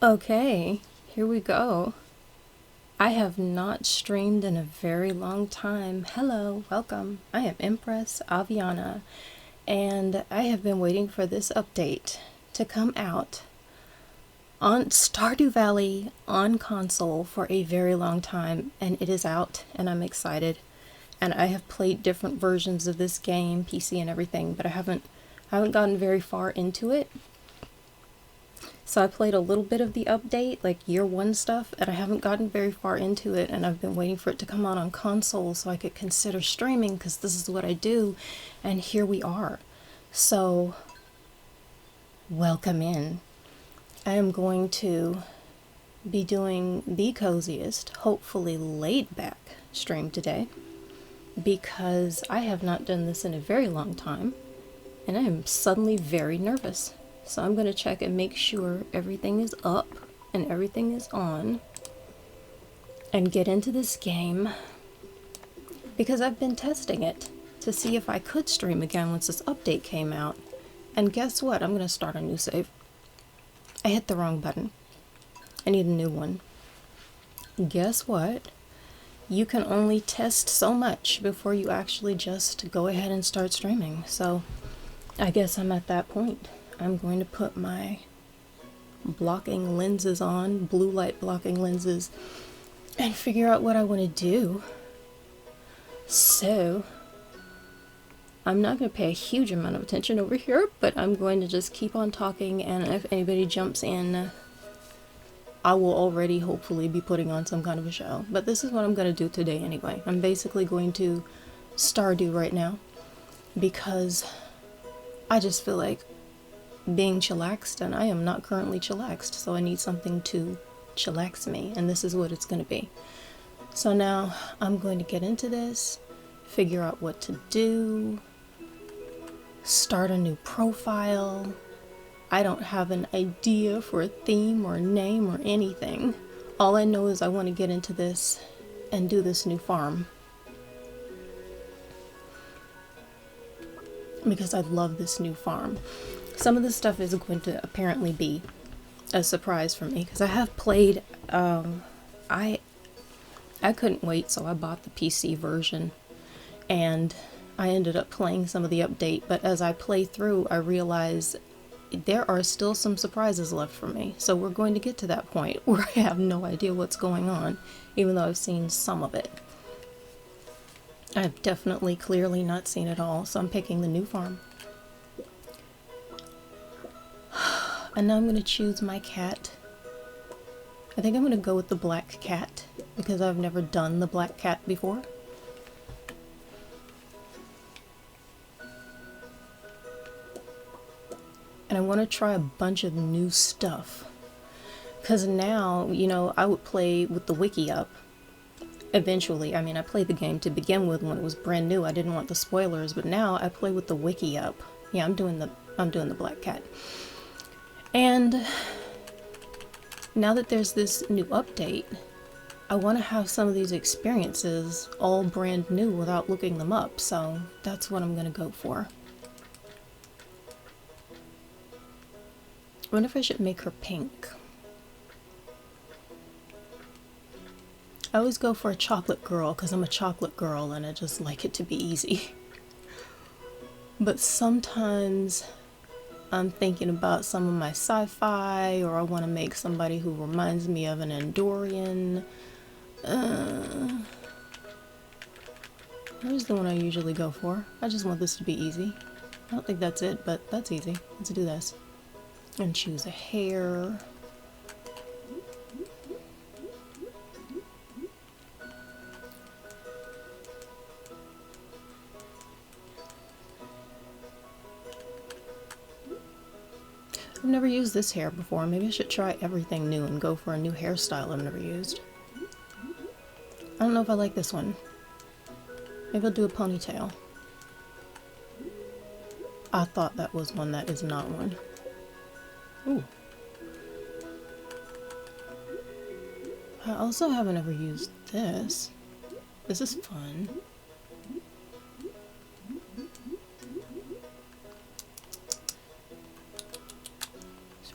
Okay, here we go. I have not streamed in a very long time. Hello, welcome. I am Empress Aviana, and I have been waiting for this update to come out on Stardew Valley on console for a very long time, and it is out, and I'm excited. And I have played different versions of this game, PC and everything, but I haven't gotten very far into it. So I played a little bit of the update, like year one stuff, and I haven't gotten very far into it, and I've been waiting for it to come out on console so I could consider streaming, because this is what I do, and here we are. So, welcome in. I am going to be doing the coziest, hopefully laid back stream today, because I have not done this in a very long time, and I am suddenly very nervous. So I'm going to check and make sure everything is up and everything is on and get into this game, because I've been testing it to see if I could stream again once this update came out. And guess what? I'm going to start a new save. I hit the wrong button. I need a new one. Guess what? You can only test so much before you actually just go ahead and start streaming. So I guess I'm at that point. I'm going to put my blocking lenses on, blue light blocking lenses, and figure out what I want to do. So, I'm not going to pay a huge amount of attention over here, but I'm going to just keep on talking, and if anybody jumps in, I will already hopefully be putting on some kind of a show. But this is what I'm going to do today anyway. I'm basically going to Stardew right now, because I just feel like being chillaxed, and I am not currently chillaxed, so I need something to chillax me, and this is what it's going to be. So now I'm going to get into this, figure out what to do, start a new profile. I don't have an idea for a theme or a name or anything. All I know is I want to get into this and do this new farm, because I love this new farm. Some of this stuff is going to apparently be a surprise for me, because I have played, I couldn't wait, so I bought the PC version, and I ended up playing some of the update, but as I play through, I realize there are still some surprises left for me, so we're going to get to that point where I have no idea what's going on, even though I've seen some of it. I've definitely, clearly not seen it all, so I'm picking the new farm. And now I'm going to choose my cat. I think I'm going to go with the black cat, because I've never done the black cat before. And I want to try a bunch of new stuff. Because now, you know, I would play with the wiki up. Eventually, I mean, I played the game to begin with when it was brand new. I didn't want the spoilers, but now I play with the wiki up. Yeah, I'm doing the black cat. And now that there's this new update, I want to have some of these experiences all brand new without looking them up, so that's what I'm going to go for. I wonder if I should make her pink. I always go for a chocolate girl because I'm a chocolate girl and I just like it to be easy. But sometimes I'm thinking about some of my sci-fi, or I want to make somebody who reminds me of an Andorian. Here's the one I usually go for. I just want this to be easy. I don't think that's it, but that's easy. Let's do this. And choose a hair. I've never used this hair before. Maybe I should try everything new and go for a new hairstyle I've never used. I don't know if I like this one. Maybe I'll do a ponytail. I thought that was one, that is not one. Ooh. I also haven't ever used this. This is fun.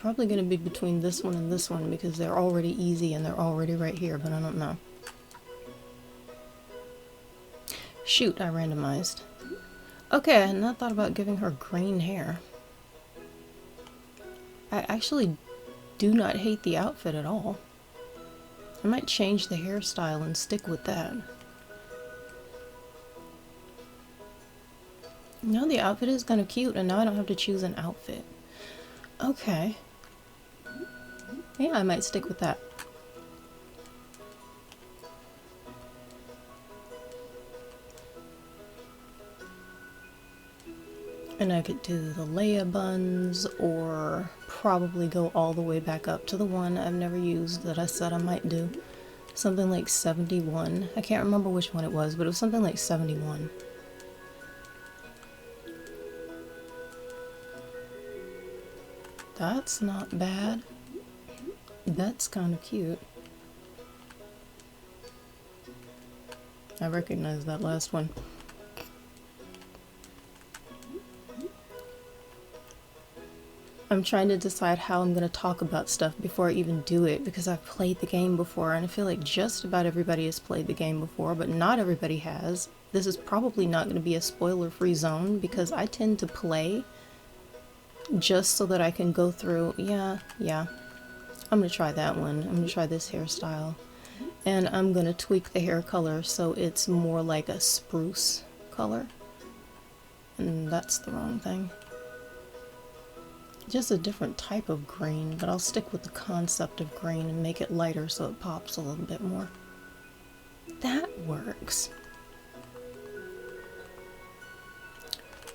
probably going to be between this one and this one because they're already easy and they're already right here, but I don't know. Shoot, I randomized. Okay, I had not thought about giving her green hair. I actually do not hate the outfit at all. I might change the hairstyle and stick with that. No, the outfit is kind of cute, and now I don't have to choose an outfit. Okay. Yeah, I might stick with that. And I could do the Leia buns, or probably go all the way back up to the one I've never used that I said I might do. Something like 71. I can't remember which one it was, but it was something like 71. That's not bad. That's kind of cute. I recognize that last one. I'm trying to decide how I'm going to talk about stuff before I even do it, because I've played the game before, and I feel like just about everybody has played the game before, but not everybody has. This is probably not going to be a spoiler-free zone, because I tend to play just so that I can go through. Yeah. I'm going to try that one. I'm going to try this hairstyle. And I'm going to tweak the hair color so it's more like a spruce color. And that's the wrong thing. Just a different type of green, but I'll stick with the concept of green and make it lighter so it pops a little bit more. That works.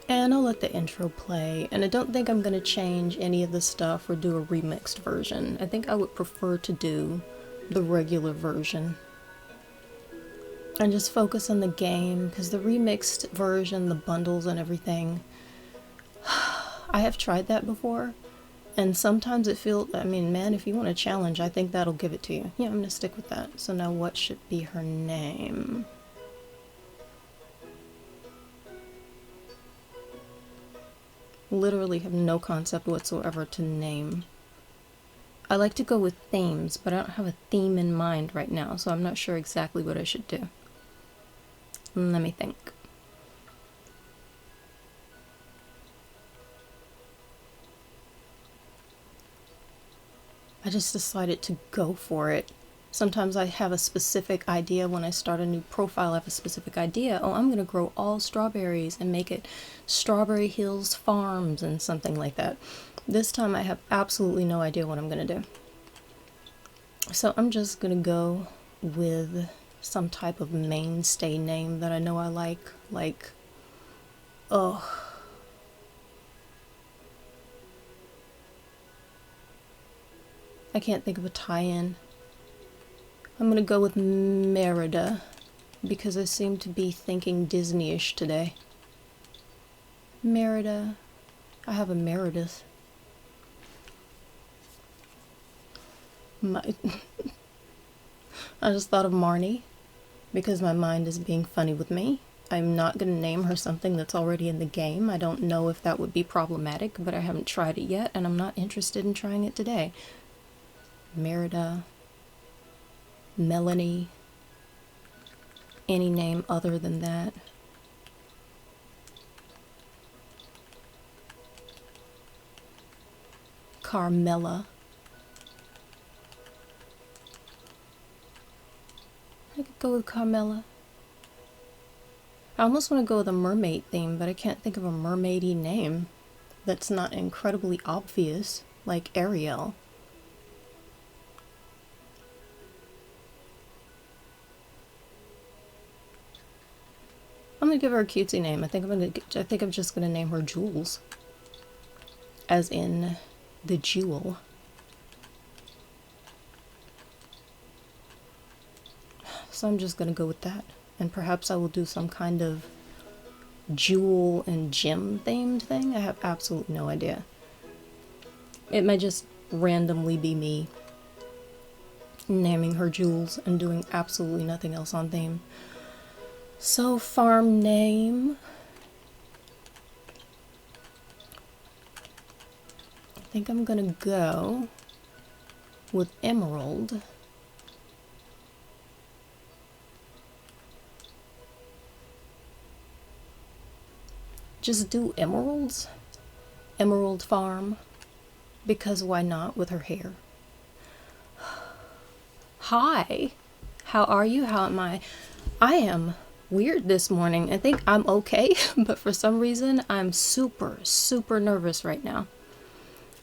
And I'll let the intro play, and I don't think I'm going to change any of the stuff or do a remixed version. I think I would prefer to do the regular version. And just focus on the game, because the remixed version, the bundles and everything, I have tried that before, and sometimes it feels, I mean, man, if you want a challenge, I think that'll give it to you. Yeah, I'm gonna stick with that. So now what should be her name? Literally have no concept whatsoever to name. I like to go with themes, but I don't have a theme in mind right now, so I'm not sure exactly what I should do. Let me think. I just decided to go for it. Sometimes I have a specific idea when I start a new profile. I have a specific idea. Oh, I'm going to grow all strawberries and make it Strawberry Hills Farms and something like that. This time I have absolutely no idea what I'm going to do. So I'm just going to go with some type of mainstay name that I know I like, oh, I can't think of a tie-in. I'm gonna go with Merida, because I seem to be thinking Disney-ish today. Merida. I have a Meredith. I just thought of Marnie, because my mind is being funny with me. I'm not gonna name her something that's already in the game. I don't know if that would be problematic, but I haven't tried it yet, and I'm not interested in trying it today. Merida, Melanie, any name other than that. Carmela. I could go with Carmela. I almost want to go with a mermaid theme, but I can't think of a mermaidy name that's not incredibly obvious, like Ariel. I'm gonna give her a cutesy name. I think I'm just gonna name her Jules, as in the jewel. So I'm just gonna go with that, and perhaps I will do some kind of jewel and gem themed thing. I have absolutely no idea. It might just randomly be me naming her Jules and doing absolutely nothing else on theme. So farm name, I think I'm gonna go with emerald. Just do emeralds. Emerald farm. Because why not with her hair? Hi. How are you? How am I? I am weird this morning. I think I'm okay, but for some reason I'm super, super nervous right now.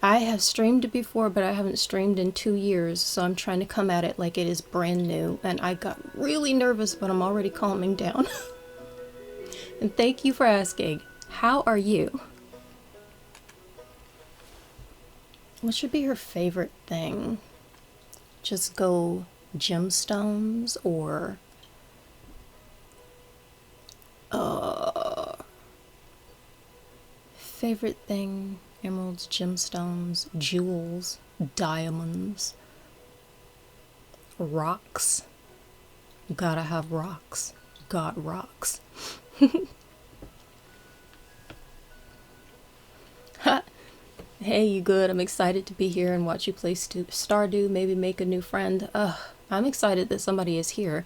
I have streamed before, but I haven't streamed in 2 years, so I'm trying to come at it like it is brand new, and I got really nervous, but I'm already calming down. And thank you for asking. How are you? What should be her favorite thing? Just go gemstones or favorite thing, emeralds, gemstones, jewels, diamonds, rocks. Gotta have rocks. Got rocks. Hey, you good? I'm excited to be here and watch you play Stardew, maybe make a new friend. I'm excited that somebody is here.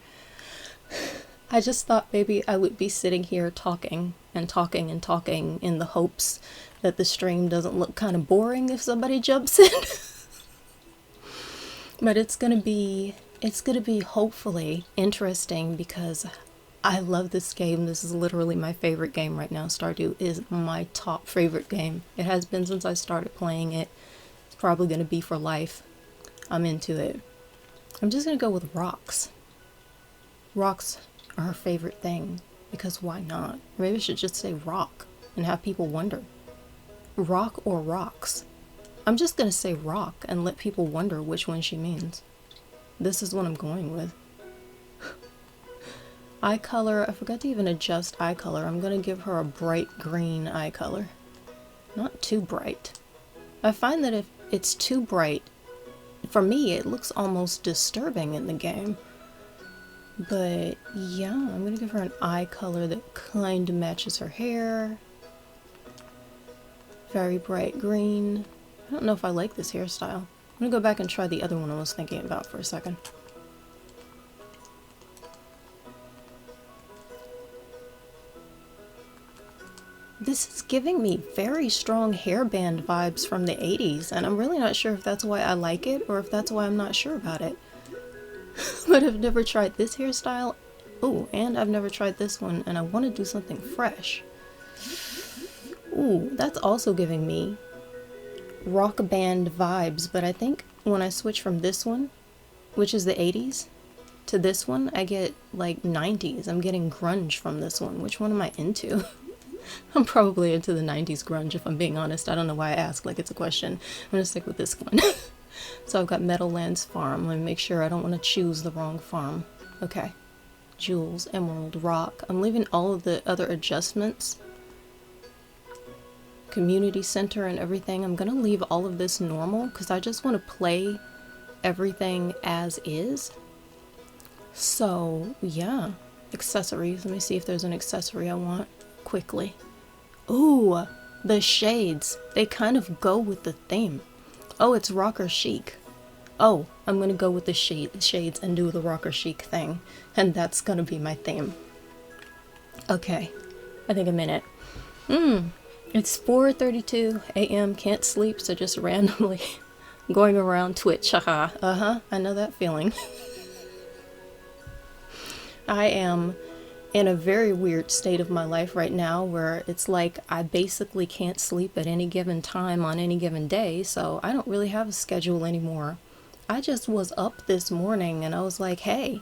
I just thought maybe I would be sitting here talking and talking and talking in the hopes that the stream doesn't look kind of boring if somebody jumps in. But it's gonna be hopefully interesting because I love this game. This is literally my favorite game right now. Stardew is my top favorite game. It has been since I started playing it. It's probably gonna be for life. I'm into it. I'm just gonna go with rocks. Rocks are her favorite thing because why not? Maybe I should just say rock and have people wonder. Rock or rocks? I'm just gonna say rock and let people wonder which one she means. This is what I'm going with. Eye color, I forgot to even adjust eye color. I'm gonna give her a bright green eye color. Not too bright. I find that if it's too bright, for me it looks almost disturbing in the game. But yeah, I'm gonna give her an eye color that kind of matches her hair. Very bright green. I don't know if I like this hairstyle. I'm gonna go back and try the other one I was thinking about for a second. This is giving me very strong hairband vibes from the 80s, and I'm really not sure if that's why I like it or if that's why I'm not sure about it. But I've never tried this hairstyle. Oh, and I've never tried this one, and I want to do something fresh. Ooh, that's also giving me rock band vibes, but I think when I switch from this one, which is the 80s, to this one, I get like 90s. I'm getting grunge from this one. Which one am I into? I'm probably into the 90s grunge if I'm being honest. I don't know why I ask like it's a question. I'm gonna stick with this one. So I've got Meadowlands Farm. Let me make sure I don't want to choose the wrong farm. Okay. Jewels, emerald, rock. I'm leaving all of the other adjustments. Community center and everything. I'm gonna leave all of this normal because I just want to play everything as is. So yeah. Accessories. Let me see if there's an accessory I want quickly. Ooh, the shades. They kind of go with the theme. Oh, it's rocker chic. Oh, I'm gonna go with the shades and do the rocker chic thing. And that's gonna be my theme. Okay, I think I'm in it. It's 4:32 a.m. Can't sleep, so just randomly going around Twitch. Haha, I know that feeling. I am in a very weird state of my life right now where it's like I basically can't sleep at any given time on any given day, so I don't really have a schedule anymore. I just was up this morning and I was like, hey,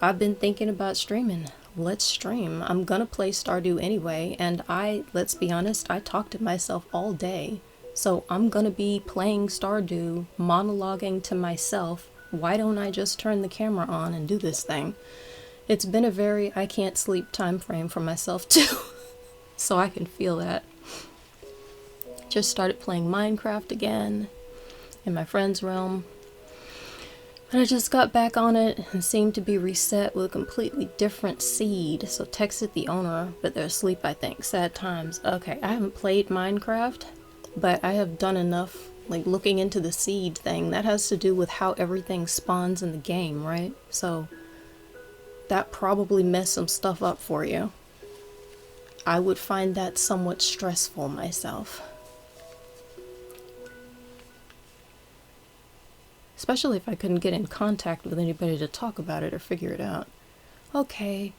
I've been thinking about streaming. Let's stream. I'm gonna play Stardew anyway, and let's be honest, I talk to myself all day. So I'm gonna be playing Stardew, monologuing to myself. Why don't I just turn the camera on and do this thing? It's been a very I can't sleep time frame for myself too. So I can feel that. Just started playing Minecraft again in my friend's realm. And I just got back on it and seemed to be reset with a completely different seed. So texted the owner, but they're asleep I think. Sad times. Okay, I haven't played Minecraft, but I have done enough like looking into the seed thing, that has to do with how everything spawns in the game, right? So that probably messed some stuff up for you. I would find that somewhat stressful myself. Especially if I couldn't get in contact with anybody to talk about it or figure it out. Okay,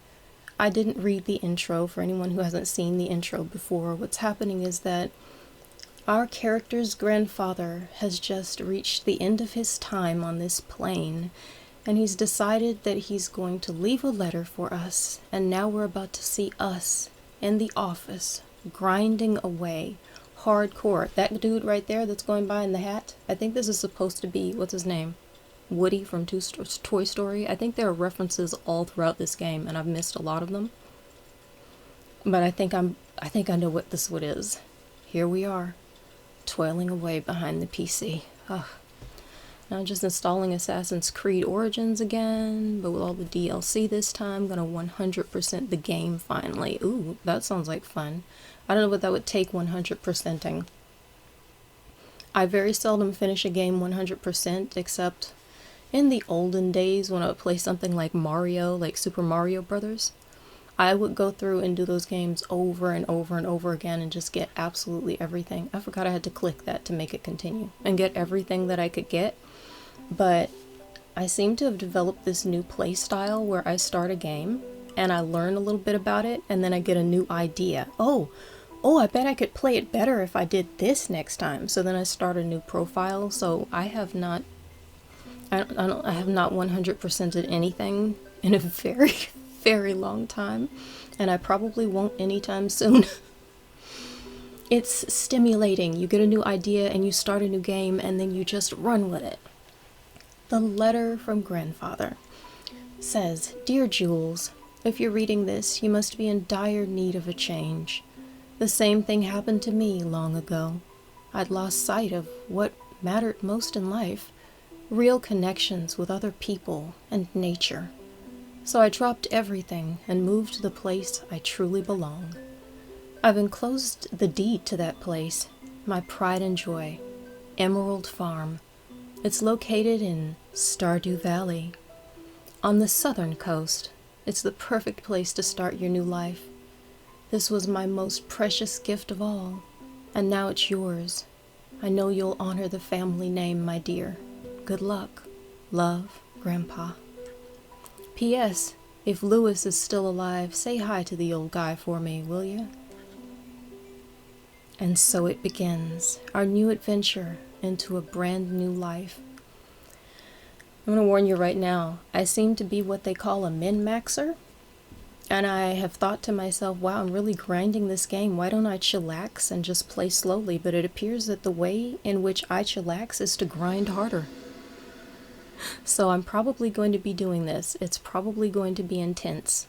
I didn't read the intro. For anyone who hasn't seen the intro before, what's happening is that our character's grandfather has just reached the end of his time on this plane, and he's decided that he's going to leave a letter for us, and now we're about to see us in the office, grinding away, hardcore. That dude right there that's going by in the hat, I think this is supposed to be, what's his name? Woody from Toy Story. I think there are references all throughout this game, and I've missed a lot of them. But I think I know what this one is. Here we are, toiling away behind the PC. Ugh. Now just installing Assassin's Creed Origins again, but with all the DLC this time. Gonna 100% the game finally. Ooh, that sounds like fun. I don't know what that would take 100%ing. I very seldom finish a game 100%, except in the olden days when I would play something like Mario, like Super Mario Brothers. I would go through and do those games over and over and over again and just get absolutely everything. I forgot I had to click that to make it continue and get everything that I could get. But I seem to have developed this new play style where I start a game and I learn a little bit about it and then I get a new idea. Oh, I bet I could play it better if I did this next time. So then I start a new profile. So I have not 100%ed anything in a very, very long time, and I probably won't anytime soon. It's stimulating. You get a new idea and you start a new game and then you just run with it. The letter from grandfather says, "Dear Jules, if you're reading this, you must be in dire need of a change. The same thing happened to me long ago. I'd lost sight of what mattered most in life, real connections with other people and nature. So I dropped everything and moved to the place I truly belong. I've enclosed the deed to that place, my pride and joy, Emerald Farm. It's located in Stardew Valley. On the southern coast, it's the perfect place to start your new life. This was my most precious gift of all, and now it's yours. I know you'll honor the family name, my dear. Good luck. Love, Grandpa. P.S. If Lewis is still alive, say hi to the old guy for me, will you?" And so it begins, our new adventure into a brand new life. I'm going to warn you right now, I seem to be what they call a min-maxer. And I have thought to myself, wow, I'm really grinding this game. Why don't I chillax and just play slowly? But it appears that the way in which I chillax is to grind harder. So I'm probably going to be doing this. It's probably going to be intense.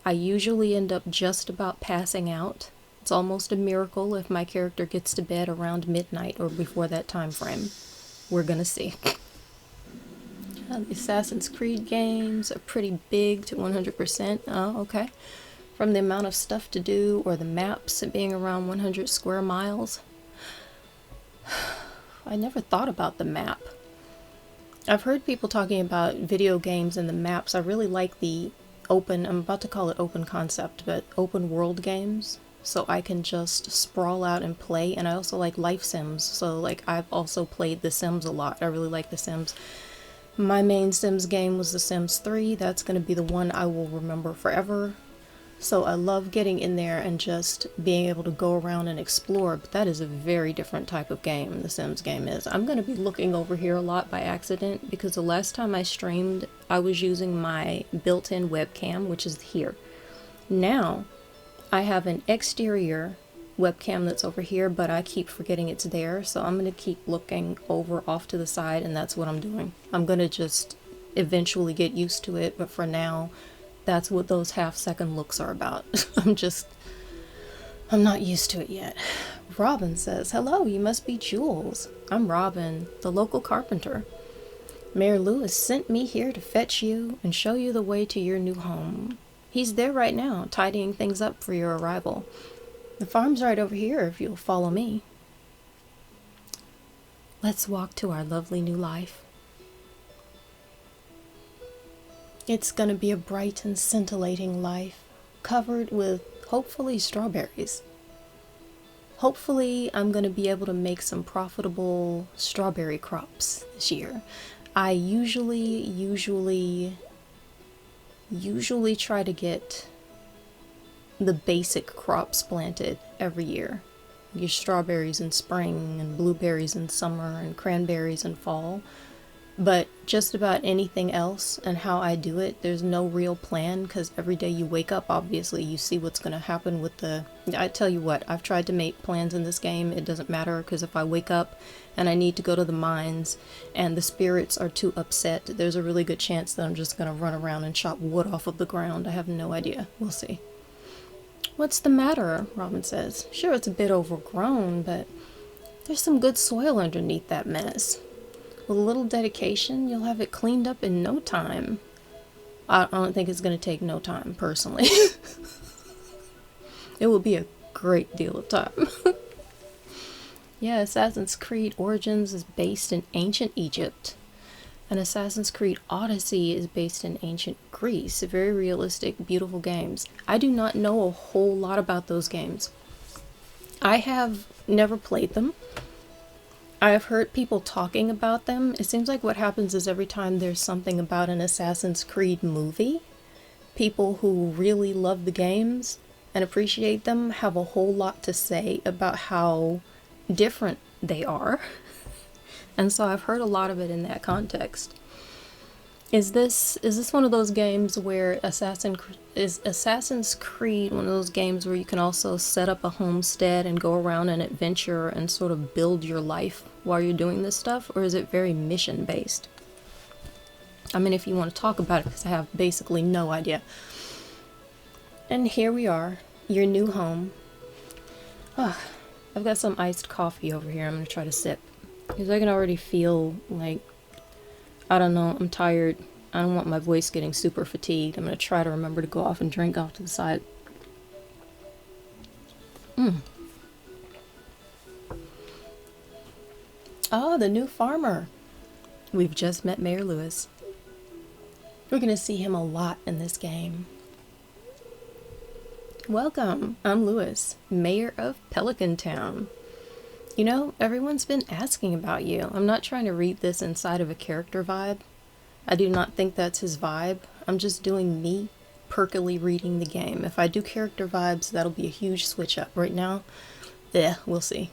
I usually end up just about passing out. It's almost a miracle if my character gets to bed around midnight or before that time frame. We're gonna see. The Assassin's Creed games are pretty big to 100%. Oh, okay. From the amount of stuff to do or the maps being around 100 square miles. I never thought about the map. I've heard people talking about video games and the maps. I really like the open, I'm about to call it open concept, but open world games. So I can just sprawl out and play. And I also like life sims. So like I've also played The Sims a lot. I really like The Sims. My main Sims game was The Sims 3. That's going to be the one I will remember forever. So I love getting in there and just being able to go around and explore, but that is a very different type of game, The Sims game is. I'm going to be looking over here a lot by accident because the last time I streamed, I was using my built-in webcam, which is here. Now, I have an exterior webcam that's over here, but I keep forgetting it's there, so I'm going to keep looking over off to the side, and that's what I'm doing. I'm going to just eventually get used to it, but for now, that's what those half-second looks are about. I'm not used to it yet. Robin says, "Hello, you must be Jules. I'm Robin, the local carpenter. Mayor Lewis sent me here to fetch you and show you the way to your new home. He's there right now, tidying things up for your arrival. The farm's right over here if you'll follow me." Let's walk to our lovely new life. It's gonna be a bright and scintillating life, covered with, hopefully, strawberries. Hopefully, I'm gonna be able to make some profitable strawberry crops this year. I usually try to get the basic crops planted every year. Your strawberries in spring and blueberries in summer and cranberries in fall. But just about anything else and how I do it, there's no real plan, because every day you wake up, obviously, you see what's going to happen with the... I tell you what, I've tried to make plans in this game. It doesn't matter, because if I wake up and I need to go to the mines and the spirits are too upset, there's a really good chance that I'm just going to run around and chop wood off of the ground. I have no idea. We'll see. What's the matter? Robin says. Sure, it's a bit overgrown, but there's some good soil underneath that mess. With a little dedication, you'll have it cleaned up in no time. I don't think it's going to take no time, personally. It will be a great deal of time. Yeah, Assassin's Creed Origins is based in ancient Egypt. And Assassin's Creed Odyssey is based in ancient Greece. Very realistic, beautiful games. I do not know a whole lot about those games. I have never played them. I have heard people talking about them. It seems like what happens is every time there's something about an Assassin's Creed movie, people who really love the games and appreciate them have a whole lot to say about how different they are. And so I've heard a lot of it in that context. Is this one of those games where is Assassin's Creed one of those games where you can also set up a homestead and go around and adventure and sort of build your life while you're doing this stuff, or is it very mission based? I mean, if you want to talk about it, because I have basically no idea. And here we are, your new home. I've got some iced coffee over here. I'm gonna try to sip, because I can already feel like, I don't know, I'm tired. I don't want my voice getting super fatigued. I'm going to try to remember to go off and drink off to the side. Oh, the new farmer. We've just met Mayor Lewis. We're going to see him a lot in this game. Welcome, I'm Lewis, Mayor of Pelican Town. You know, everyone's been asking about you. I'm not trying to read this inside of a character vibe. I do not think that's his vibe. I'm just doing me perkily reading the game. If I do character vibes, that'll be a huge switch up. Right now, we'll see.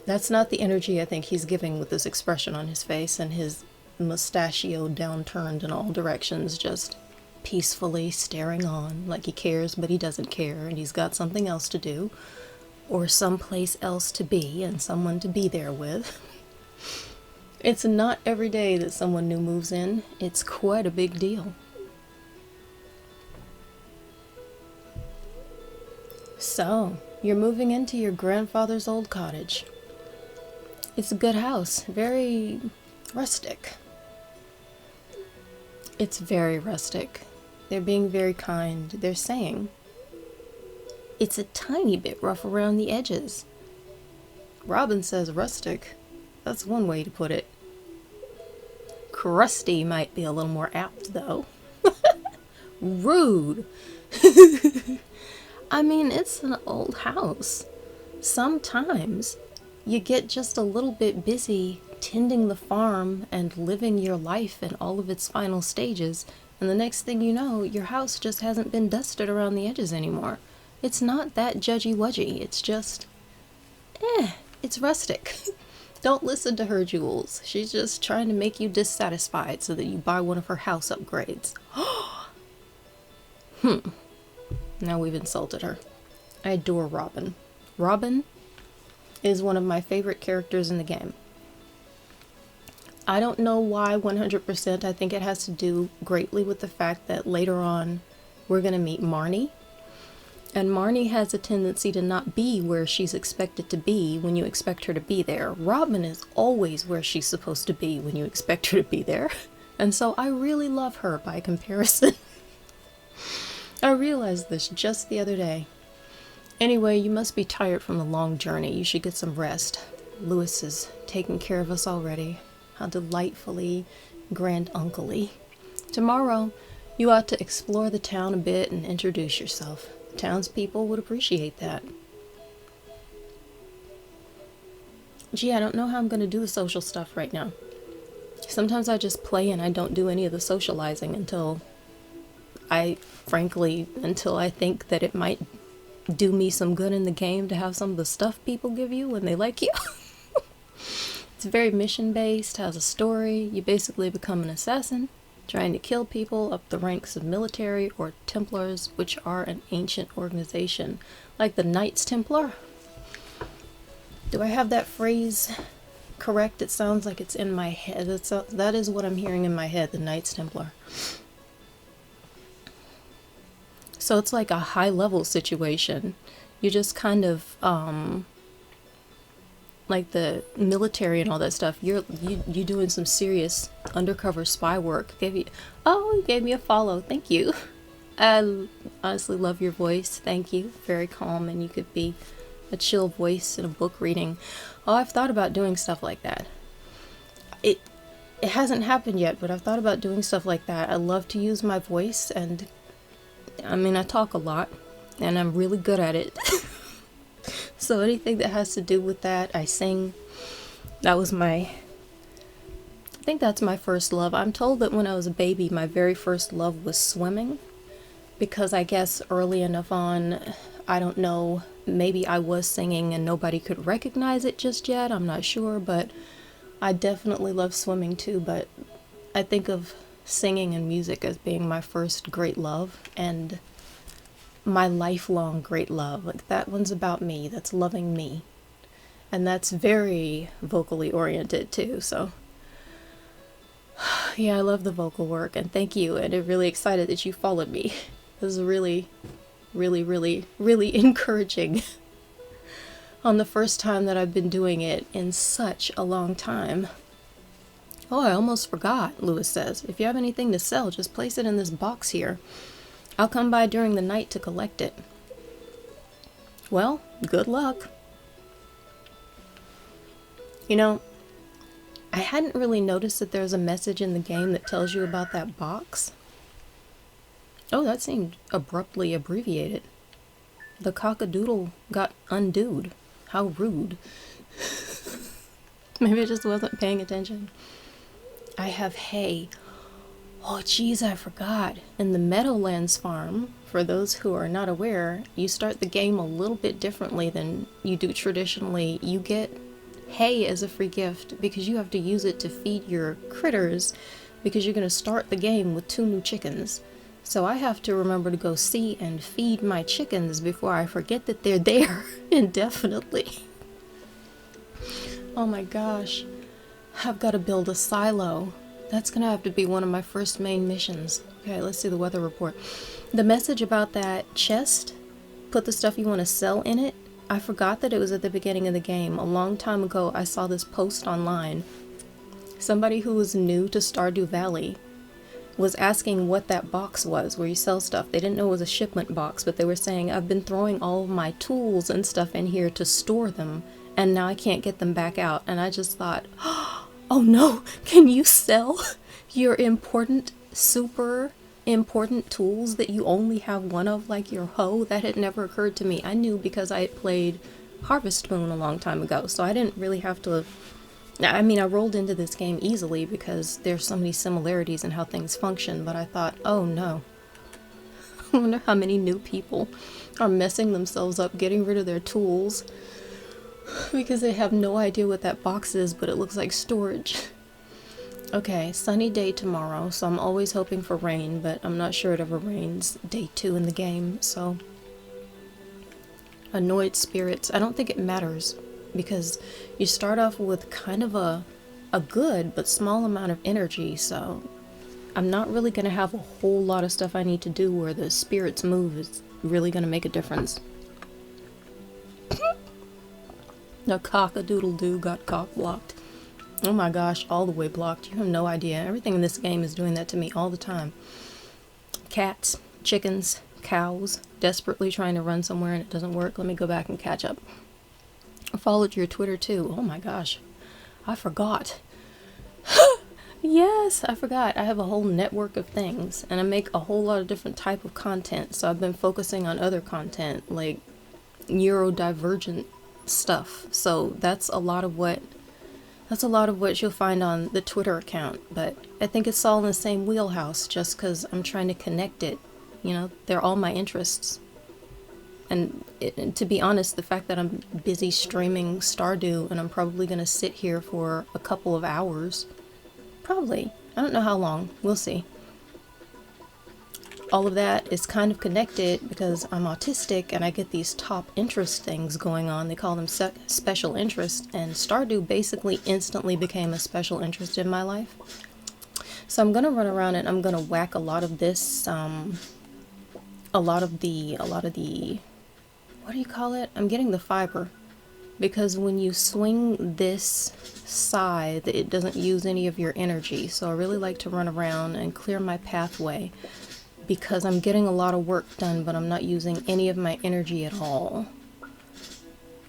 That's not the energy I think he's giving with this expression on his face and his mustachio downturned in all directions, just peacefully staring on like he cares, but he doesn't care, and he's got something else to do. Or someplace else to be and someone to be there with. It's not every day that someone new moves in. It's quite a big deal. So, you're moving into your grandfather's old cottage. It's a good house. Very rustic. It's very rustic. They're being very kind. They're saying... It's a tiny bit rough around the edges. Robin says rustic. That's one way to put it. Crusty might be a little more apt, though. Rude. I mean, it's an old house. Sometimes you get just a little bit busy tending the farm and living your life in all of its final stages, and the next thing you know, your house just hasn't been dusted around the edges anymore. It's not that judgy-wudgy, it's just... it's rustic. Don't listen to her, Jules. She's just trying to make you dissatisfied so that you buy one of her house upgrades. Now we've insulted her. I adore Robin. Robin is one of my favorite characters in the game. I don't know why 100%. I think it has to do greatly with the fact that later on we're going to meet Marnie. And Marnie has a tendency to not be where she's expected to be when you expect her to be there. Robin is always where she's supposed to be when you expect her to be there. And so I really love her by comparison. I realized this just the other day. Anyway, you must be tired from the long journey. You should get some rest. Lewis is taking care of us already. How delightfully grand-uncle-y. Tomorrow, you ought to explore the town a bit and introduce yourself. Townspeople would appreciate that. Gee, I don't know how I'm going to do the social stuff right now. Sometimes I just play and I don't do any of the socializing until I think that it might do me some good in the game to have some of the stuff people give you when they like you. It's very mission-based, has a story. You basically become an assassin, trying to kill people up the ranks of military or Templars, which are an ancient organization, like the Knights Templar. Do I have that phrase correct? It sounds like it's in my head. That is what I'm hearing in my head, the Knights Templar. So it's like a high-level situation. You just kind of, like the military and all that stuff. You doing some serious undercover spy work. You gave me a follow. Thank you. I honestly love your voice. Thank you. Very calm, and you could be a chill voice in a book reading. Oh, I've thought about doing stuff like that. It hasn't happened yet, but I've thought about doing stuff like that. I love to use my voice, and I mean, I talk a lot, and I'm really good at it. So anything that has to do with that, I sing. I think that's my first love. I'm told that when I was a baby, my very first love was swimming, because I guess early enough on, I don't know, maybe I was singing and nobody could recognize it just yet, I'm not sure, but I definitely love swimming too. But I think of singing and music as being my first great love, and my lifelong great love. Like, that one's about me, that's loving me, and that's very vocally oriented too. So yeah, I love the vocal work, and thank you, and I'm really excited that you followed me. This is really, really, really, really encouraging on the first time that I've been doing it in such a long time. Oh, I almost forgot, Lewis says. If you have anything to sell, just place it in this box here. I'll come by during the night to collect it. Well, good luck. You know, I hadn't really noticed that there's a message in the game that tells you about that box. Oh, that seemed abruptly abbreviated. The cockadoodle got undoed. How rude. Maybe I just wasn't paying attention. I have hay. Oh, geez, I forgot. In the Meadowlands farm, for those who are not aware, you start the game a little bit differently than you do traditionally. You get hay as a free gift because you have to use it to feed your critters, because you're going to start the game with 2 new chickens. So I have to remember to go see and feed my chickens before I forget that they're there indefinitely. Oh my gosh. I've got to build a silo. That's gonna have to be one of my first main missions. Okay, let's see the weather report. The message about that chest, put the stuff you want to sell in it, I forgot that it was at the beginning of the game. A long time ago, I saw this post online. Somebody who was new to Stardew Valley was asking what that box was where you sell stuff. They didn't know it was a shipment box, but they were saying, I've been throwing all of my tools and stuff in here to store them, and now I can't get them back out. And I just thought, oh no, can you sell your important, super important tools that you only have one of, like your hoe? That had never occurred to me. I knew because I had played Harvest Moon a long time ago, so I didn't really have to. I mean, I rolled into this game easily because there's so many similarities in how things function, but I thought, oh no. I wonder how many new people are messing themselves up getting rid of their tools because they have no idea what that box is, but it looks like storage. Okay, sunny day tomorrow, so I'm always hoping for rain, but I'm not sure it ever rains day 2 in the game, so. Annoyed spirits. I don't think it matters, because you start off with kind of a good but small amount of energy, so I'm not really going to have a whole lot of stuff I need to do where the spirits move is really going to make a difference. The cock-a-doodle-doo got cock-blocked. Oh my gosh, all the way blocked. You have no idea. Everything in this game is doing that to me all the time. Cats, chickens, cows, desperately trying to run somewhere and it doesn't work. Let me go back and catch up. I followed your Twitter too. Oh my gosh. I forgot. Yes, I forgot. I have a whole network of things and I make a whole lot of different type of content. So I've been focusing on other content like neurodivergent stuff. So that's a lot of what you'll find on the Twitter account, but I think it's all in the same wheelhouse just because I'm trying to connect it. You know, they're all my interests. And to be honest, the fact that I'm busy streaming Stardew and I'm probably going to sit here for a couple of hours, probably, I don't know how long, we'll see. All of that is kind of connected because I'm autistic and I get these top interest things going on. They call them special interest, and Stardew basically instantly became a special interest in my life. So I'm gonna run around and I'm gonna whack a lot of this, a lot of the, what do you call it? I'm getting the fiber, because when you swing this scythe, it doesn't use any of your energy. So I really like to run around and clear my pathway, because I'm getting a lot of work done, but I'm not using any of my energy at all.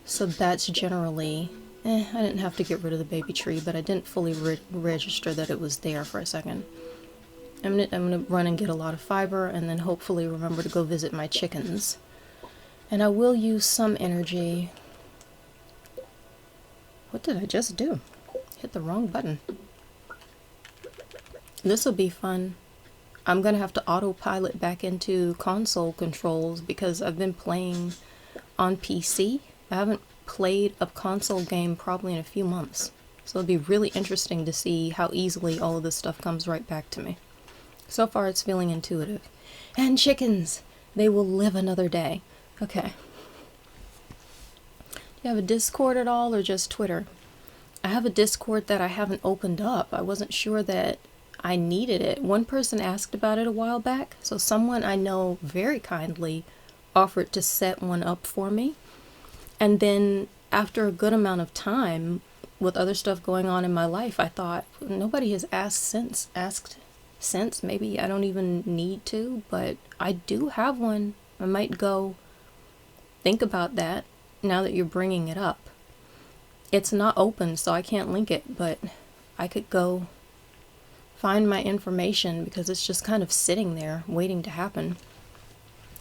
So that's generally, I didn't have to get rid of the baby tree, but I didn't fully register that it was there for a second. I'm gonna run and get a lot of fiber, and then hopefully remember to go visit my chickens. And I will use some energy. What did I just do? Hit the wrong button. This will be fun. I'm gonna have to autopilot back into console controls because I've been playing on PC. I haven't played a console game probably in a few months. So it'll be really interesting to see how easily all of this stuff comes right back to me. So far it's feeling intuitive. And chickens! They will live another day. Okay. Do you have a Discord at all or just Twitter? I have a Discord that I haven't opened up. I wasn't sure that I needed it. One person asked about it a while back, so someone I know very kindly offered to set one up for me. And then after a good amount of time with other stuff going on in my life, I thought nobody has asked since. Maybe I don't even need to, but I do have one. I might go think about that now that you're bringing it up. It's not open, so I can't link it, but I could go find my information because it's just kind of sitting there waiting to happen.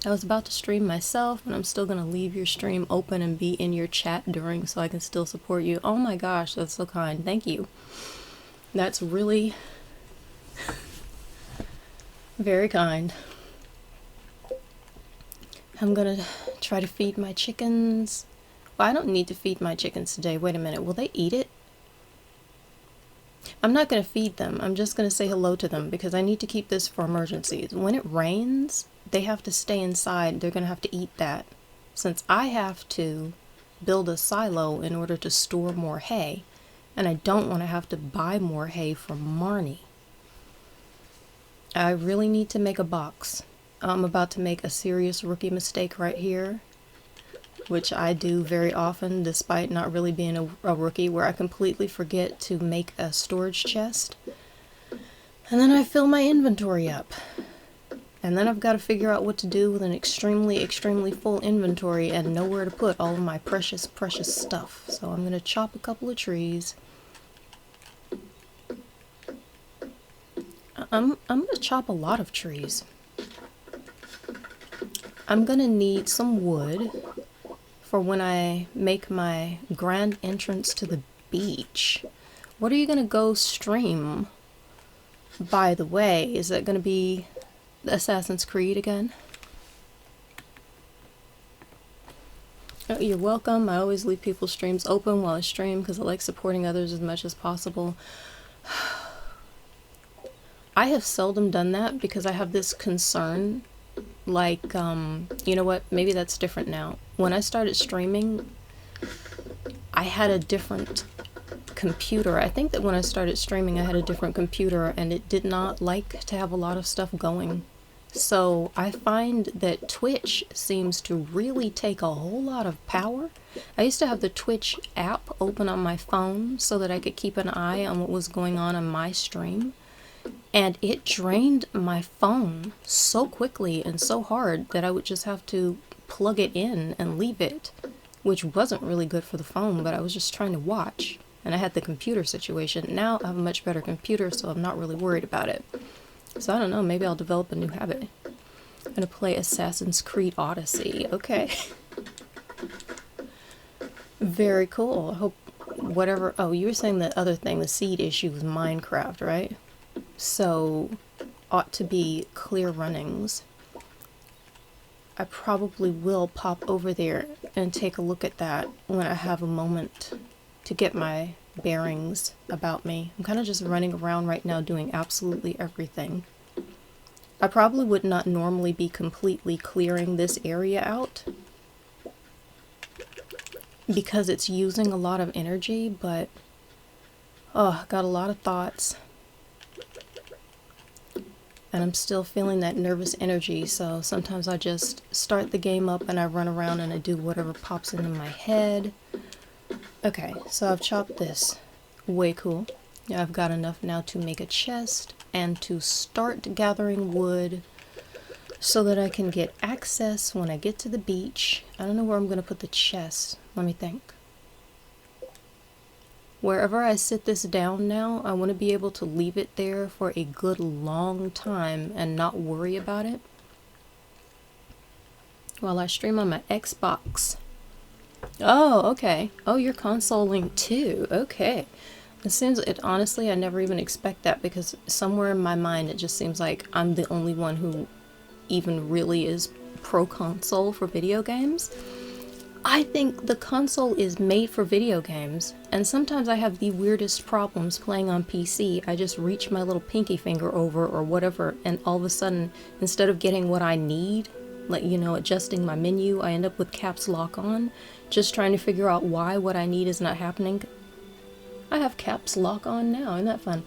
I was about to stream myself, but I'm still gonna leave your stream open and be in your chat during so I can still support you. Oh my gosh, that's so kind. Thank you. That's really very kind. I'm gonna try to feed my chickens. Well, I don't need to feed my chickens today. Wait a minute, will they eat it? I'm not going to feed them. I'm just going to say hello to them because I need to keep this for emergencies. When it rains, they have to stay inside. They're going to have to eat that. Since I have to build a silo in order to store more hay, and I don't want to have to buy more hay from Marnie. I really need to make a box. I'm about to make a serious rookie mistake right here, which I do very often despite not really being a rookie, where I completely forget to make a storage chest. And then I fill my inventory up. And then I've got to figure out what to do with an extremely, extremely full inventory and know where to put all of my precious, precious stuff. So I'm going to chop a couple of trees. I'm going to chop a lot of trees. I'm going to need some wood for when I make my grand entrance to the beach. What are you gonna go stream, by the way? Is that gonna be Assassin's Creed again? Oh, you're welcome. I always leave people's streams open while I stream because I like supporting others as much as possible. I have seldom done that because I have this concern. Like, you know what? Maybe that's different now. When I started streaming, I had a different computer. I think that when I started streaming, I had a different computer and it did not like to have a lot of stuff going. So I find that Twitch seems to really take a whole lot of power. I used to have the Twitch app open on my phone so that I could keep an eye on what was going on my stream. And it drained my phone so quickly and so hard that I would just have to plug it in and leave it. which wasn't really good for the phone, but I was just trying to watch. And I had the computer situation. Now I have a much better computer, so I'm not really worried about it. So I don't know, maybe I'll develop a new habit. I'm gonna play Assassin's Creed Odyssey. Okay. Very cool. I hope whatever... Oh, you were saying the other thing, the seed issue was Minecraft, right? So, ought to be clear runnings. I probably will pop over there and take a look at that when I have a moment to get my bearings about me. I'm kind of just running around right now doing absolutely everything. I probably would not normally be completely clearing this area out because it's using a lot of energy, but oh, got a lot of thoughts. And I'm still feeling that nervous energy, so sometimes I just start the game up and I run around and I do whatever pops into my head. Okay, so I've chopped this. Way cool. Yeah, I've got enough now to make a chest and to start gathering wood so that I can get access when I get to the beach. I don't know where I'm going to put the chest. Let me think. Wherever I sit this down now, I want to be able to leave it there for a good long time and not worry about it while I stream on my Xbox. Oh, okay. Oh, you're consoling too. Okay. It seems, honestly, I never even expect that because somewhere in my mind it just seems like I'm the only one who even really is pro console for video games. I think the console is made for video games, and sometimes I have the weirdest problems playing on PC. I just reach my little pinky finger over or whatever, and all of a sudden, instead of getting what I need, like, you know, adjusting my menu, I end up with caps lock on, just trying to figure out why what I need is not happening. I have caps lock on now, isn't that fun?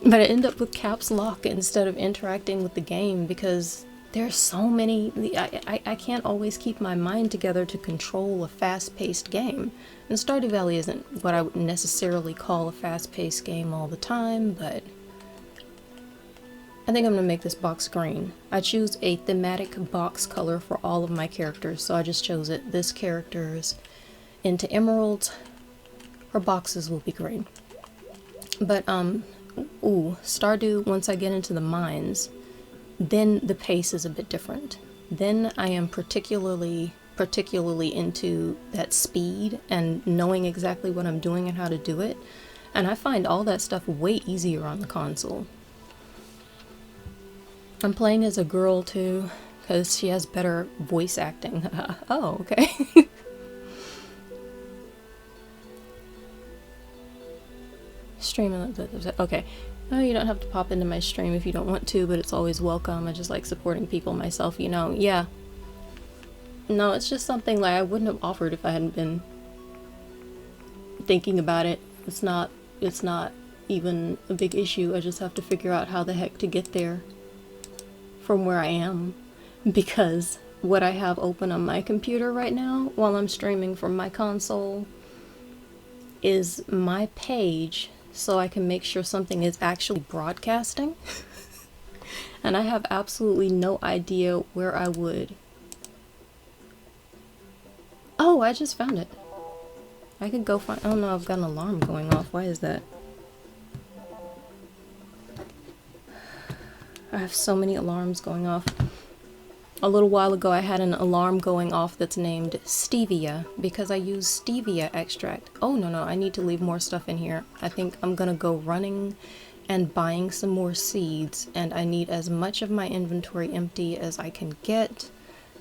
But I end up with caps lock instead of interacting with the game because there's so many... I can't always keep my mind together to control a fast-paced game. And Stardew Valley isn't what I would necessarily call a fast-paced game all the time, but I think I'm going to make this box green. I choose a thematic box color for all of my characters, so I just chose it. This character's into emeralds. Her boxes will be green. But, Stardew, once I get into the mines, then the pace is a bit different. Then I am particularly into that speed and knowing exactly what I'm doing and how to do it. And I find all that stuff way easier on the console. I'm playing as a girl too, because she has better voice acting. Oh, okay. Streaming, okay. Oh, you don't have to pop into my stream if you don't want to, but it's always welcome. I just like supporting people myself, you know. Yeah. No, it's just something like I wouldn't have offered if I hadn't been thinking about it. It's not even a big issue. I just have to figure out how the heck to get there from where I am, because what I have open on my computer right now while I'm streaming from my console is my page so I can make sure something is actually broadcasting. And I have absolutely no idea where I would. Oh, I just found it. I could go find... Oh no, I've got an alarm going off. Why is that? I have so many alarms going off. A little while ago I had an alarm going off that's named Stevia because I use stevia extract. Oh no, I need to leave more stuff in here. I think I'm gonna go running and buying some more seeds, and I need as much of my inventory empty as I can get.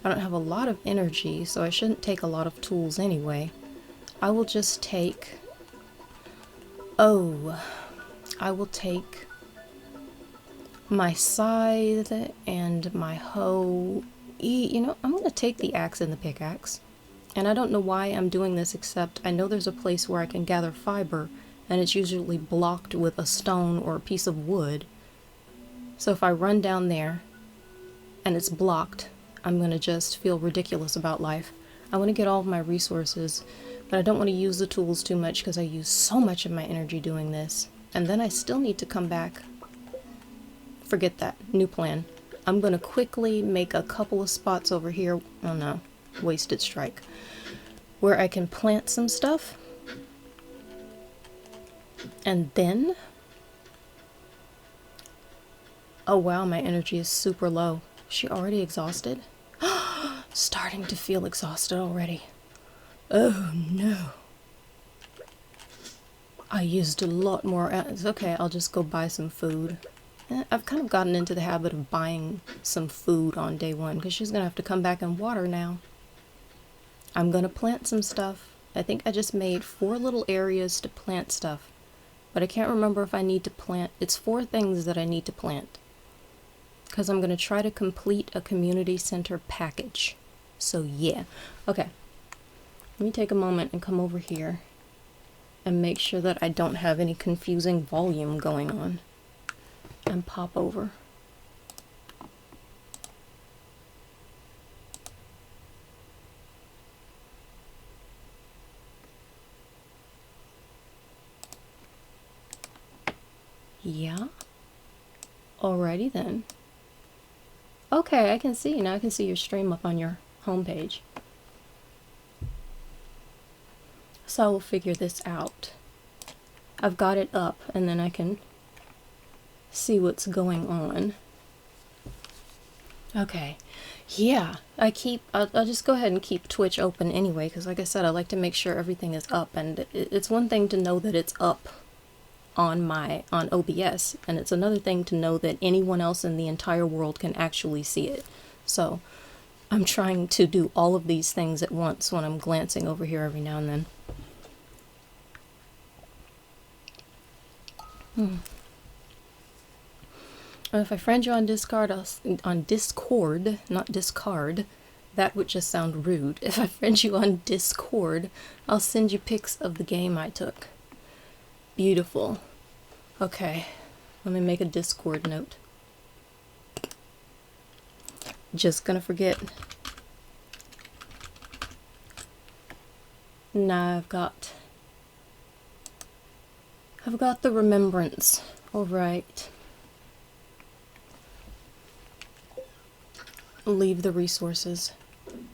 I don't have a lot of energy, so I shouldn't take a lot of tools anyway. I will just take... Oh, I will take my scythe and my hoe. You know, I'm gonna take the axe and the pickaxe. And I don't know why I'm doing this, except I know there's a place where I can gather fiber, and it's usually blocked with a stone or a piece of wood. So if I run down there and it's blocked, I'm gonna just feel ridiculous about life. I want to get all of my resources, but I don't want to use the tools too much because I use so much of my energy doing this. And then I still need to come back. Forget that. New plan. I'm gonna quickly make a couple of spots over here. Oh no. Wasted strike. where I can plant some stuff. And then, oh wow, my energy is super low. Is she already exhausted? Starting to feel exhausted already. Oh no. I used a lot more. It's okay, I'll just go buy some food. I've kind of gotten into the habit of buying some food on day one because she's gonna have to come back and water now. I'm gonna plant some stuff. I think I just made 4 little areas to plant stuff, but I can't remember if I need to plant. It's 4 things that I need to plant because I'm gonna try to complete a community center package. So yeah. Okay, let me take a moment and come over here and make sure that I don't have any confusing volume going on, and pop over. Yeah. Alrighty then. Okay, I can see. Now I can see your stream up on your homepage. So I will figure this out. I've got it up and then I can see what's going on. Okay. Yeah, I'll just go ahead and keep Twitch open anyway, because like I said, I like to make sure everything is up, and it's one thing to know that it's up on OBS, and it's another thing to know that anyone else in the entire world can actually see it. So I'm trying to do all of these things at once when I'm glancing over here every now and then. If I friend you on Discord, on Discord, not discard, that would just sound rude. If I friend you on Discord, I'll send you pics of the game I took. Beautiful. Okay, let me make a Discord note. Just gonna forget. Nah, I've got the remembrance. Alright. Leave the resources.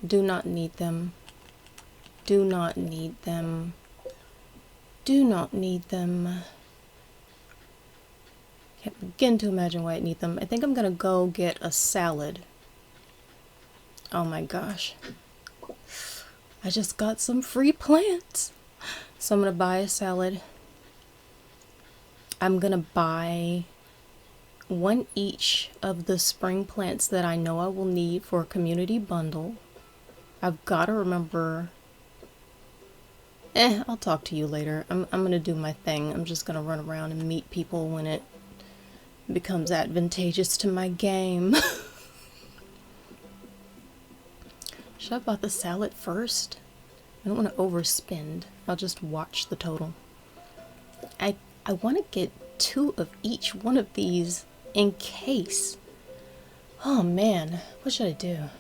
Do not need them. Do not need them. Do not need them. Can't begin to imagine why I need them. I think I'm gonna go get a salad. Oh my gosh. I just got some free plants. So I'm gonna buy a salad. I'm gonna buy 1 each of the spring plants that I know I will need for a community bundle. I've got to remember. I'll talk to you later. I'm gonna do my thing. I'm just gonna run around and meet people when it becomes advantageous to my game. Should I have bought the salad first? I don't want to overspend. I'll just watch the total. I want to get 2 of each one of these in case. Oh man, what should I do?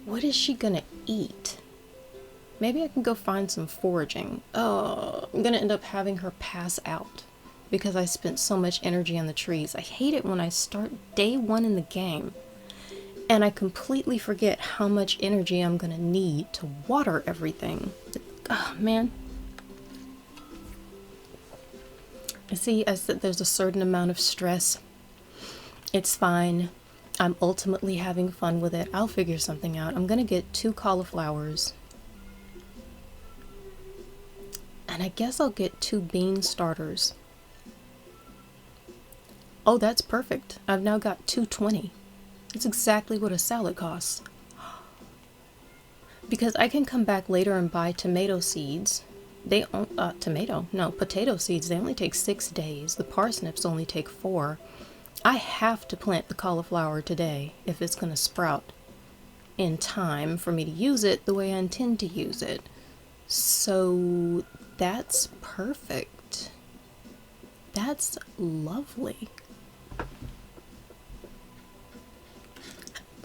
What is she gonna eat? Maybe I can go find some foraging. Oh, I'm gonna end up having her pass out because I spent so much energy on the trees. I hate it when I start day 1 in the game and I completely forget how much energy I'm gonna need to water everything. Oh man. See, I said there's a certain amount of stress. It's fine. I'm ultimately having fun with it. I'll figure something out. I'm gonna get 2 cauliflowers. And I guess I'll get 2 bean starters. Oh, that's perfect. I've now got 220. That's exactly what a salad costs. Because I can come back later and buy tomato seeds. Potato seeds, they only take 6 days. The parsnips only take 4. I have to plant the cauliflower today if it's going to sprout in time for me to use it the way I intend to use it. So that's perfect. That's lovely.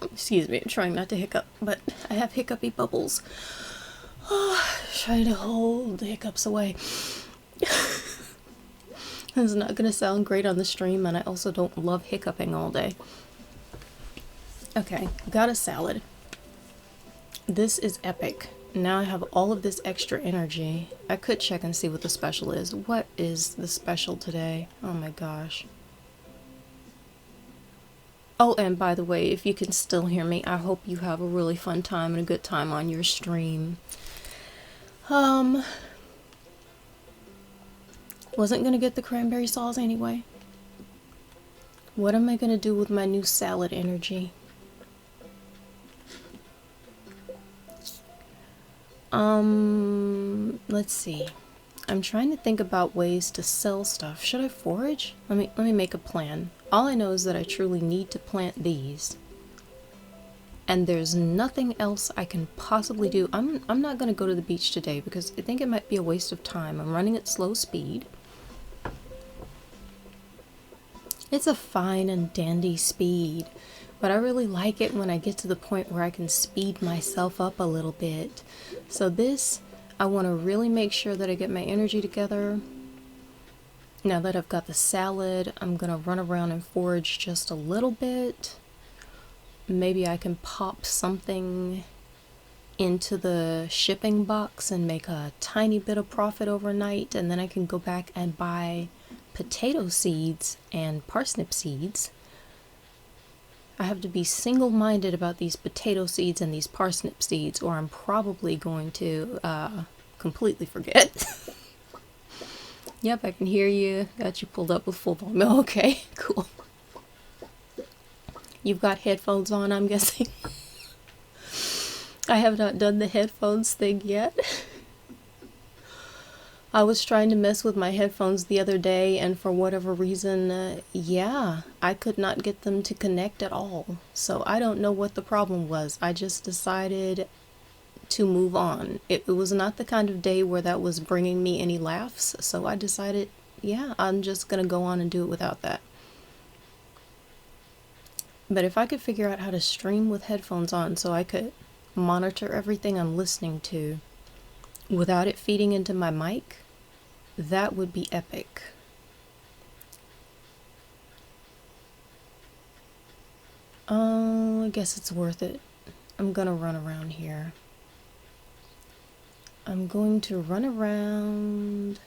Excuse me, I'm trying not to hiccup, but I have hiccupy bubbles. Trying to hold the hiccups away. This is not going to sound great on the stream, and I also don't love hiccuping all day. Okay, got a salad. This is epic. Now I have all of this extra energy. I could check and see what the special is. What is the special today? Oh my gosh. Oh, and by the way, if you can still hear me, I hope you have a really fun time and a good time on your stream. Wasn't gonna get the cranberry sauce anyway. What am I gonna do with my new salad energy? Let's see. I'm trying to think about ways to sell stuff. Should I forage? Let me make a plan. All I know is that I truly need to plant these. And there's nothing else I can possibly do. I'm not gonna go to the beach today because I think it might be a waste of time. I'm running at slow speed. It's a fine and dandy speed, but I really like it when I get to the point where I can speed myself up a little bit. So this, I want to really make sure that I get my energy together. Now that I've got the salad, I'm going to run around and forage just a little bit. Maybe I can pop something into the shipping box and make a tiny bit of profit overnight, and then I can go back and buy potato seeds and parsnip seeds. I have to be single-minded about these potato seeds and these parsnip seeds, or I'm probably going to completely forget. Yep, I can hear you. Got you pulled up with full volume. Okay, cool. You've got headphones on, I'm guessing. I have not done the headphones thing yet. I was trying to mess with my headphones the other day, and for whatever reason, yeah, I could not get them to connect at all. So I don't know what the problem was. I just decided to move on. It was not the kind of day where that was bringing me any laughs, so I decided, yeah, I'm just gonna go on and do it without that. But if I could figure out how to stream with headphones on so I could monitor everything I'm listening to without it feeding into my mic, that would be epic. Oh, I guess it's worth it. I'm gonna run around here. I'm going to run around.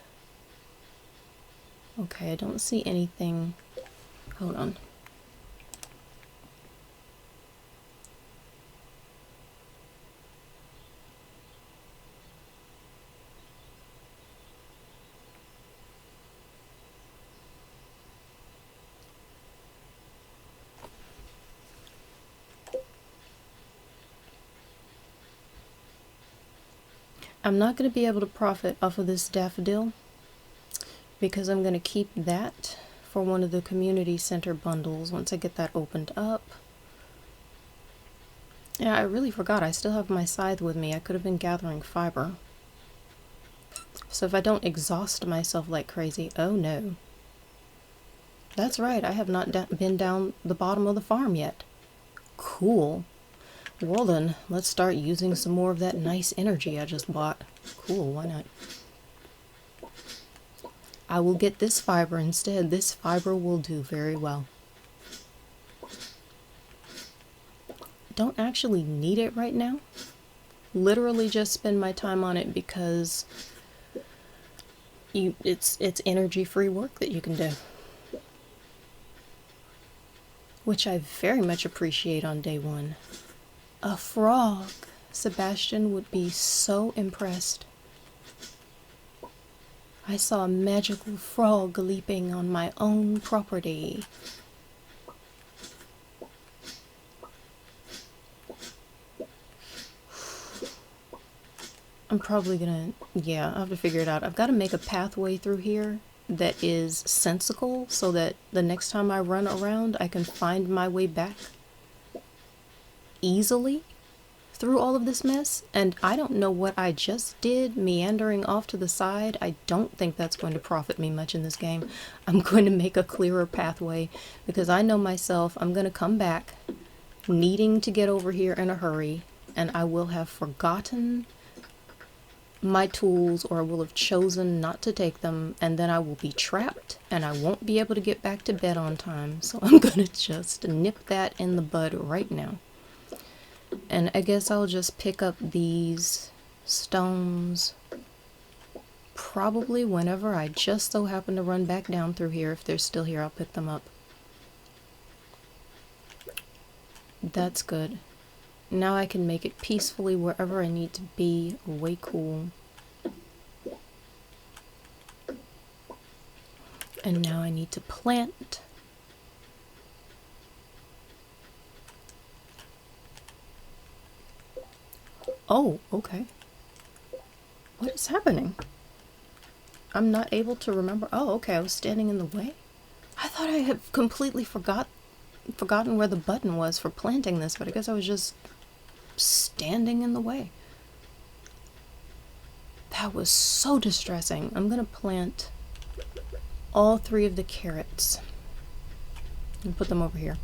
Okay, I don't see anything. Hold on. I'm not going to be able to profit off of this daffodil because I'm going to keep that for one of the community center bundles once I get that opened up. Yeah, I really forgot. I still have my scythe with me. I could have been gathering fiber. So if I don't exhaust myself like crazy, oh no. That's right, I have not been down the bottom of the farm yet. Cool. Well then, let's start using some more of that nice energy I just bought. Cool, why not? I will get this fiber instead. This fiber will do very well. Don't actually need it right now. Literally just spend my time on it because it's energy-free work that you can do. Which I very much appreciate on day one. A frog. Sebastian would be so impressed. I saw a magical frog leaping on my own property. I'm probably gonna, yeah, I'll have to figure it out. I've got to make a pathway through here that is sensical so that the next time I run around, I can find my way back easily through all of this mess. And I don't know what I just did meandering off to the side. I don't think that's going to profit me much in this game. I'm going to make a clearer pathway because I know myself. I'm going to come back needing to get over here in a hurry, and I will have forgotten my tools, or I will have chosen not to take them, and then I will be trapped and I won't be able to get back to bed on time. So I'm gonna just nip that in the bud right now. And I guess I'll just pick up these stones probably whenever I just so happen to run back down through here. If they're still here, I'll pick them up. That's good. Now I can make it peacefully wherever I need to be. Way cool. And now I need to plant. Oh, okay. What is happening? I'm not able to remember. Oh, okay, I was standing in the way. I thought I had completely forgotten where the button was for planting this, but I guess I was just standing in the way. That was so distressing. I'm gonna plant all 3 of the carrots and put them over here.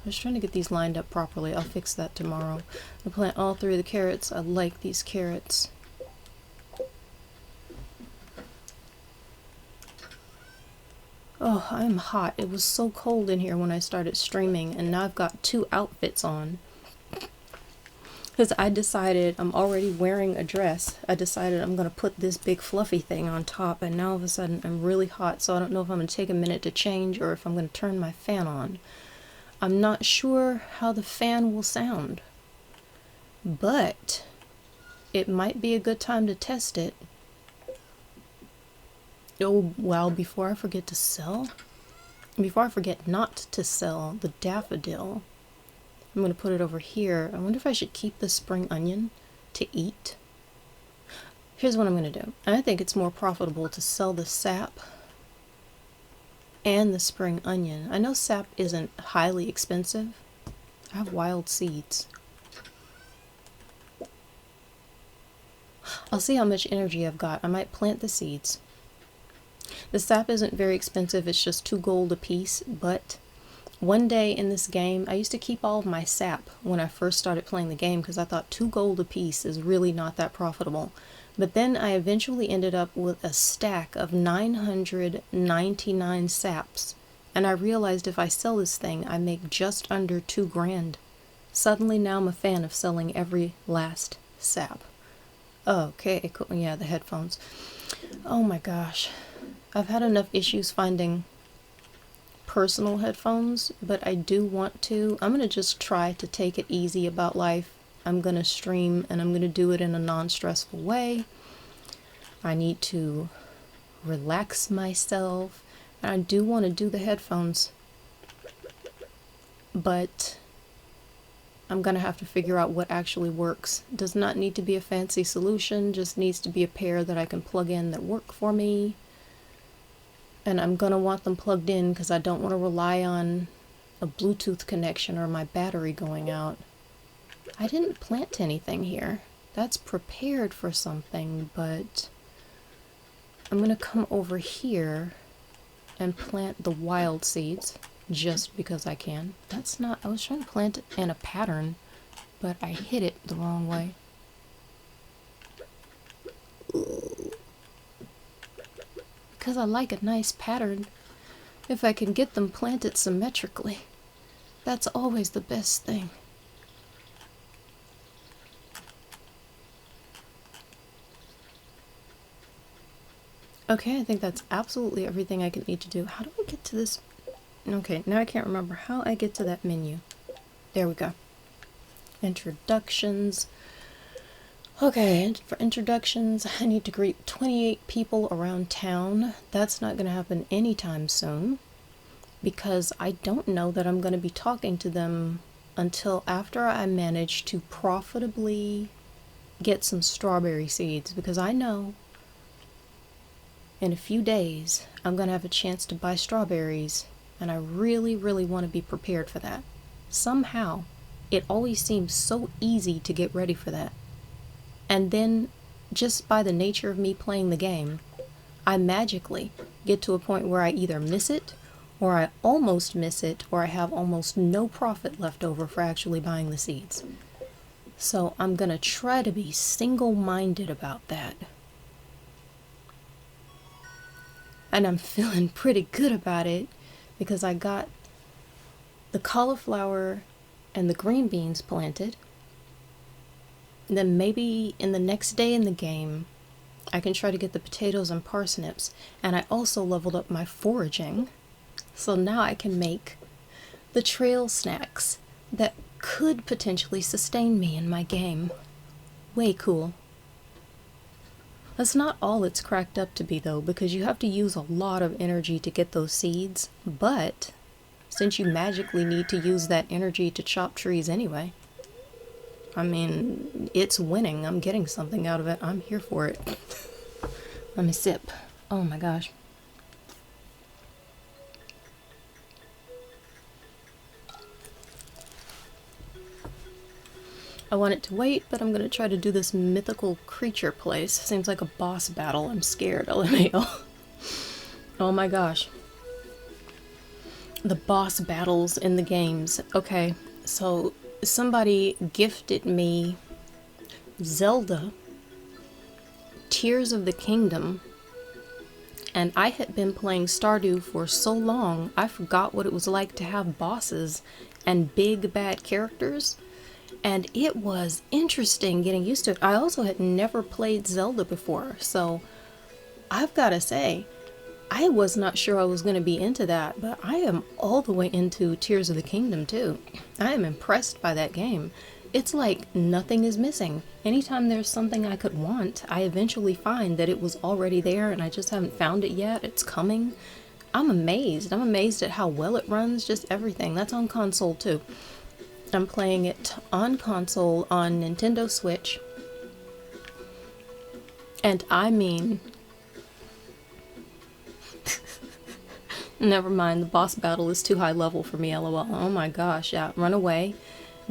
I was trying to get these lined up properly. I'll fix that tomorrow. I'll plant all 3 of the carrots. I like these carrots. Oh, I'm hot. It was so cold in here when I started streaming, and now I've got 2 outfits on. Because I decided I'm already wearing a dress. I decided I'm going to put this big fluffy thing on top, and now all of a sudden I'm really hot, so I don't know if I'm going to take a minute to change or if I'm going to turn my fan on. I'm not sure how the fan will sound, but it might be a good time to test it. Oh, well, before I forget not to sell the daffodil, I'm going to put it over here. I wonder if I should keep the spring onion to eat. Here's what I'm going to do. I think it's more profitable to sell the sap and the spring onion. I know sap isn't highly expensive. I have wild seeds. I'll see how much energy I've got. I might plant the seeds. The sap isn't very expensive, it's just 2 gold a piece, but one day in this game, I used to keep all of my sap when I first started playing the game because I thought 2 gold a piece is really not that profitable. But then I eventually ended up with a stack of 999 saps, and I realized if I sell this thing, I make just under 2 grand. Suddenly now I'm a fan of selling every last sap. Okay, cool. Yeah, the headphones. Oh my gosh. I've had enough issues finding personal headphones, but I do want to. I'm going to just try to take it easy about life. I'm going to stream and I'm going to do it in a non-stressful way. I need to relax myself. And I do want to do the headphones, but I'm going to have to figure out what actually works. It does not need to be a fancy solution, just needs to be a pair that I can plug in that work for me. And I'm going to want them plugged in because I don't want to rely on a Bluetooth connection or my battery going out. I didn't plant anything here. That's prepared for something, but I'm going to come over here and plant the wild seeds just because I can. That's not, I was trying to plant it in a pattern, but I hit it the wrong way. Because I like a nice pattern. If I can get them planted symmetrically, that's always the best thing. Okay, I think that's absolutely everything I can need to do. How do I get to this? Okay, now I can't remember how I get to that menu. There we go. Introductions. Okay, for introductions, I need to greet 28 people around town. That's not going to happen anytime soon because I don't know that I'm going to be talking to them until after I manage to profitably get some strawberry seeds, because I know in a few days I'm going to have a chance to buy strawberries, and I really, really want to be prepared for that. Somehow, it always seems so easy to get ready for that. And then, just by the nature of me playing the game, I magically get to a point where I either miss it, or I almost miss it, or I have almost no profit left over for actually buying the seeds. So I'm gonna try to be single-minded about that. And I'm feeling pretty good about it, because I got the cauliflower and the green beans planted. And then maybe in the next day in the game, I can try to get the potatoes and parsnips. And I also leveled up my foraging. So now I can make the trail snacks that could potentially sustain me in my game. Way cool. That's not all it's cracked up to be though, because you have to use a lot of energy to get those seeds, but since you magically need to use that energy to chop trees anyway, I mean, it's winning. I'm getting something out of it. I'm here for it. Let me sip. Oh my gosh. I want it to wait, but I'm gonna try to do this mythical creature place. Seems like a boss battle. I'm scared, LMAO. Oh my gosh. The boss battles in the games. Okay, so somebody gifted me Zelda Tears of the Kingdom, and I had been playing Stardew for so long, I forgot what it was like to have bosses and big bad characters. And it was interesting getting used to it. I also had never played Zelda before, so I've got to say, I was not sure I was going to be into that, but I am all the way into Tears of the Kingdom too. I am impressed by that game. It's like nothing is missing. Anytime there's something I could want, I eventually find that it was already there and I just haven't found it yet. It's coming. I'm amazed. I'm amazed at how well it runs, just everything. That's on console too. I'm playing it on console on Nintendo Switch. And I mean... Never mind, the boss battle is too high level for me, lol. Oh my gosh, yeah. Run away,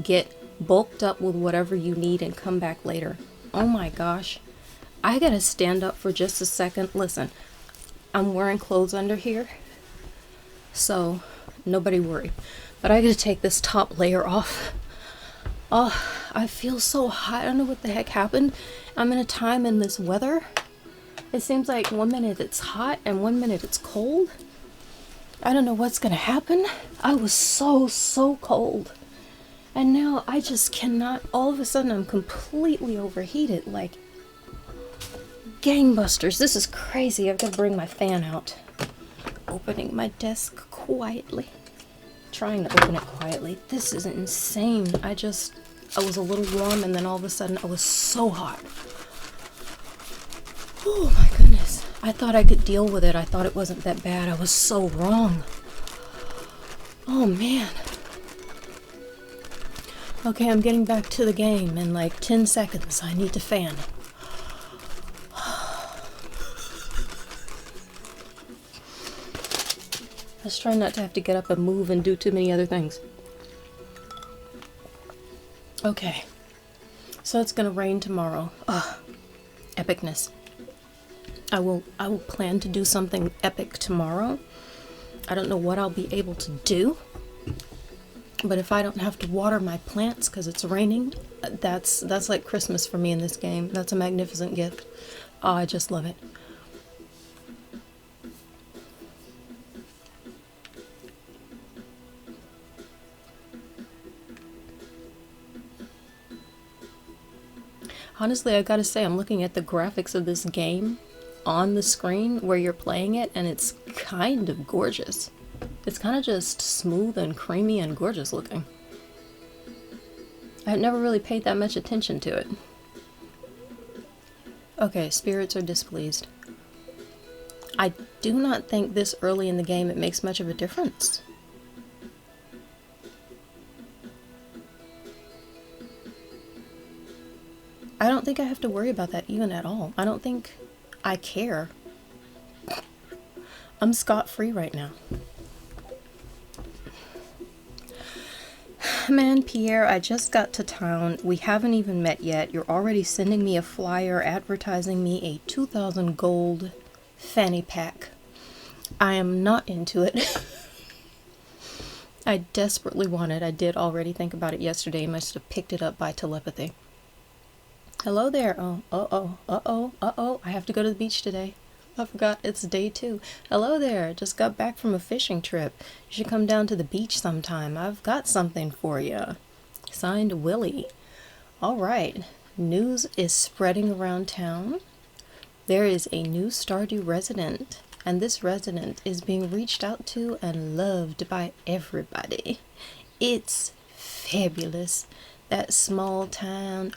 get bulked up with whatever you need, and come back later. Oh my gosh. I gotta stand up for just a second. Listen, I'm wearing clothes under here, so nobody worry. But I gotta take this top layer off. Oh, I feel so hot. I don't know what the heck happened. I'm in a time in this weather. It seems like 1 minute it's hot and 1 minute it's cold. I don't know what's gonna happen. I was so cold. And now I just cannot. All of a sudden I'm completely overheated. Like gangbusters. This is crazy. I've got to bring my fan out. Opening my desk quietly. Trying to open it quietly. This is insane. I was a little warm and then all of a sudden I was so hot. Oh my goodness. I thought I could deal with it. I thought it wasn't that bad. I was so wrong. Oh man. Okay, I'm getting back to the game in like 10 seconds. I need to fan. Let's try not to have to get up and move and do too many other things. Okay. So it's gonna rain tomorrow. Ugh. Epicness. I will plan to do something epic tomorrow. I don't know what I'll be able to do. But if I don't have to water my plants because it's raining, that's like Christmas for me in this game. That's a magnificent gift. Oh, I just love it. Honestly, I gotta say, I'm looking at the graphics of this game on the screen where you're playing it, and it's kind of gorgeous. It's kind of just smooth and creamy and gorgeous looking. I've never really paid that much attention to it. Okay, spirits are displeased. I do not think this early in the game it makes much of a difference. I don't think I have to worry about that even at all. I don't think I care. I'm scot-free right now. Man, Pierre, I just got to town. We haven't even met yet. You're already sending me a flyer advertising me a 2,000 gold fanny pack. I am not into it. I desperately want it. I did already think about it yesterday. I must have picked it up by telepathy. Hello there. Oh, uh-oh. I have to go to the beach today. I forgot it's day 2. Hello there, just got back from a fishing trip. You should come down to the beach sometime. I've got something for you. Signed, Willie. Alright, news is spreading around town. There is a new Stardew resident, and this resident is being reached out to and loved by everybody. It's fabulous. That small town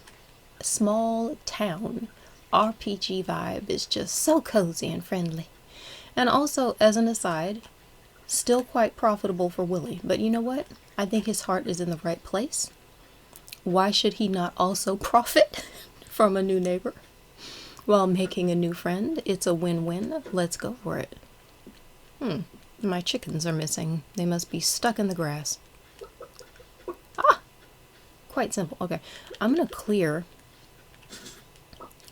RPG vibe is just so cozy and friendly. And also, as an aside, still quite profitable for Willie. But you know what? I think his heart is in the right place. Why should he not also profit from a new neighbor while making a new friend? It's a win-win. Let's go for it. My chickens are missing. They must be stuck in the grass. Quite simple. Okay, I'm gonna clear.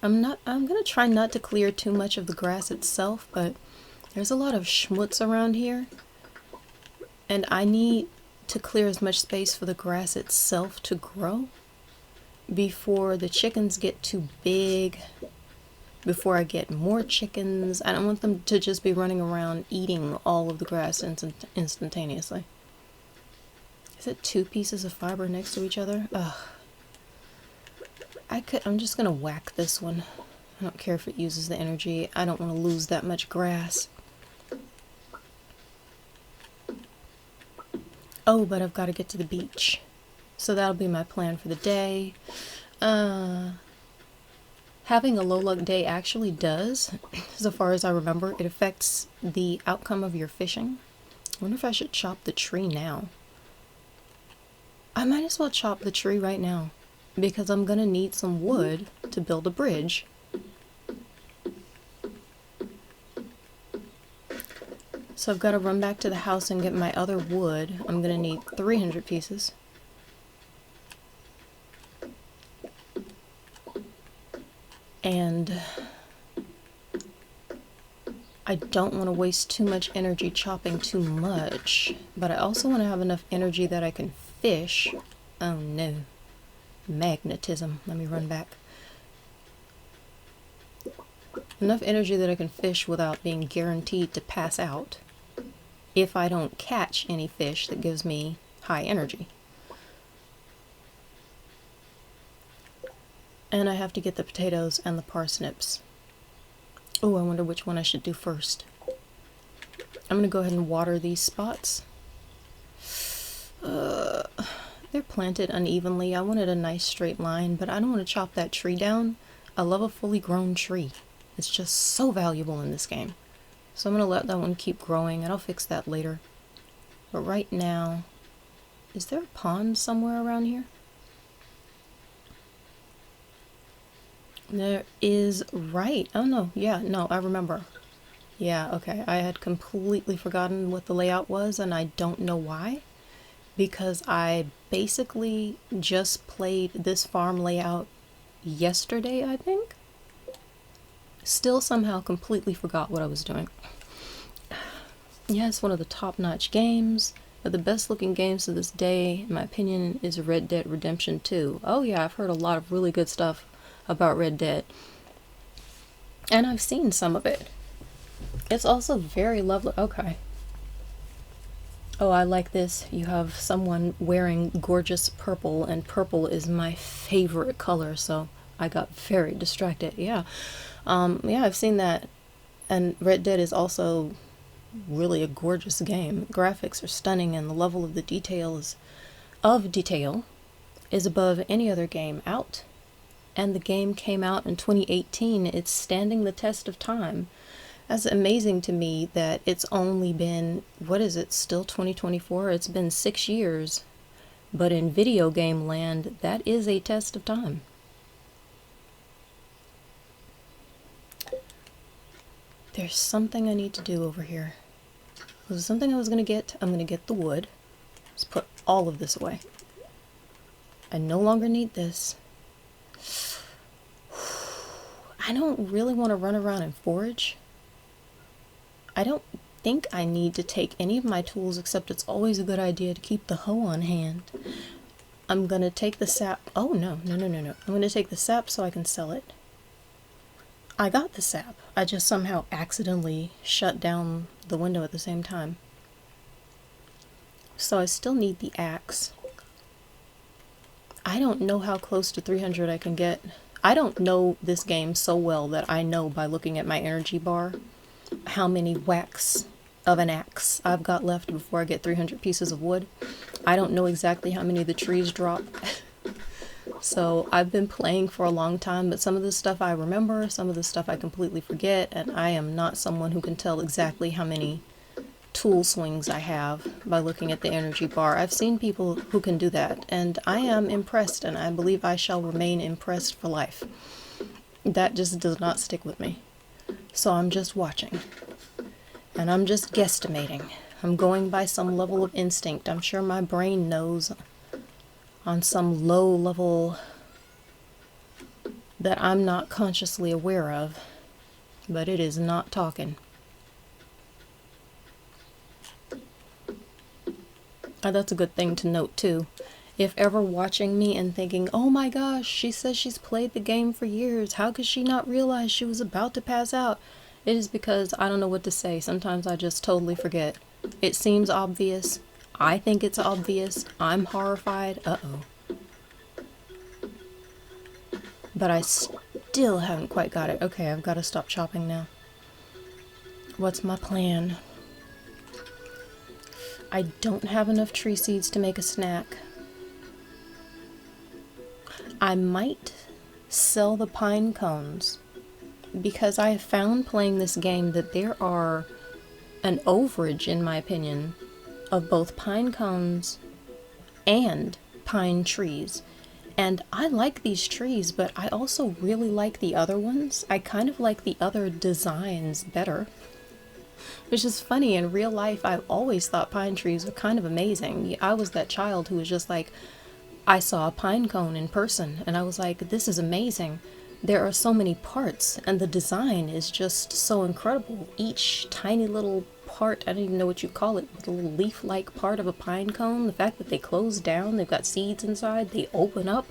I'm gonna try not to clear too much of the grass itself, but there's a lot of schmutz around here, and I need to clear as much space for the grass itself to grow before the chickens get too big, before I get more chickens. I don't want them to just be running around eating all of the grass instantaneously. Is it 2 pieces of fiber next to each other? Ugh. I'm just gonna whack this one. I don't care if it uses the energy. I don't want to lose that much grass. Oh, but I've got to get to the beach. So that'll be my plan for the day. Having a low luck day actually does, so far as I remember, it affects the outcome of your fishing. I wonder if I should chop the tree now. I might as well chop the tree right now, because I'm gonna need some wood to build a bridge. So I've got to run back to the house and get my other wood. I'm gonna need 300 pieces. And I don't want to waste too much energy chopping too much, but I also want to have enough energy that I can fish. Oh no. Magnetism. Let me run back. Enough energy that I can fish without being guaranteed to pass out if I don't catch any fish that gives me high energy. And I have to get the potatoes and the parsnips. Oh, I wonder which one I should do first. I'm gonna go ahead and water these spots. They're planted unevenly. I wanted a nice straight line, but I don't want to chop that tree down. I love a fully grown tree. It's just so valuable in this game. So I'm gonna let that one keep growing, and I'll fix that later. But right now, is there a pond somewhere around here? There is, right. Oh no, yeah, no, I remember. Yeah, okay, I had completely forgotten what the layout was, and I don't know why. Because I basically just played this farm layout yesterday, I think. Still somehow completely forgot what I was doing. Yeah, it's one of the top-notch games. But the best-looking games to this day, in my opinion, is Red Dead Redemption 2. Oh yeah, I've heard a lot of really good stuff about Red Dead. And I've seen some of it. It's also very lovely. Okay. Oh, I like this. You have someone wearing gorgeous purple, and purple is my favorite color, so I got very distracted. Yeah. Yeah, I've seen that. And Red Dead is also really a gorgeous game. Graphics are stunning, and the level of the detail is above any other game out. And the game came out in 2018. It's standing the test of time. That's amazing to me that it's only been, what is it, still 2024? It's been 6 years. But in video game land, that is a test of time. There's something I need to do over here. Was it something I was going to get? I'm going to get the wood. Let's put all of this away. I no longer need this. I don't really want to run around and forage. I don't think I need to take any of my tools, except it's always a good idea to keep the hoe on hand. I'm gonna take the sap. Oh, no. I'm gonna take the sap so I can sell it. I got the sap. I just somehow accidentally shut down the window at the same time. So I still need the axe. I don't know how close to 300 I can get. I don't know this game so well that I know by looking at my energy bar how many whacks of an axe I've got left before I get 300 pieces of wood. I don't know exactly how many the trees drop. So I've been playing for a long time, but some of the stuff I remember, some of the stuff I completely forget, and I am not someone who can tell exactly how many tool swings I have by looking at the energy bar. I've seen people who can do that, and I am impressed, and I believe I shall remain impressed for life. That just does not stick with me. So I'm just watching, and I'm just guesstimating. I'm going by some level of instinct. I'm sure my brain knows on some low level that I'm not consciously aware of, but it is not talking. That's a good thing to note too. If ever watching me and thinking, oh my gosh, she says she's played the game for years, how could she not realize she was about to pass out? It is because I don't know what to say. Sometimes I just totally forget. It seems obvious. I think it's obvious. I'm horrified. Uh-oh. But I still haven't quite got it. Okay, I've got to stop chopping now. What's my plan? I don't have enough tree seeds to make a snack. I might sell the pine cones because I have found playing this game that there are an overage, in my opinion, of both pine cones and pine trees. And I like these trees, but I also really like the other ones. I kind of like the other designs better. Which is funny, in real life, I've always thought pine trees were kind of amazing. I was that child who was just like, I saw a pine cone in person, and I was like, this is amazing. There are so many parts, and the design is just so incredible. Each tiny little part, I don't even know what you call it, the little leaf-like part of a pine cone, the fact that they close down, they've got seeds inside, they open up,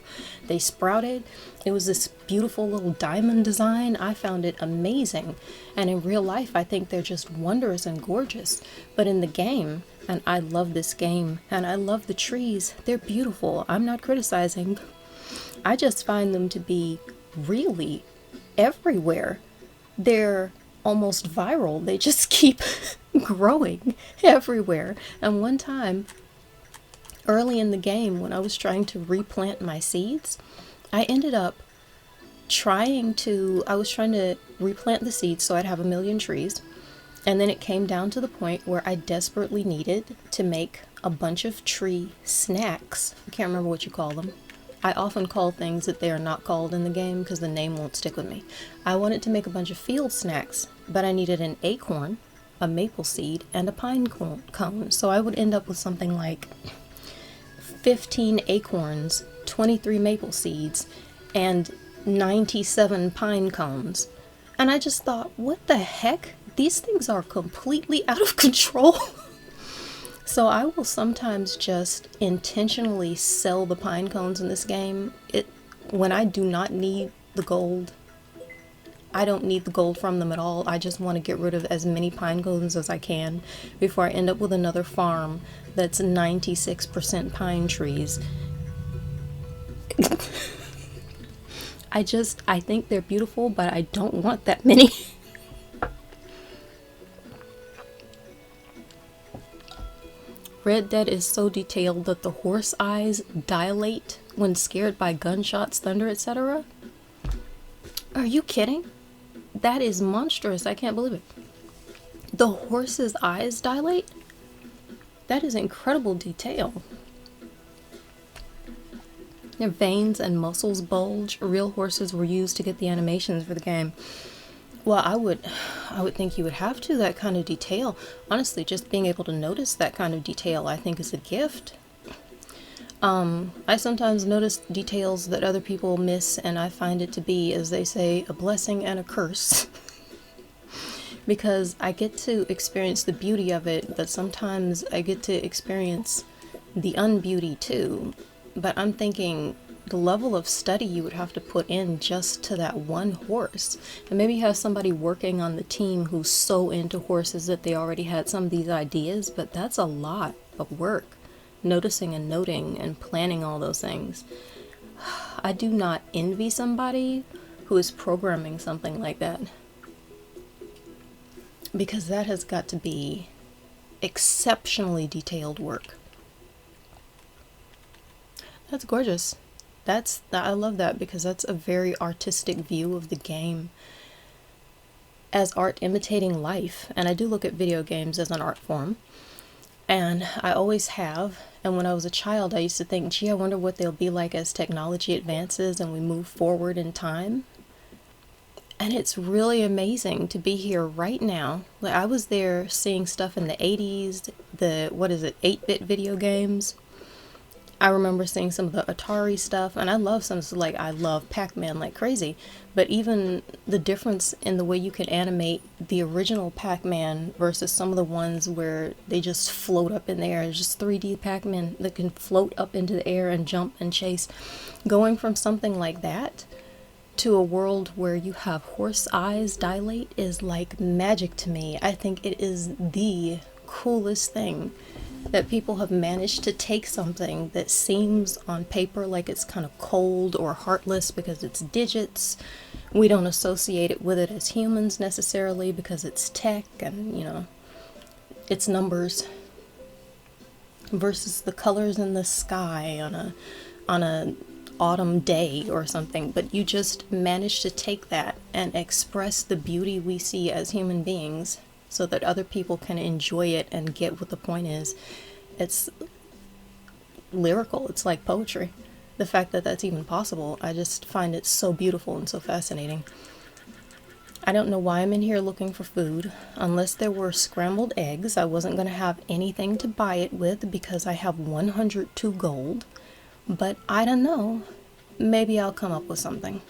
they sprouted. It was this beautiful little diamond design. I found it amazing. And in real life, I think they're just wondrous and gorgeous. But in the game, and I love this game, and I love the trees, they're beautiful. I'm not criticizing. I just find them to be really everywhere. They're almost viral. They just keep growing everywhere. And one time, early in the game, when I was trying to replant my seeds, I ended up I was trying to replant the seeds so I'd have 1,000,000 trees. And then it came down to the point where I desperately needed to make a bunch of tree snacks. I can't remember what you call them. I often call things that they are not called in the game because the name won't stick with me. I wanted to make a bunch of field snacks, but I needed an acorn, a maple seed, and a pine cone. So I would end up with something like 15 acorns, 23 maple seeds, and 97 pine cones. And I just thought, what the heck? These things are completely out of control. So I will sometimes just intentionally sell the pine cones in this game. When I do not need the gold, I don't need the gold from them at all. I just want to get rid of as many pine cones as I can before I end up with another farm that's 96% pine trees. I think they're beautiful, but I don't want that many. Red Dead is so detailed that the horse eyes dilate when scared by gunshots, thunder, etc. Are you kidding? That is monstrous. I can't believe it. The horse's eyes dilate? That is incredible detail. Their veins and muscles bulge. Real horses were used to get the animations for the game. Well, I would think you would have to, that kind of detail. Honestly, just being able to notice that kind of detail, I think, is a gift. I sometimes notice details that other people miss, and I find it to be, as they say, a blessing and a curse. Because I get to experience the beauty of it, but sometimes I get to experience the unbeauty too. But I'm thinking, the level of study you would have to put in just to that one horse. And maybe have somebody working on the team who's so into horses that they already had some of these ideas, but that's a lot of work. Noticing and noting and planning all those things. I do not envy somebody who is programming something like that, because that has got to be exceptionally detailed work. That's gorgeous. I love that, because that's a very artistic view of the game as art imitating life. And I do look at video games as an art form, and I always have. And when I was a child, I used to think, gee, I wonder what they'll be like as technology advances and we move forward in time. And it's really amazing to be here right now. Like, I was there seeing stuff in the 80s, 8-bit video games. I remember seeing some of the Atari stuff, and I love I love Pac-Man like crazy. But even the difference in the way you can animate the original Pac-Man versus some of the ones where they just float up in the air, just 3D Pac-Man that can float up into the air and jump and chase. Going from something like that to a world where you have horse eyes dilate is like magic to me. I think it is the coolest thing that people have managed to take something that seems on paper like it's kind of cold or heartless because it's digits. We don't associate it with it as humans necessarily because it's tech and, it's numbers, versus the colors in the sky on a autumn day or something. But you just manage to take that and express the beauty we see as human beings so that other people can enjoy it and get what the point is. It's lyrical. It's like poetry. The fact that that's even possible, I just find it so beautiful and so fascinating. I don't know why I'm in here looking for food. Unless there were scrambled eggs, I wasn't going to have anything to buy it with because I have 102 gold. But I don't know. Maybe I'll come up with something.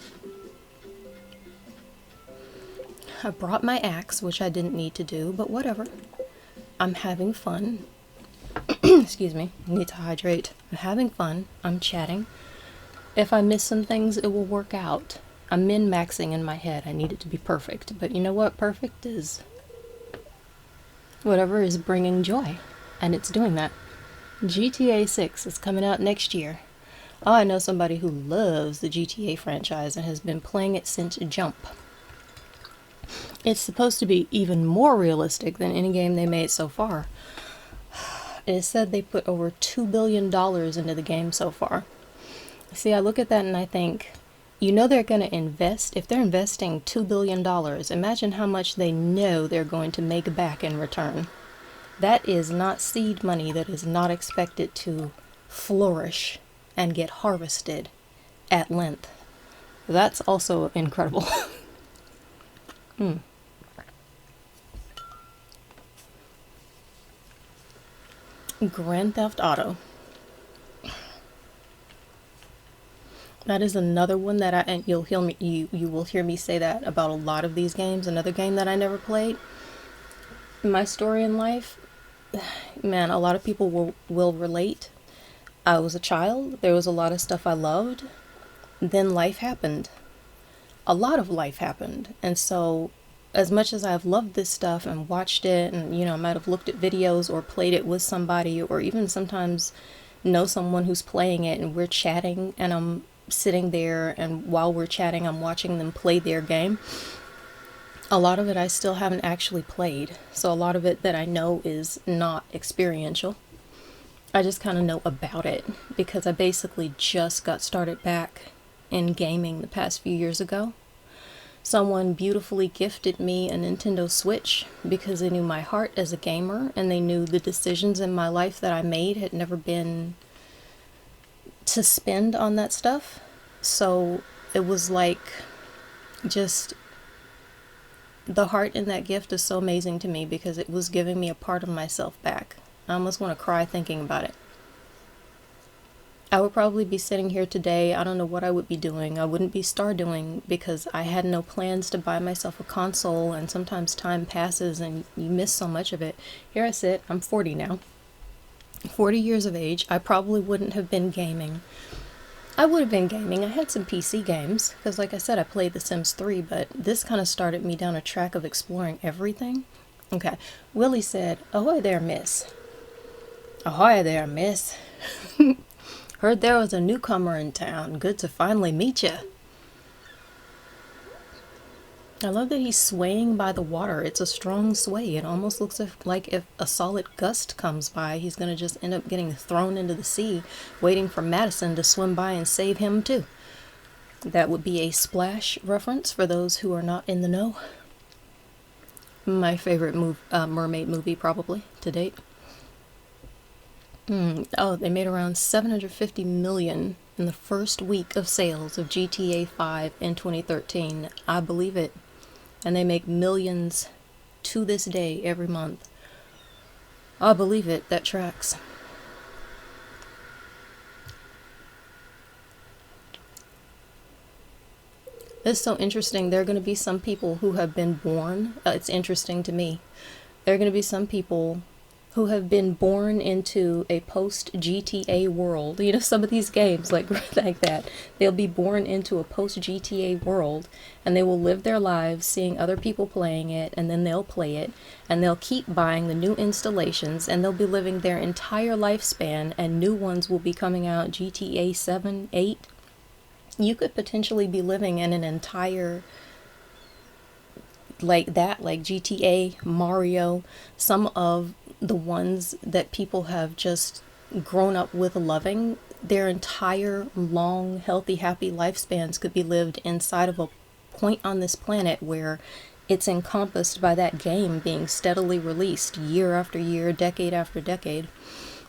I brought my axe, which I didn't need to do, but whatever. I'm having fun. Excuse me, I need to hydrate. I'm having fun. I'm chatting. If I miss some things, it will work out. I'm min-maxing in my head. I need it to be perfect. But you know what perfect is? Whatever is bringing joy. And it's doing that. GTA 6 is coming out next year. Oh, I know somebody who loves the GTA franchise and has been playing it since Jump. It's supposed to be even more realistic than any game they made so far. It is said they put over $2 billion into the game so far. See, I look at that and I think, they're going to invest. If they're investing $2 billion, imagine how much they know they're going to make back in return. That is not seed money that is not expected to flourish and get harvested at length. That's also incredible. Grand Theft Auto. That is another one that and you will hear me say that about a lot of these games. Another game that I never played. My story in life, man, a lot of people will relate. I was a child. There was a lot of stuff I loved. Then life happened. A lot of life happened. And so as much as I've loved this stuff and watched it and, I might have looked at videos or played it with somebody or even sometimes know someone who's playing it and we're chatting and I'm sitting there and while we're chatting, I'm watching them play their game. A lot of it I still haven't actually played. So a lot of it that I know is not experiential. I just kind of know about it because I basically just got started back in gaming the past few years ago. Someone beautifully gifted me a Nintendo Switch because they knew my heart as a gamer and they knew the decisions in my life that I made had never been to spend on that stuff. So it was like just the heart in that gift is so amazing to me because it was giving me a part of myself back. I almost want to cry thinking about it. I would probably be sitting here today. I don't know what I would be doing. I wouldn't be Stardewing because I had no plans to buy myself a console, and sometimes time passes and you miss so much of it. Here I sit. I'm 40 now. 40 years of age. I probably wouldn't have been gaming. I would have been gaming. I had some PC games, because like I said, I played The Sims 3, but this kind of started me down a track of exploring everything. Okay, Willie said, "Ahoy there, miss." Ahoy there, miss. Heard there was a newcomer in town. Good to finally meet you. I love that he's swaying by the water. It's a strong sway. It almost looks like if a solid gust comes by, he's going to just end up getting thrown into the sea, waiting for Madison to swim by and save him too. That would be a Splash reference for those who are not in the know. My favorite mermaid movie probably to date. Oh, they made around 750 million in the first week of sales of GTA 5 in 2013. I believe it. And they make millions to this day every month. I believe it. That tracks. It's so interesting. There are going to be some people who have been born. It's interesting to me. There are going to be some people who have been born into a post-GTA world. You know, some of these games, like that, they'll be born into a post-GTA world, and they will live their lives seeing other people playing it, and then they'll play it, and they'll keep buying the new installations, and they'll be living their entire lifespan, and new ones will be coming out, GTA 7, 8. You could potentially be living in an entire like that, like GTA, Mario, some of the ones that people have just grown up with loving, their entire long, healthy, happy lifespans could be lived inside of a point on this planet where it's encompassed by that game being steadily released year after year, decade after decade.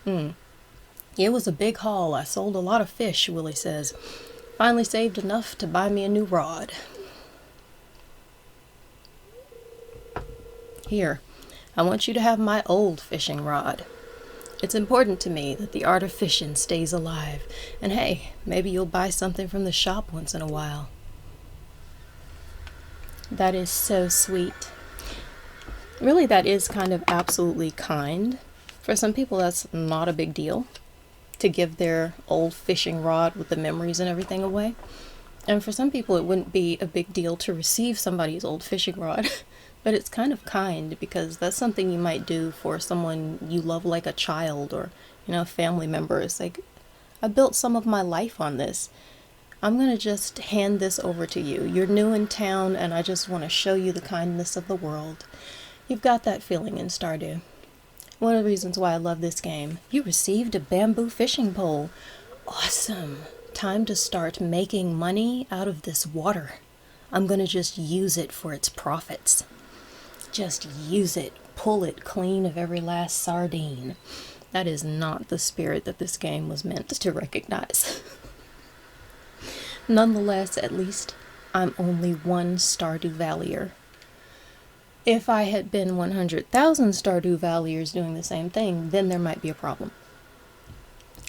It was a big haul. I sold a lot of fish, Willie says. Finally saved enough to buy me a new rod. Here, I want you to have my old fishing rod. It's important to me that the art of fishing stays alive. And hey, maybe you'll buy something from the shop once in a while. That is so sweet. Really, that is kind of absolutely kind. For some people, that's not a big deal to give their old fishing rod with the memories and everything away. And for some people, it wouldn't be a big deal to receive somebody's old fishing rod. But it's kind of kind because that's something you might do for someone you love like a child or, you know, family member. It's like, I built some of my life on this. I'm going to just hand this over to you. You're new in town and I just want to show you the kindness of the world. You've got that feeling in Stardew. One of the reasons why I love this game. You received a bamboo fishing pole. Awesome. Time to start making money out of this water. I'm going to just use it for its profits. Just use it, pull it clean of every last sardine. That is not the spirit that this game was meant to recognize. Nonetheless, at least I'm only one Stardew Valleyer. If I had been 100,000 Stardew Valleyers doing the same thing, then there might be a problem.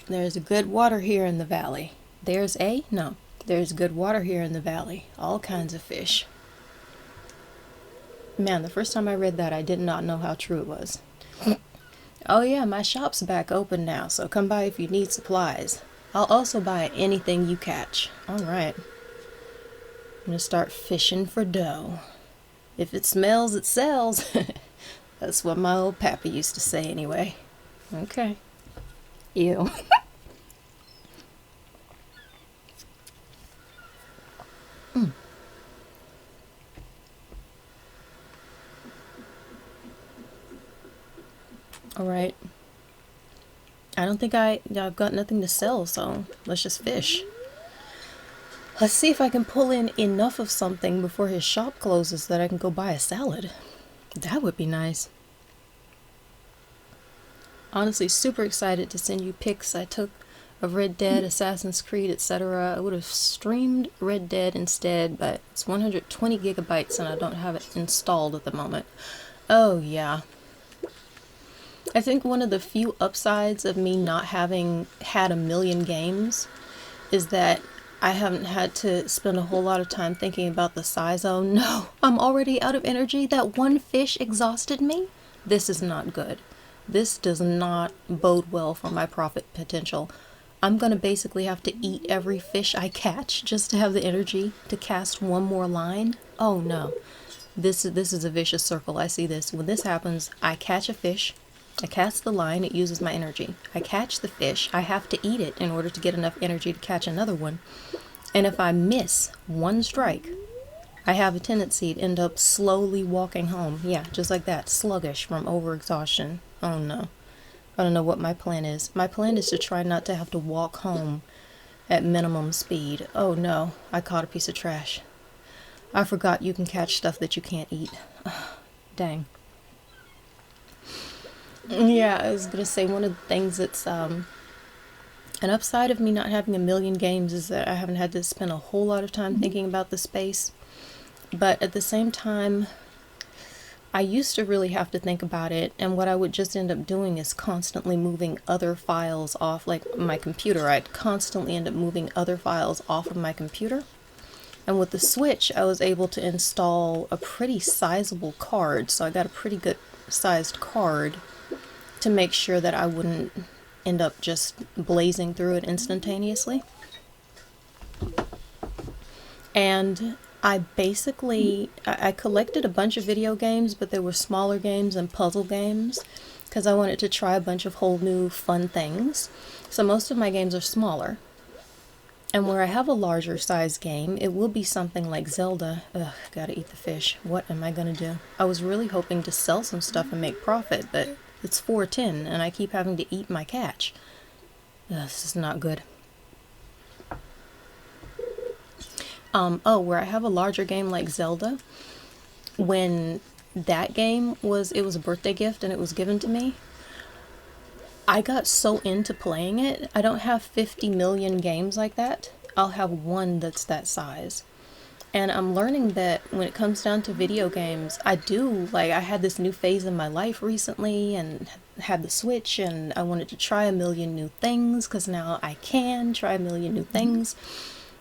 There's good water here in the valley. There's good water here in the valley. All kinds of fish. Man, the first time I read that, I did not know how true it was. Oh yeah, my shop's back open now, so come by if you need supplies. I'll also buy anything you catch. Alright. I'm gonna start fishing for dough. If it smells, it sells. That's what my old pappy used to say anyway. Okay. Ew. Alright. I don't think I've got nothing to sell, so let's just fish. Let's see if I can pull in enough of something before his shop closes that I can go buy a salad. That would be nice. Honestly, super excited to send you pics I took of Red Dead, Assassin's Creed, etc. I would have streamed Red Dead instead, but it's 120 gigabytes and I don't have it installed at the moment. Oh yeah. I think one of the few upsides of me not having had a million games is that I haven't had to spend a whole lot of time thinking about the size. Oh no, I'm already out of energy. That one fish exhausted me. This is not good. This does not bode well for my profit potential. I'm gonna basically have to eat every fish I catch just to have the energy to cast one more line. Oh no. This is a vicious circle. I see this. When this happens, I catch a fish, I cast the line, it uses my energy. I catch the fish, I have to eat it in order to get enough energy to catch another one. And if I miss one strike, I have a tendency to end up slowly walking home. Yeah, just like that, sluggish from overexhaustion. Oh no. I don't know what my plan is. My plan is to try not to have to walk home at minimum speed. Oh no, I caught a piece of trash. I forgot you can catch stuff that you can't eat. Dang. Yeah, I was gonna say one of the things that's an upside of me not having a million games is that I haven't had to spend a whole lot of time thinking about the space. But at the same time, I used to really have to think about it, and what I would just end up doing is constantly moving other files off, like my computer. I'd constantly end up moving other files off of my computer. And with the Switch, I was able to install a pretty sizable card, so I got a pretty good sized card to make sure that I wouldn't end up just blazing through it instantaneously. And I collected a bunch of video games, but they were smaller games and puzzle games because I wanted to try a bunch of whole new fun things. So most of my games are smaller. And where I have a larger size game, it will be something like Zelda. Ugh, gotta eat the fish. What am I gonna do? I was really hoping to sell some stuff and make profit, but it's 4:10 and I keep having to eat my catch. Ugh, this is not good. Where I have a larger game like Zelda, when that game was a birthday gift and it was given to me, I got so into playing it. I don't have 50 million games like that. I'll have one that's that size. And I'm learning that when it comes down to video games, I had this new phase in my life recently and had the Switch, and I wanted to try a million new things because now I can try a million new things.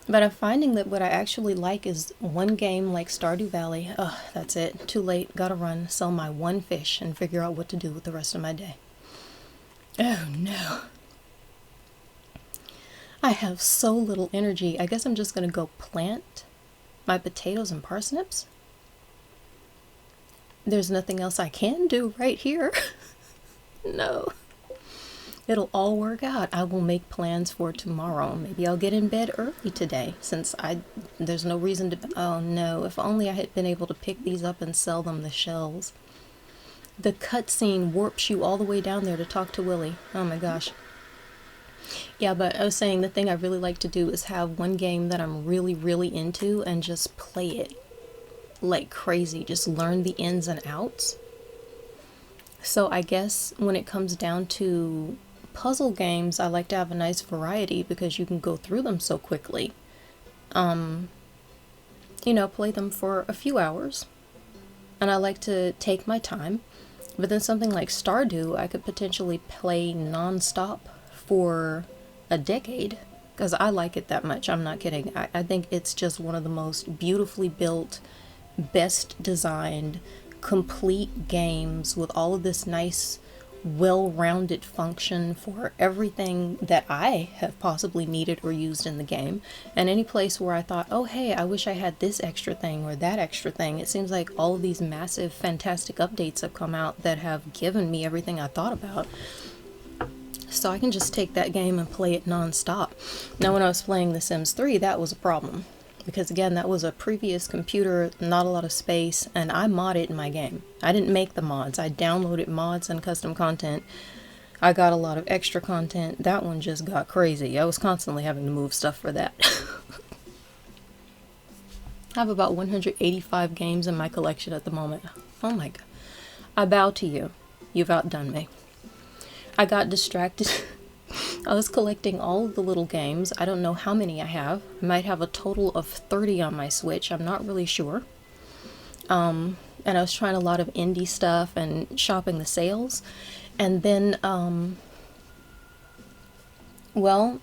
But I'm finding that what I actually like is one game like Stardew Valley. Ugh, that's it. Too late. Gotta run, sell my one fish, and figure out what to do with the rest of my day. Oh no. I have so little energy. I guess I'm just gonna go plant my potatoes and parsnips. There's nothing else I can do right here. No. It'll all work out. I will make plans for tomorrow. Maybe I'll get in bed early today since there's no reason to. Oh no, if only I had been able to pick these up and sell them the shells. The cutscene warps you all the way down there to talk to Willie. Oh my gosh. Yeah, but I was saying the thing I really like to do is have one game that I'm really, really into and just play it like crazy. Just learn the ins and outs. So I guess when it comes down to puzzle games, I like to have a nice variety because you can go through them so quickly. Play them for a few hours. And I like to take my time. But then something like Stardew, I could potentially play non-stop for a decade because I like it that much. I'm not kidding. I think it's just one of the most beautifully built, best designed, complete games with all of this nice, well-rounded function for everything that I have possibly needed or used in the game. And any place where I thought, oh hey, I wish I had this extra thing or that extra thing, it seems like all of these massive, fantastic updates have come out that have given me everything I thought about. So I can just take that game and play it non-stop. Now when I was playing The Sims 3, that was a problem. Because again, that was a previous computer, not a lot of space, and I modded my game. I didn't make the mods. I downloaded mods and custom content. I got a lot of extra content. That one just got crazy. I was constantly having to move stuff for that. I have about 185 games in my collection at the moment. Oh my god. I bow to you. You've outdone me. I got distracted. I was collecting all of the little games. I don't know how many I have. I might have a total of 30 on my Switch. I'm not really sure. And I was trying a lot of indie stuff and shopping the sales. And then,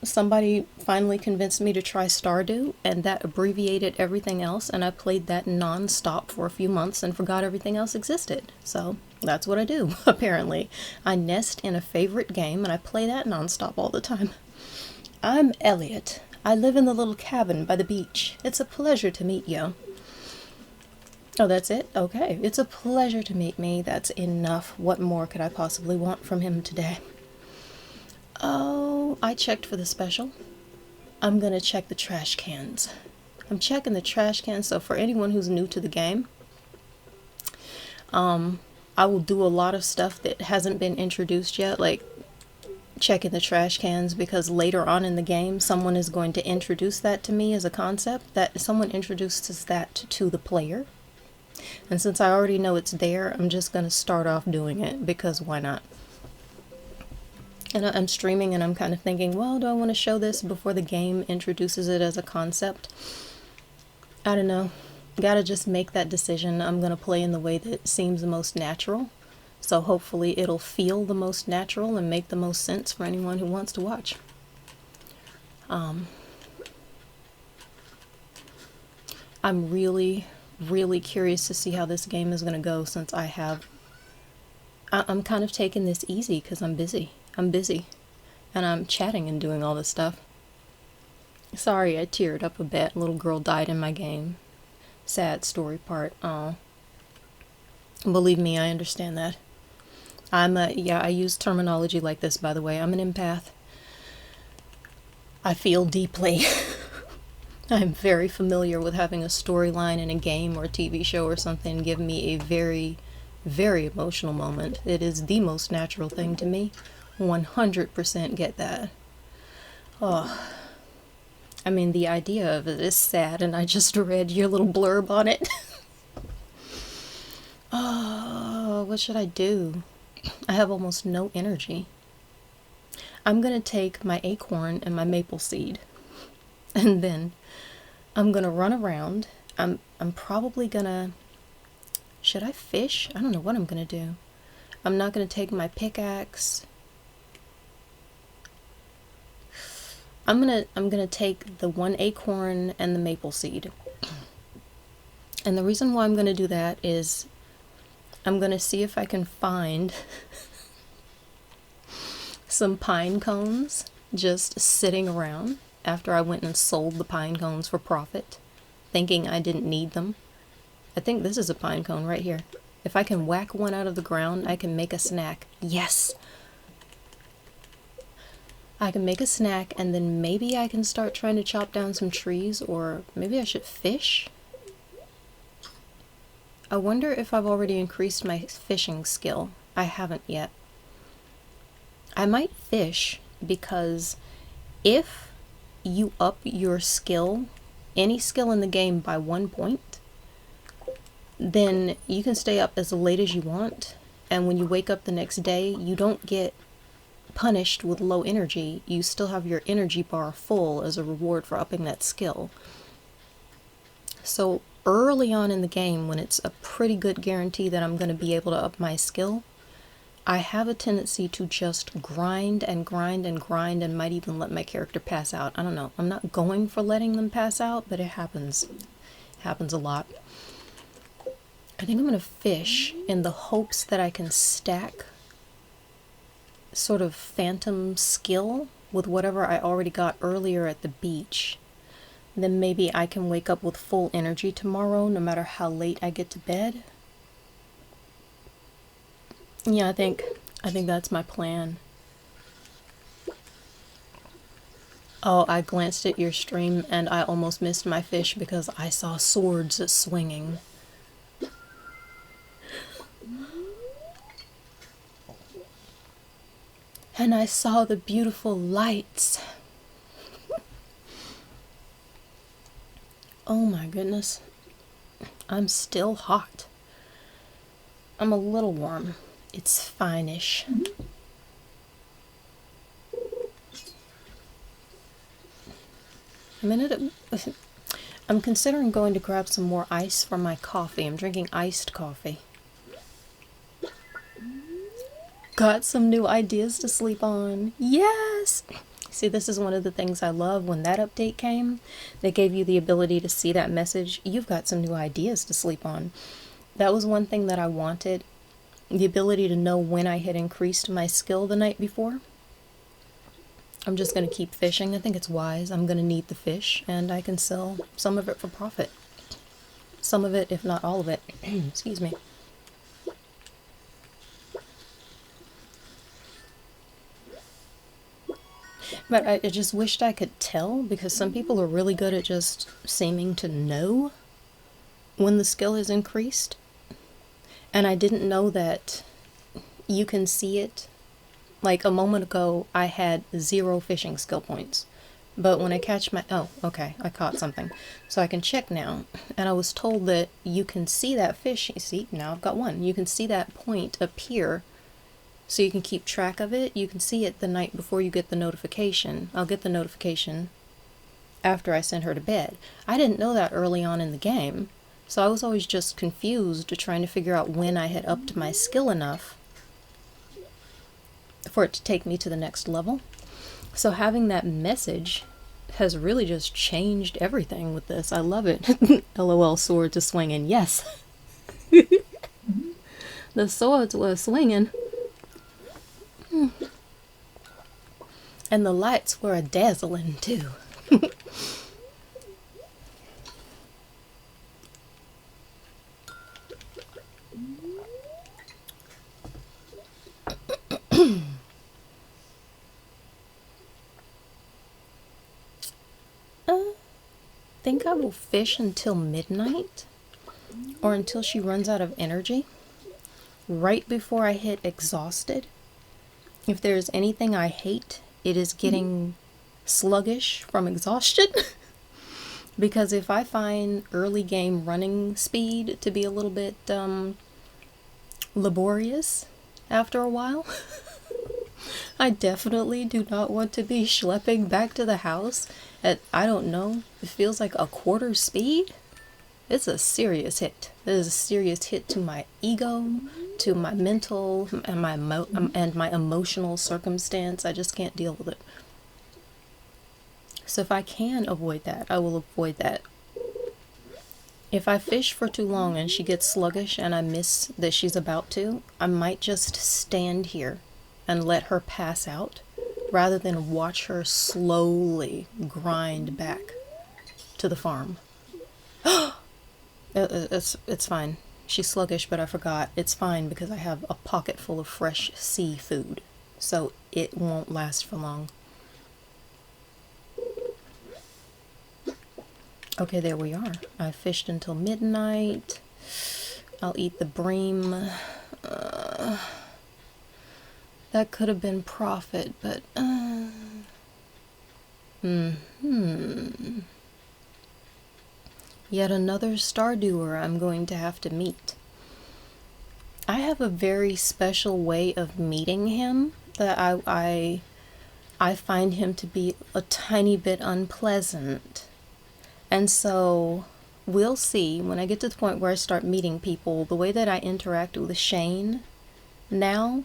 somebody finally convinced me to try Stardew, and that abbreviated everything else, and I played that non-stop for a few months and forgot everything else existed. So that's what I do, apparently. I nest in a favorite game, and I play that non-stop all the time. I'm Elliot. I live in the little cabin by the beach. It's a pleasure to meet you. Oh, that's it? Okay. It's a pleasure to meet me. That's enough. What more could I possibly want from him today? Oh, I checked for the special. I'm gonna check the trash cans. I'm checking the trash cans, so for anyone who's new to the game, I will do a lot of stuff that hasn't been introduced yet, like checking the trash cans, because later on in the game, someone is going to introduce that to me as a concept, that someone introduces that to the player. And since I already know it's there, I'm just going to start off doing it, because why not? And I'm streaming and I'm kind of thinking, well, do I want to show this before the game introduces it as a concept? I don't know. Gotta just make that decision. I'm gonna play in the way that seems the most natural. So hopefully it'll feel the most natural and make the most sense for anyone who wants to watch. I'm really, really curious to see how this game is gonna go, since I'm kind of taking this easy because I'm busy. And I'm chatting and doing all this stuff. Sorry, I teared up a bit. A little girl died in my game. Sad story part. Oh, believe me, I understand that. I use terminology like this, by the way. I'm an empath. I feel deeply. I'm very familiar with having a storyline in a game or a TV show or something give me a very, very emotional moment. It is the most natural thing to me. 100% get that. Oh, I mean, the idea of it is sad, and I just read your little blurb on it. Oh, what should I do? I have almost no energy. I'm gonna take my acorn and my maple seed, and then I'm gonna run around. I'm probably gonna... Should I fish? I don't know what I'm gonna do. I'm not gonna take my pickaxe. I'm gonna take the one acorn and the maple seed. And the reason why I'm gonna do that is I'm gonna see if I can find some pine cones just sitting around after I went and sold the pine cones for profit, thinking I didn't need them. I think this is a pine cone right here. If I can whack one out of the ground, I can make a snack. Yes! I can make a snack, and then maybe I can start trying to chop down some trees, or maybe I should fish? I wonder if I've already increased my fishing skill. I haven't yet. I might fish, because if you up your skill, any skill in the game, by 1 point, then you can stay up as late as you want, and when you wake up the next day, you don't get punished with low energy. You still have your energy bar full as a reward for upping that skill. So early on in the game, when it's a pretty good guarantee that I'm going to be able to up my skill, I have a tendency to just grind and grind and grind, and might even let my character pass out. I don't know. I'm not going for letting them pass out, but it happens. It happens a lot. I think I'm going to fish in the hopes that I can stack sort of phantom skill with whatever I already got earlier at the beach. Then maybe I can wake up with full energy tomorrow, no matter how late I get to bed. Yeah, I think that's my plan. Oh, I glanced at your stream and I almost missed my fish because I saw swords swinging. And I saw the beautiful lights. Oh my goodness. I'm still hot. I'm a little warm. It's fine-ish. I'm considering going to grab some more ice for my coffee. I'm drinking iced coffee. Got some new ideas to sleep on. Yes! See, this is one of the things I love. When that update came, they gave you the ability to see that message. You've got some new ideas to sleep on. That was one thing that I wanted. The ability to know when I had increased my skill the night before. I'm just going to keep fishing. I think it's wise. I'm going to need the fish, and I can sell some of it for profit. Some of it, if not all of it. Excuse me. But I just wished I could tell, because some people are really good at just seeming to know when the skill has increased. And I didn't know that you can see it. Like a moment ago, I had 0 fishing skill points. But when I catch my... Oh, okay, I caught something. So I can check now. And I was told that you can see that fish. You see, now I've got 1. You can see that point appear, so you can keep track of it. You can see it the night before you get the notification. I'll get the notification after I send her to bed. I didn't know that early on in the game. So I was always just confused, trying to figure out when I had upped my skill enough for it to take me to the next level. So having that message has really just changed everything with this. I love it. LOL, swords are swinging. Yes. The swords were swinging. And the lights were dazzling too. Think I will fish until midnight, or until she runs out of energy, right before I hit exhausted. If there's anything I hate, it is getting sluggish from exhaustion. Because if I find early game running speed to be a little bit laborious after a while, I definitely do not want to be schlepping back to the house at, I don't know, it feels like a quarter speed. It's a serious hit. It is a serious hit to my ego, to my mental, and my emotional circumstance. I just can't deal with it. So if I can avoid that, I will avoid that. If I fish for too long and she gets sluggish and I miss that she's about to, I might just stand here and let her pass out, rather than watch her slowly grind back to the farm. It's fine. She's sluggish, but I forgot. It's fine because I have a pocket full of fresh seafood, so it won't last for long. Okay, there we are. I fished until midnight. I'll eat the bream. That could have been profit, but... Yet another Stardewer I'm going to have to meet. I have a very special way of meeting him that I find him to be a tiny bit unpleasant. And so we'll see when I get to the point where I start meeting people. The way that I interact with Shane now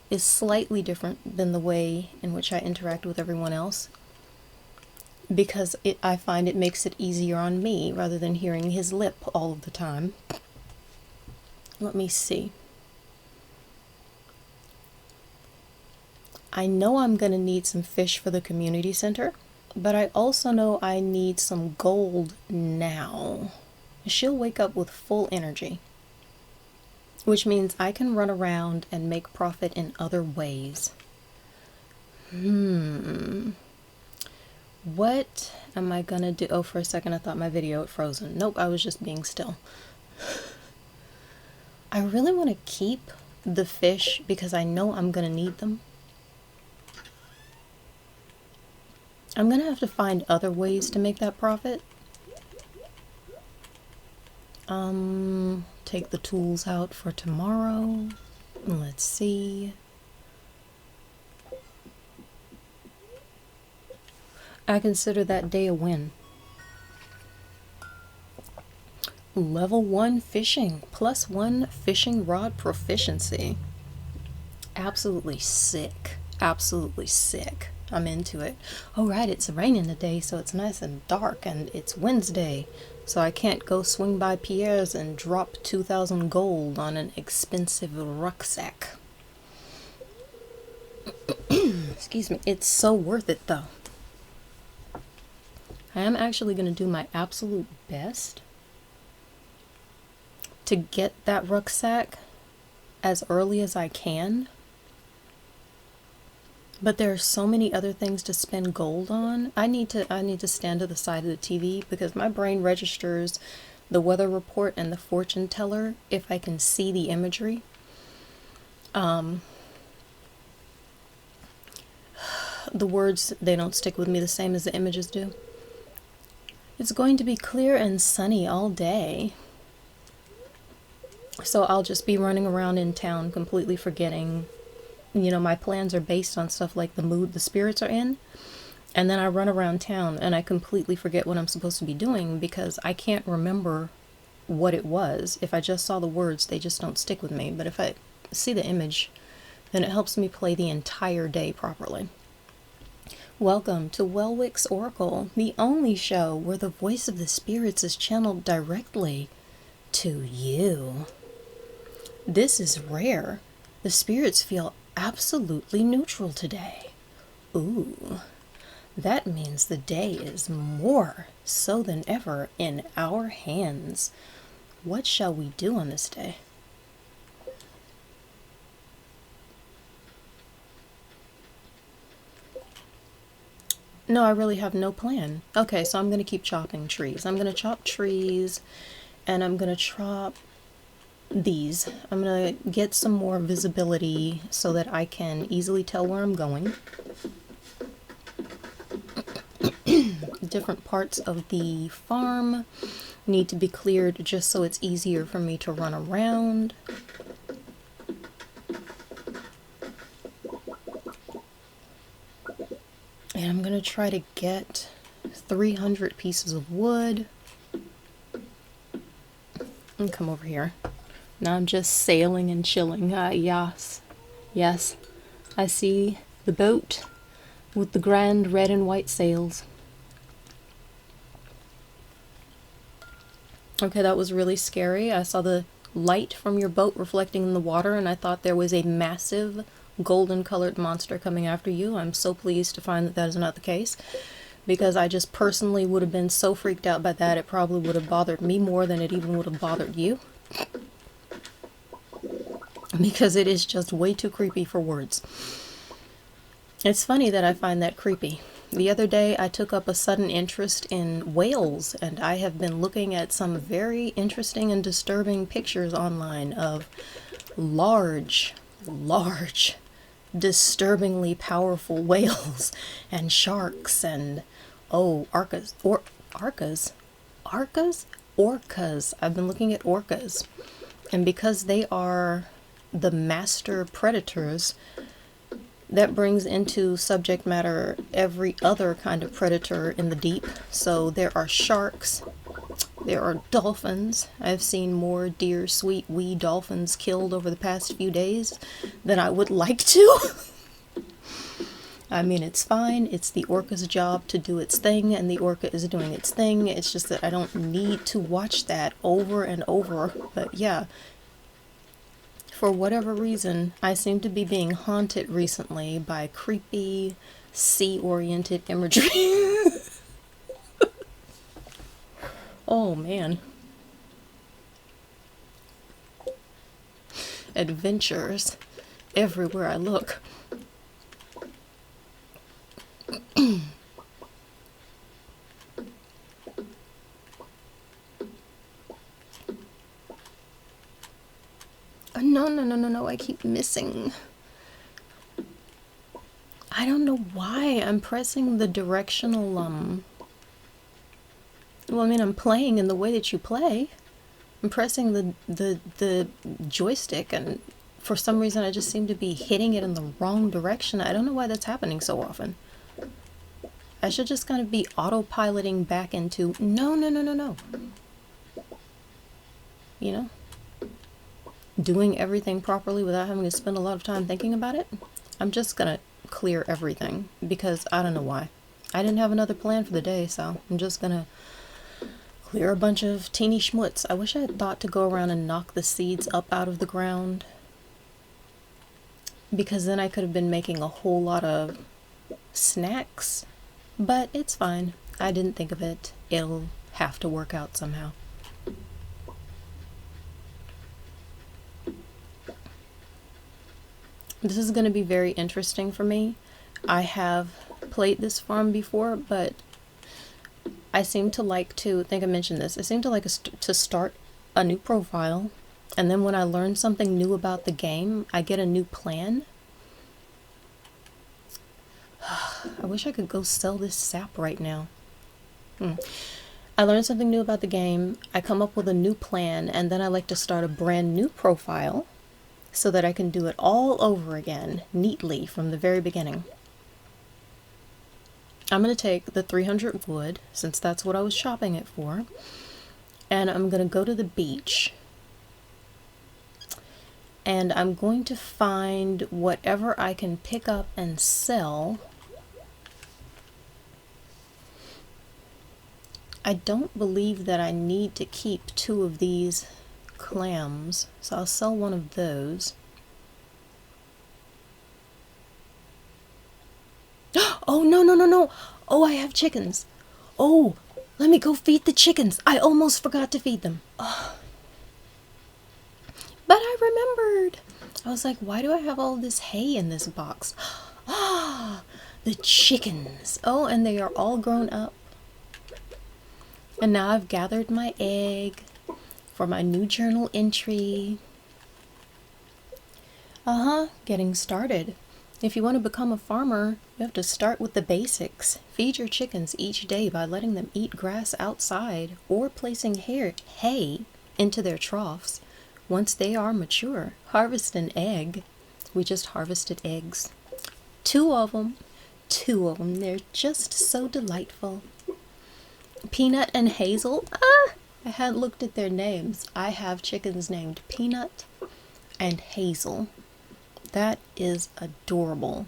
is slightly different than the way in which I interact with everyone else, because I find it makes it easier on me rather than hearing his lip all of the time. Let me see. I know I'm going to need some fish for the community center, but I also know I need some gold now. She'll wake up with full energy, which means I can run around and make profit in other ways. What am I gonna do? Oh, for a second I thought my video had frozen. Nope, I was just being still. I really want to keep the fish because I know I'm gonna need them. I'm gonna have to find other ways to make that profit. Take the tools out for tomorrow. Let's see. I consider that day a win. Level 1 fishing, +1 fishing rod proficiency. Absolutely sick. Absolutely sick. I'm into it. Oh right, it's raining today, so it's nice and dark, and it's Wednesday, so I can't go swing by Pierre's and drop 2,000 gold on an expensive rucksack. Excuse me. It's so worth it though. I am actually going to do my absolute best to get that rucksack as early as I can. But there are so many other things to spend gold on. I need to stand to the side of the TV because my brain registers the weather report and the fortune teller if I can see the imagery. The words, they don't stick with me the same as the images do. It's going to be clear and sunny all day. So I'll just be running around in town completely forgetting, you know, my plans are based on stuff like the mood the spirits are in. And then I run around town and I completely forget what I'm supposed to be doing because I can't remember what it was. If I just saw the words, they just don't stick with me. But if I see the image, then it helps me play the entire day properly. Welcome to Welwick's Oracle, the only show where the voice of the spirits is channeled directly to you. This is rare. The spirits feel absolutely neutral today. Ooh, that means the day is more so than ever in our hands. What shall we do on this day? No, I really have no plan. Okay, so I'm going to keep chopping trees. I'm going to chop trees, and I'm going to chop these. I'm going to get some more visibility so that I can easily tell where I'm going. Different parts of the farm need to be cleared just so it's easier for me to run around. And I'm going to try to get 300 pieces of wood. And come over here. Now I'm just sailing and chilling. Yes. Yes. I see the boat with the grand red and white sails. Okay, that was really scary. I saw the light from your boat reflecting in the water and I thought there was a massive golden colored monster coming after you. I'm so pleased to find that that is not the case, because I just personally would have been so freaked out by that it probably would have bothered me more than it even would have bothered you, because it is just way too creepy for words. It's funny that I find that creepy. The other day I took up a sudden interest in whales, and I have been looking at some very interesting and disturbing pictures online of large, disturbingly powerful whales and sharks and orcas. I've been looking at orcas, and because they are the master predators, that brings into subject matter every other kind of predator in the deep. So there are sharks, there are dolphins. I've seen more dear sweet wee dolphins killed over the past few days than I would like to. I mean, it's fine. It's the orca's job to do its thing, and the orca is doing its thing. It's just that I don't need to watch that over and over. But yeah, for whatever reason, I seem to be being haunted recently by creepy, sea-oriented imagery. Oh man. Adventures everywhere I look. No, I keep missing. I don't know why I'm pressing the directional, well, I mean, I'm playing in the way that you play. I'm pressing the joystick, and for some reason I just seem to be hitting it in the wrong direction. I don't know why that's happening so often. I should just kind of be autopiloting back into, no. You know? Doing everything properly without having to spend a lot of time thinking about it. I'm just gonna clear everything because I don't know why. I didn't have another plan for the day, so I'm just gonna clear a bunch of teeny schmutz. I wish I had thought to go around and knock the seeds up out of the ground, because then I could have been making a whole lot of snacks, but it's fine. I didn't think of it. It'll have to work out somehow. This is going to be very interesting for me. I have played this farm before, but I seem to like to, I think I mentioned this, I seem to like to start a new profile, and then when I learn something new about the game, I get a new plan. I wish I could go sell this sap right now. I learn something new about the game, I come up with a new plan, and then I like to start a brand new profile so that I can do it all over again, neatly, from the very beginning. I'm going to take the 300 wood, since that's what I was shopping it for, and I'm going to go to the beach. And I'm going to find whatever I can pick up and sell. I don't believe that I need to keep 2 of these clams, so I'll sell one of those. Oh, no, no, no, no. Oh, I have chickens. Oh, let me go feed the chickens. I almost forgot to feed them. Oh. But I remembered. I was like, why do I have all this hay in this box? Ah, the chickens. Oh, and they are all grown up. And now I've gathered my egg for my new journal entry. Getting started. If you want to become a farmer, you have to start with the basics. Feed your chickens each day by letting them eat grass outside or placing hay into their troughs. Once they are mature, harvest an egg. We just harvested eggs. 2 of them. 2 of them. They're just so delightful. Peanut and Hazel. I hadn't looked at their names. I have chickens named Peanut and Hazel. That is adorable.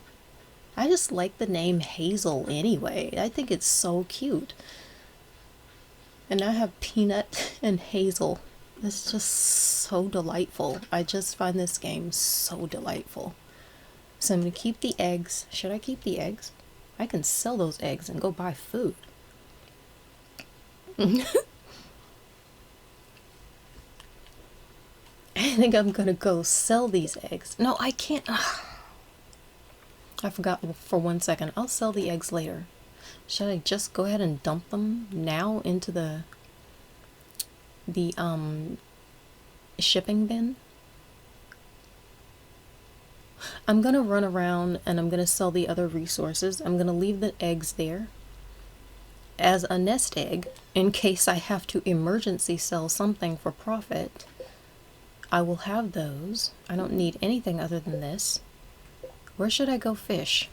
I just like the name Hazel anyway. I think it's so cute. And I have Peanut and Hazel. It's just so delightful. I just find this game so delightful. So I'm going to keep the eggs. Should I keep the eggs? I can sell those eggs and go buy food. I think I'm gonna go sell these eggs. No, I can't. I forgot for 1 second. I'll sell the eggs later. Should I just go ahead and dump them now into the shipping bin? I'm gonna run around and I'm gonna sell the other resources. I'm gonna leave the eggs there as a nest egg in case I have to emergency sell something for profit. I will have those. I don't need anything other than this. Where should I go fish?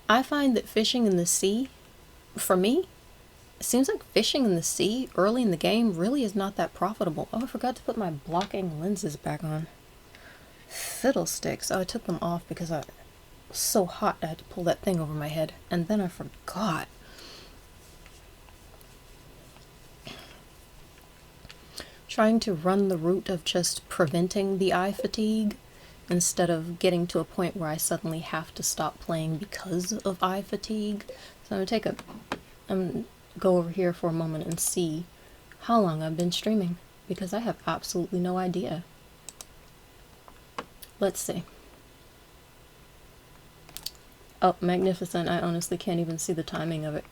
I find that fishing in the sea, for me, it seems like fishing in the sea early in the game really is not that profitable. Oh, I forgot to put my blocking lenses back on. Fiddlesticks. Oh, I took them off because I was so hot I had to pull that thing over my head. And then I forgot. Trying to run the route of just preventing the eye fatigue instead of getting to a point where I suddenly have to stop playing because of eye fatigue. So I'm gonna go over here for a moment and see how long I've been streaming, because I have absolutely no idea. Let's see. Oh, magnificent. I honestly can't even see the timing of it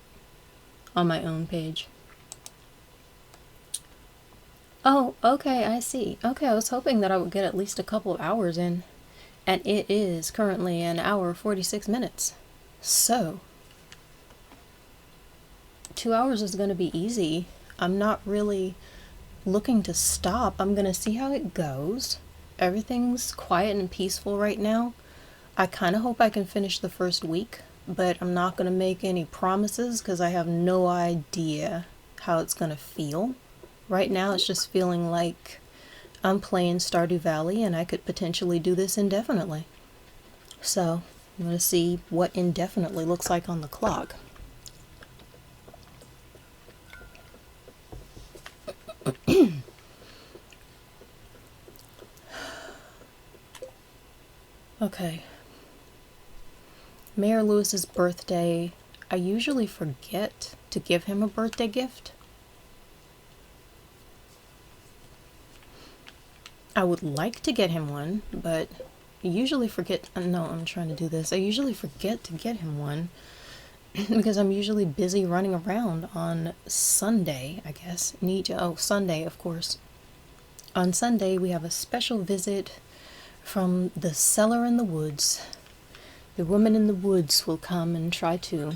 on my own page. Oh, okay, I see. Okay, I was hoping that I would get at least a couple of hours in, and it is currently 1 hour 46 minutes. So, 2 hours is going to be easy. I'm not really looking to stop. I'm going to see how it goes. Everything's quiet and peaceful right now. I kind of hope I can finish the first week, but I'm not going to make any promises because I have no idea how it's going to feel. Right now it's just feeling like I'm playing Stardew Valley and I could potentially do this indefinitely. So I'm going to see what indefinitely looks like on the clock. Okay, Mayor Lewis's birthday. I usually forget to give him a birthday gift. I would like to get him one, but I usually forget. No, I'm trying to do this. I usually forget to get him one because I'm usually busy running around on Sunday, I guess. Sunday, of course. On Sunday, we have a special visit from the cellar in the woods. The woman in the woods will come and try to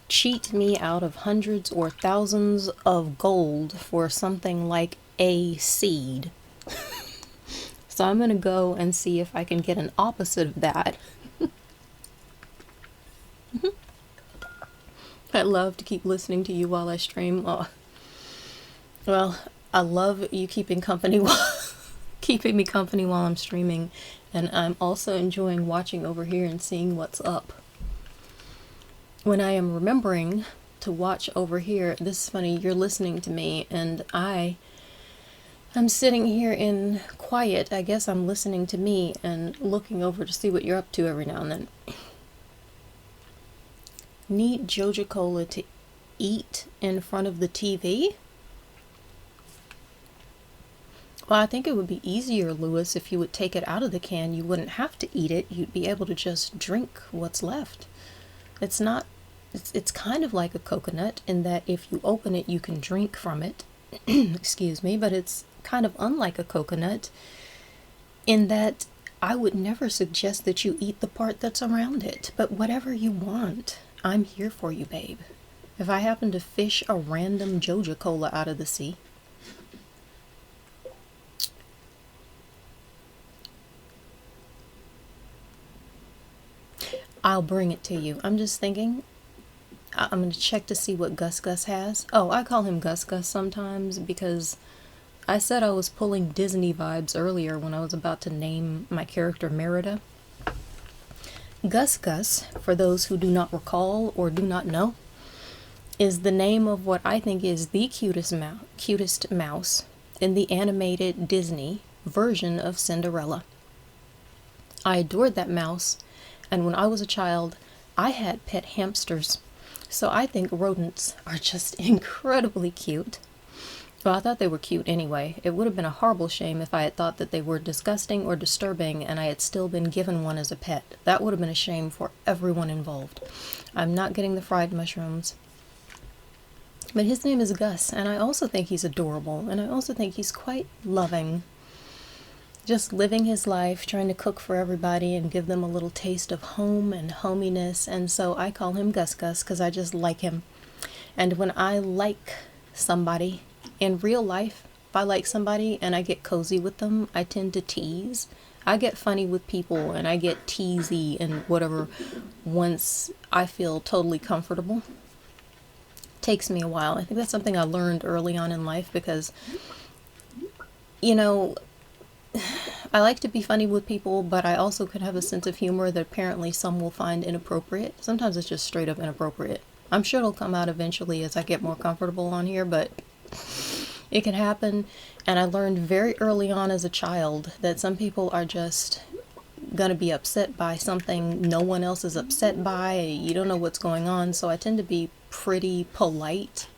cheat me out of hundreds or thousands of gold for something like a seed. So I'm gonna go and see if I can get an opposite of that. I love to keep listening to you while I stream. Oh. Well, I love you keeping me company while I'm streaming, and I'm also enjoying watching over here and seeing what's up. When I am remembering to watch over here, this is funny, you're listening to me, and I'm sitting here in quiet. I guess I'm listening to me and looking over to see what you're up to every now and then. Need Joja Cola to eat in front of the TV? Well, I think it would be easier, Lewis, if you would take it out of the can. You wouldn't have to eat it. You'd be able to just drink what's left. It's kind of like a coconut in that if you open it, you can drink from it. Excuse me, but it's kind of unlike a coconut in that I would never suggest that you eat the part that's around it. But whatever you want, I'm here for you, babe. If I happen to fish a random Joja Cola out of the sea, I'll bring it to you. I'm just thinking, I'm going to check to see what Gus Gus has. Oh, I call him Gus Gus sometimes because I said I was pulling Disney vibes earlier when I was about to name my character Merida. Gus Gus, for those who do not recall or do not know, is the name of what I think is the cutest mouse in the animated Disney version of Cinderella. I adored that mouse, and when I was a child, I had pet hamsters. So I think rodents are just incredibly cute. Well, I thought they were cute anyway. It would have been a horrible shame if I had thought that they were disgusting or disturbing and I had still been given one as a pet. That would have been a shame for everyone involved. I'm not getting the fried mushrooms. But his name is Gus, and I also think he's adorable, and I also think he's quite loving. Just living his life, trying to cook for everybody and give them a little taste of home and hominess, and so I call him Gus Gus because I just like him. And when I like somebody, in real life, if I like somebody and I get cozy with them, I tend to tease. I get funny with people and I get teasy and whatever once I feel totally comfortable. Takes me a while. I think that's something I learned early on in life because, you know, I like to be funny with people, but I also could have a sense of humor that apparently some will find inappropriate. Sometimes it's just straight up inappropriate. I'm sure it'll come out eventually as I get more comfortable on here, but it can happen. And I learned very early on as a child that some people are just gonna be upset by something no one else is upset by. You don't know what's going on, so I tend to be pretty polite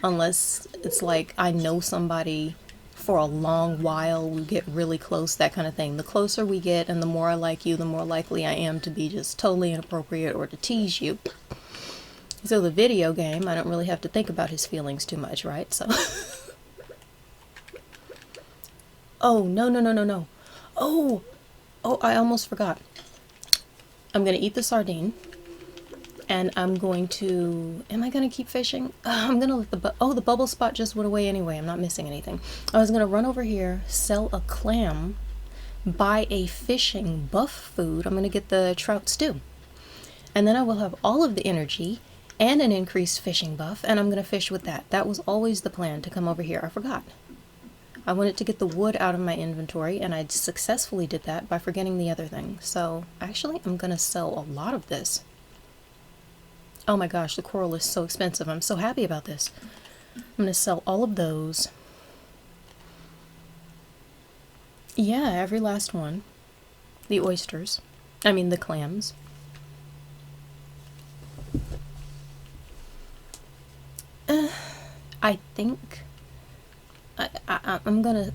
unless it's like I know somebody for a long while, we get really close, that kind of thing. The closer we get and the more I like you, the more likely I am to be just totally inappropriate or to tease you. So the video game, I don't really have to think about his feelings too much, right? So oh, no. Oh, I almost forgot. I'm gonna eat the sardine and I'm going to, am I gonna keep fishing? I'm gonna let the bubble spot just went away anyway. I'm not missing anything. I was gonna run over here, sell a clam, buy a fishing buff food. I'm gonna get the trout stew. And then I will have all of the energy and an increased fishing buff, and I'm gonna fish with that. That was always the plan, to come over here. I forgot. I wanted to get the wood out of my inventory, and I successfully did that by forgetting the other thing. So actually, I'm gonna sell a lot of this. Oh my gosh, the coral is so expensive. I'm so happy about this. I'm gonna sell all of those. Yeah, every last one. The oysters. I mean, the clams. I think I'm gonna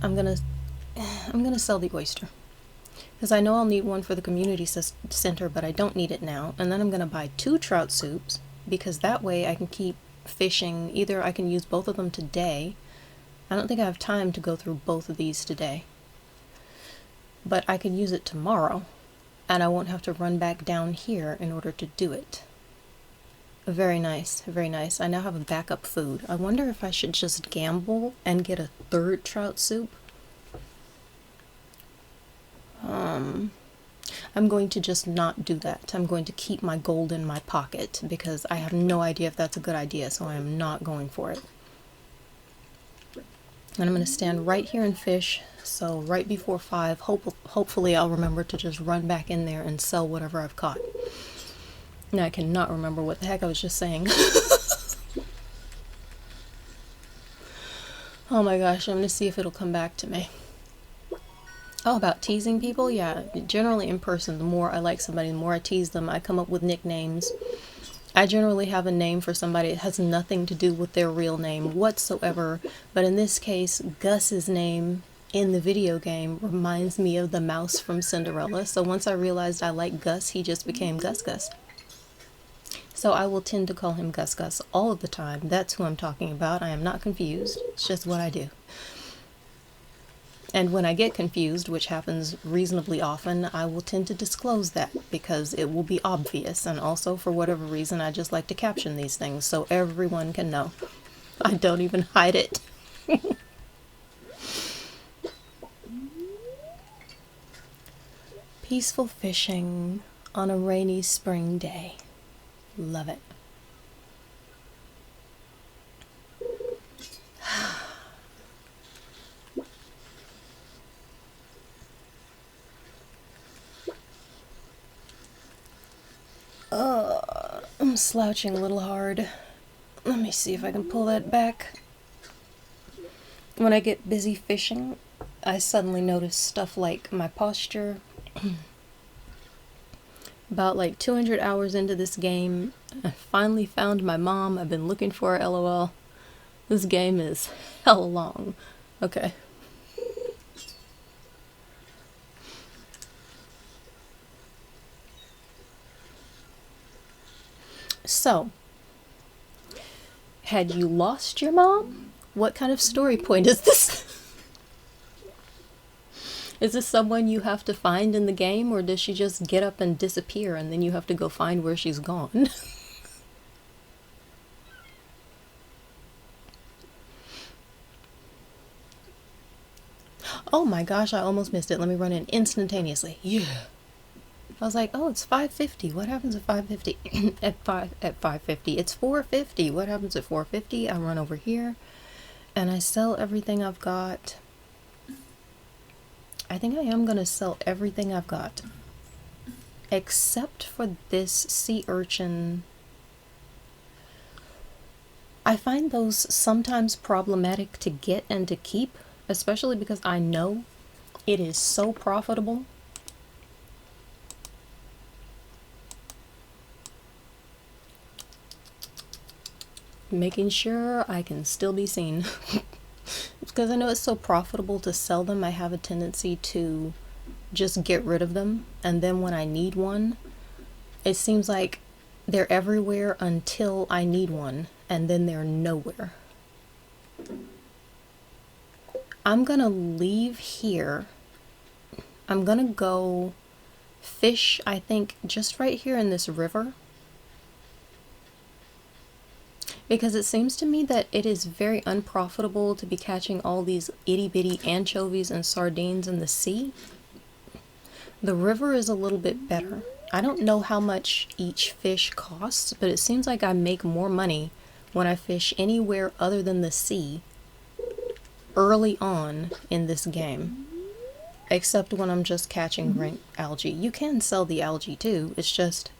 sell the oyster because I know I'll need one for the community center, but I don't need it now. And then I'm gonna buy 2 trout soups because that way I can keep fishing. Either I can use both of them today. I don't think I have time to go through both of these today, but I can use it tomorrow, and I won't have to run back down here in order to do it. Very nice, very nice. I now have a backup food. I wonder if I should just gamble and get a 3rd trout soup. I'm going to just not do that. I'm going to keep my gold in my pocket because I have no idea if that's a good idea, so I am not going for it. And I'm going to stand right here and fish, so right before 5, hopefully I'll remember to just run back in there and sell whatever I've caught. Now I cannot remember what the heck I was just saying. Oh my gosh, I'm going to see if it'll come back to me. Oh, about teasing people? Yeah, generally in person, the more I like somebody, the more I tease them. I come up with nicknames. I generally have a name for somebody. It has nothing to do with their real name whatsoever. But in this case, Gus's name in the video game reminds me of the mouse from Cinderella. So once I realized I liked Gus, he just became Gus Gus. So I will tend to call him Gus Gus all of the time. That's who I'm talking about. I am not confused. It's just what I do. And when I get confused, which happens reasonably often, I will tend to disclose that because it will be obvious. And also, for whatever reason, I just like to caption these things so everyone can know. I don't even hide it. Peaceful fishing on a rainy spring day. Love it. I'm slouching a little hard. Let me see if I can pull that back. When I get busy fishing, I suddenly notice stuff like my posture. About like 200 hours into this game, I finally found my mom. I've been looking for her, lol. This game is hella long. Okay. So, had you lost your mom? What kind of story point is this? Is this someone you have to find in the game, or does she just get up and disappear and then you have to go find where she's gone? Oh my gosh, I almost missed it. Let me run in instantaneously. Yeah. I was like, oh, it's 5:50. What happens at 5:50? at 5:50. It's 4:50. What happens at 4:50? I run over here and I sell everything I've got. I think I am going to sell everything I've got. Except for this sea urchin. I find those sometimes problematic to get and to keep, especially because I know it is so profitable. Making sure I can still be seen. Because I know it's so profitable to sell them, I have a tendency to just get rid of them. And then when I need one, it seems like they're everywhere until I need one. And then they're nowhere. I'm gonna leave here. I'm gonna go fish, I think, just right here in this river. Because it seems to me that it is very unprofitable to be catching all these itty-bitty anchovies and sardines in the sea. The river is a little bit better. I don't know how much each fish costs, but it seems like I make more money when I fish anywhere other than the sea early on in this game. Except when I'm just catching green algae. You can sell the algae too, it's just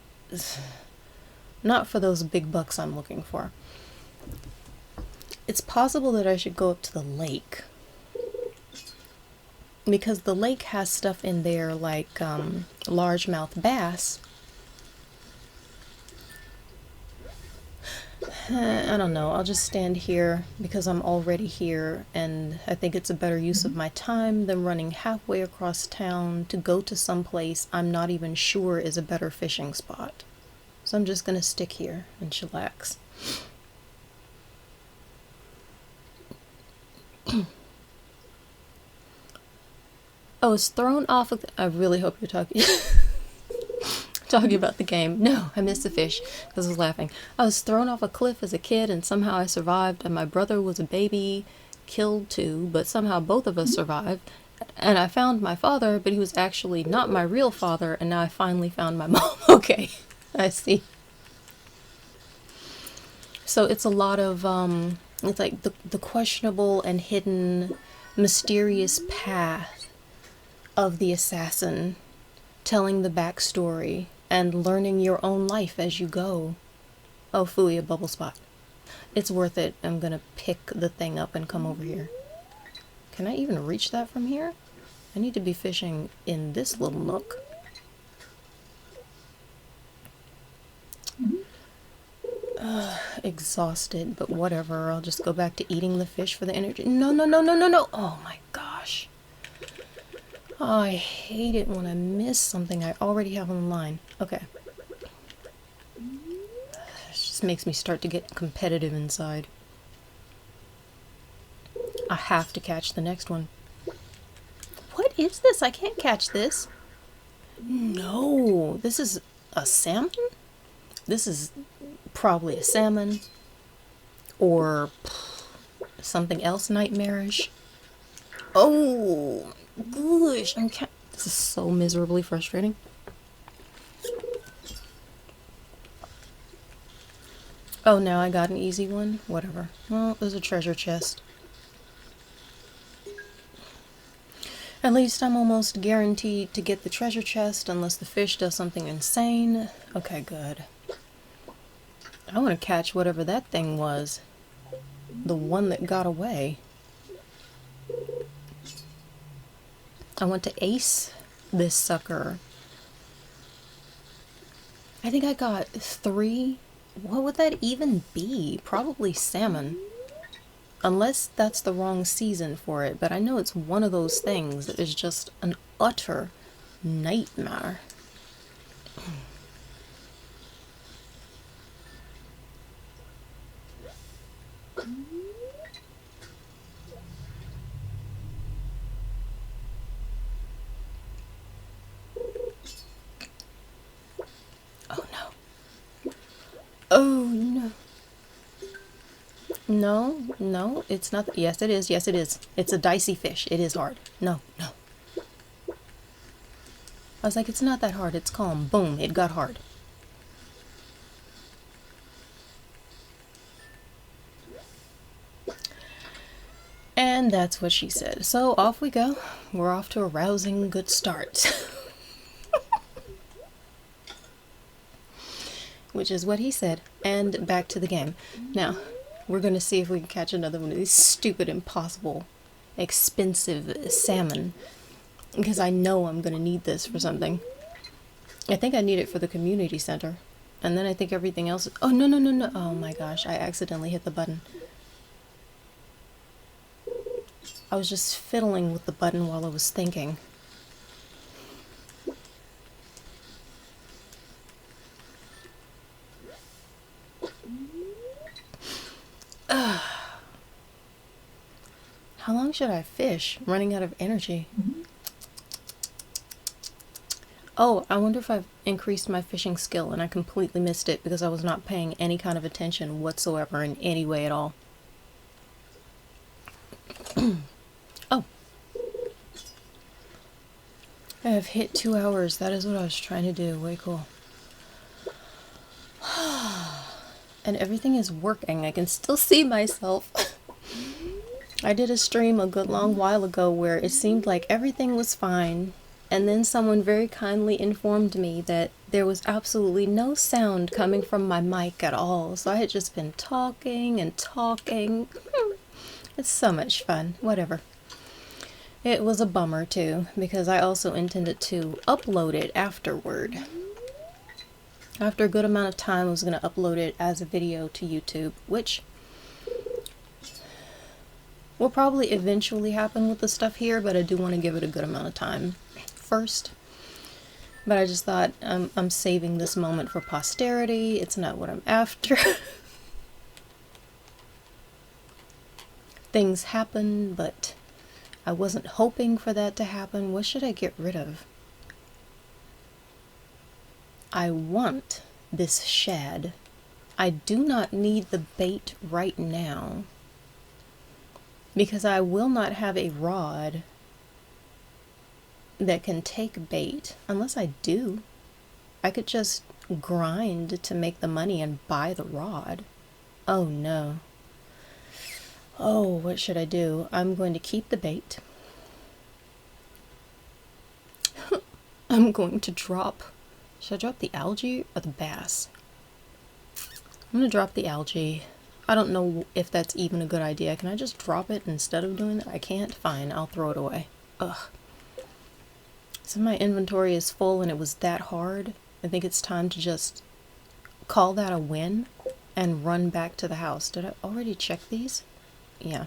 not for those big bucks I'm looking for. It's possible that I should go up to the lake. Because the lake has stuff in there like largemouth bass. I don't know. I'll just stand here because I'm already here, and I think it's a better use of my time than running halfway across town to go to some place I'm not even sure is a better fishing spot. So I'm just gonna stick here and chillax. I was thrown off of I really hope you're talking talking about the game. No, I missed the fish because I was laughing. I was thrown off a cliff as a kid and somehow I survived, and my brother was a baby, killed too, but somehow both of us survived. And I found my father, but he was actually not my real father, and now I finally found my mom. Okay, I see. So it's a lot of it's like the questionable and hidden mysterious path of the assassin, telling the backstory and learning your own life as you go. Oh, phooey, a bubble spot. It's worth it. I'm gonna pick the thing up and come over here. Can I even reach that from here? I need to be fishing in this little nook. Exhausted, but whatever. I'll just go back to eating the fish for the energy. No, no, no, no, no, no. Oh my gosh. Oh, I hate it when I miss something I already have on the line. Okay. It just makes me start to get competitive inside. I have to catch the next one. What is this? I can't catch this. No, this is a salmon? This is probably a salmon. Or something else nightmarish. Oh, gosh. This is so miserably frustrating. Oh, now I got an easy one? Whatever. Well, there's a treasure chest. At least I'm almost guaranteed to get the treasure chest unless the fish does something insane. Okay, good. I want to catch whatever that thing was. The one that got away. I want to ace this sucker. I think I got 3. What would that even be? Probably salmon. Unless that's the wrong season for it, but I know it's one of those things that is just an utter nightmare. Oh no. Oh no. No, no, it's not. Yes, it is. Yes, it is. It's a dicey fish. It is hard. No, no. I was like, it's not that hard. It's calm. Boom, it got hard. And that's what she said. So off we go. We're off to a rousing good start. Which is what he said. And back to the game. Now, we're going to see if we can catch another one of these stupid, impossible, expensive salmon. Because I know I'm going to need this for something. I think I need it for the community center. And then I think everything else... Oh, no, no, no, no. Oh my gosh, I accidentally hit the button. I was just fiddling with the button while I was thinking. How long should I fish? I'm running out of energy. Oh, I wonder if I've increased my fishing skill and I completely missed it because I was not paying any kind of attention whatsoever in any way at all. Oh. I have hit 2 hours. That is what I was trying to do. Way cool. And everything is working. I can still see myself. I did a stream a good long while ago where it seemed like everything was fine, and then someone very kindly informed me that there was absolutely no sound coming from my mic at all, so I had just been talking and talking. It's so much fun. Whatever. It was a bummer too, because I also intended to upload it afterward. After a good amount of time, I was going to upload it as a video to YouTube, which will probably eventually happen with the stuff here, but I do want to give it a good amount of time first. But I just thought I'm saving this moment for posterity. It's not what I'm after. Things happen, but I wasn't hoping for that to happen. What should I get rid of? I want this shad. I do not need the bait right now, because I will not have a rod that can take bait unless I do. I could just grind to make the money and buy the rod. Oh no. Oh, what should I do? I'm going to keep the bait. I'm going to drop... Should I drop the algae or the bass? I'm going to drop the algae. I don't know if that's even a good idea. Can I just drop it instead of doing that? I can't? Fine, I'll throw it away. Ugh. So my inventory is full and it was that hard. I think it's time to just call that a win and run back to the house. Did I already check these? Yeah.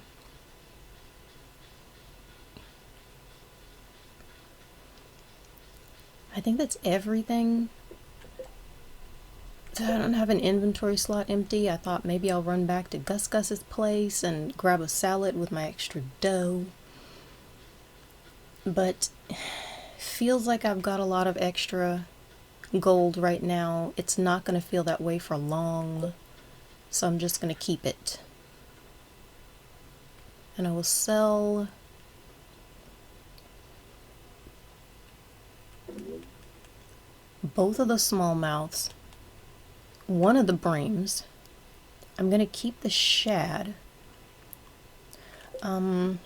I think that's everything. I don't have an inventory slot empty. I thought maybe I'll run back to Gus's place and grab a salad with my extra dough. But feels like I've got a lot of extra gold right now. It's not going to feel that way for long, so I'm just going to keep it. And I will sell both of the smallmouths, one of the breams. I'm going to keep the shad. I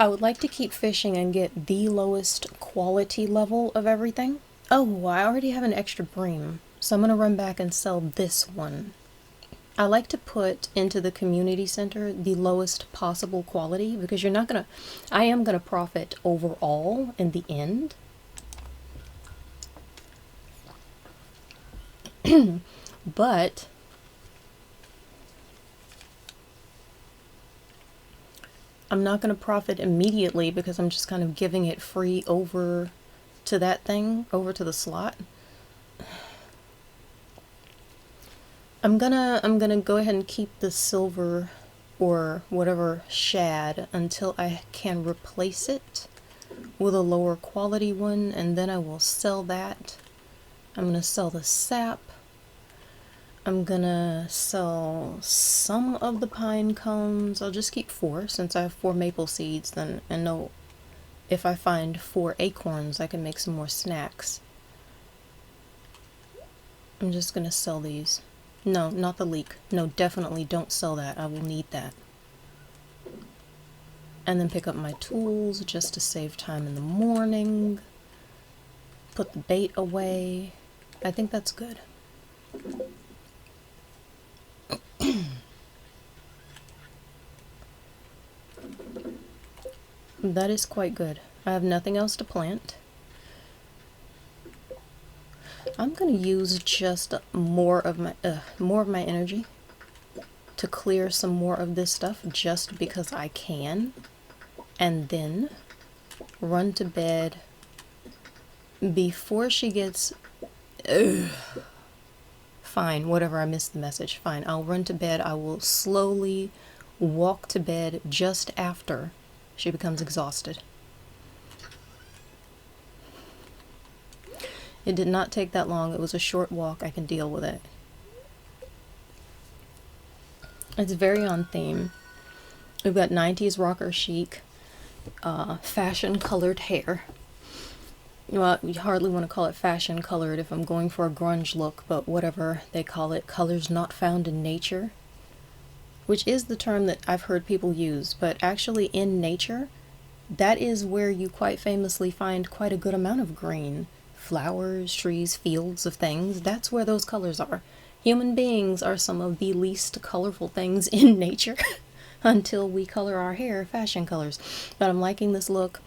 would like to keep fishing and get the lowest quality level of everything. Oh, I already have an extra bream, so I'm going to run back and sell this one. I like to put into the community center the lowest possible quality, because you're not going to... I am going to profit overall in the end. But I'm not going to profit immediately because I'm just kind of giving it free over to that thing, over to the slot. I'm gonna go ahead and keep the silver or whatever shad until I can replace it with a lower quality one, and then I will sell that. I'm gonna sell the sap. I'm gonna sell some of the pine cones. I'll just keep 4 since I have 4 maple seeds. Then I know if I find 4 acorns, I can make some more snacks. I'm just gonna sell these. No, not the leek. No, definitely don't sell that. I will need that. And then pick up my tools just to save time in the morning. Put the bait away. I think that's good. That is quite good. I have nothing else to plant. I'm gonna use just more of my energy to clear some more of this stuff just because I can, and then run to bed before she gets... Fine, whatever, I missed the message. Fine, I'll run to bed. I will slowly walk to bed just after she becomes exhausted. It did not take that long. It was a short walk. I can deal with it. It's very on theme. We've got 90s rocker chic, fashion colored hair. Well, you hardly want to call it fashion colored if I'm going for a grunge look, but whatever they call it, colors not found in nature, which is the term that I've heard people use, but actually in nature, that is where you quite famously find quite a good amount of green. Flowers, trees, fields of things, that's where those colors are. Human beings are some of the least colorful things in nature until we color our hair fashion colors. But I'm liking this look.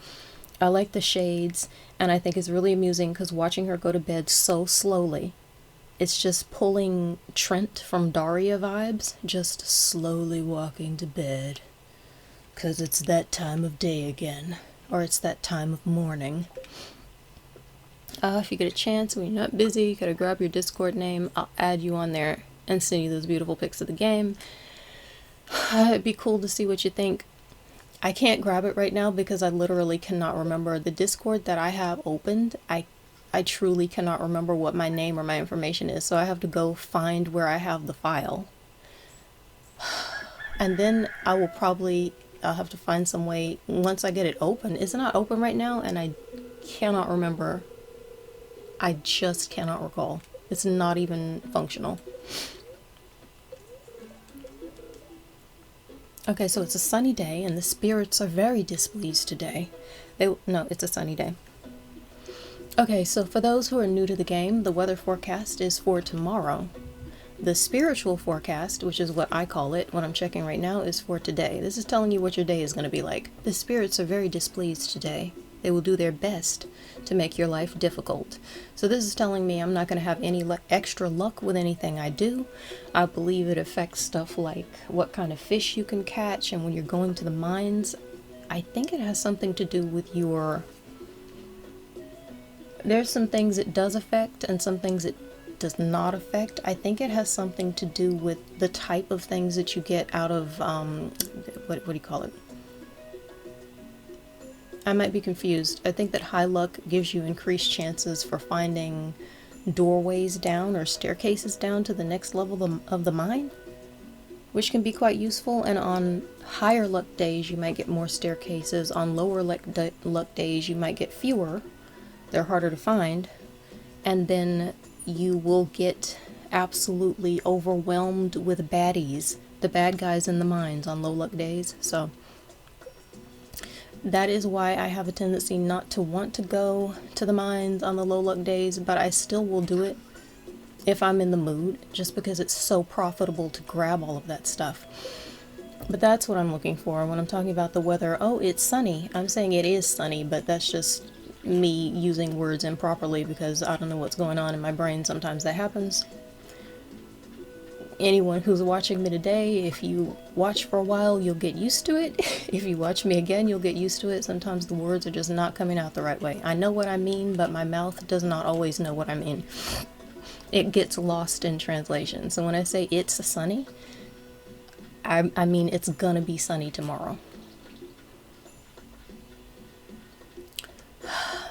I like the shades, and I think it's really amusing because watching her go to bed so slowly, it's just pulling Trent from Daria vibes, just slowly walking to bed. Because it's that time of day again, or it's that time of morning. If you get a chance when you're not busy, you gotta grab your Discord name. I'll add you on there and send you those beautiful pics of the game. It'd be cool to see what you think. I can't grab it right now because I literally cannot remember the Discord that I have opened. I truly cannot remember what my name or my information is, so I have to go find where I have the file. And then I'll have to find some way, once I get it open. It's not open right now, and I cannot remember. I just cannot recall. It's not even functional. Okay, so it's a sunny day, and the spirits are very displeased today. No, it's a sunny day. Okay, so for those who are new to the game, the weather forecast is for tomorrow. The spiritual forecast, which is what I call it, what I'm checking right now, is for today. This is telling you what your day is going to be like. The spirits are very displeased today. They will do their best to make your life difficult. So this is telling me I'm not going to have any extra luck with anything I do. I believe it affects stuff like what kind of fish you can catch, and when you're going to the mines, I think it has something to do with your... There's some things it does affect and some things it does not affect. I think it has something to do with the type of things that you get out of, what do you call it? I might be confused. I think that high luck gives you increased chances for finding doorways down or staircases down to the next level of the mine, which can be quite useful. And on higher luck days, you might get more staircases. On lower luck days, you might get fewer. They're harder to find. And then you will get absolutely overwhelmed with baddies, the bad guys in the mines on low luck days. So that is why I have a tendency not to want to go to the mines on the low luck days, but I still will do it if I'm in the mood, just because it's so profitable to grab all of that stuff. But that's what I'm looking for when I'm talking about the weather. Oh, it's sunny. I'm saying it is sunny, but that's just me using words improperly because I don't know what's going on in my brain. Sometimes that happens. Anyone who's watching me today, if you watch for a while, you'll get used to it. If you watch me again, you'll get used to it. Sometimes the words are just not coming out the right way. I know what I mean, but my mouth does not always know what I mean. It gets lost in translation. So when I say it's sunny, I mean it's gonna be sunny tomorrow.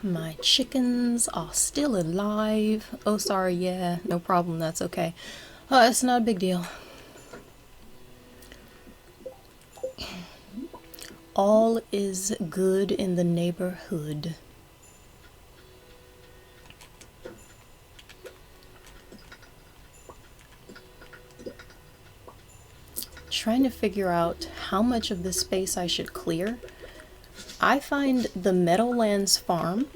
My chickens are still alive. Oh, sorry, yeah, no problem, that's okay. Oh, it's not a big deal. All is good in the neighborhood. Trying to figure out how much of this space I should clear. I find the Meadowlands farm,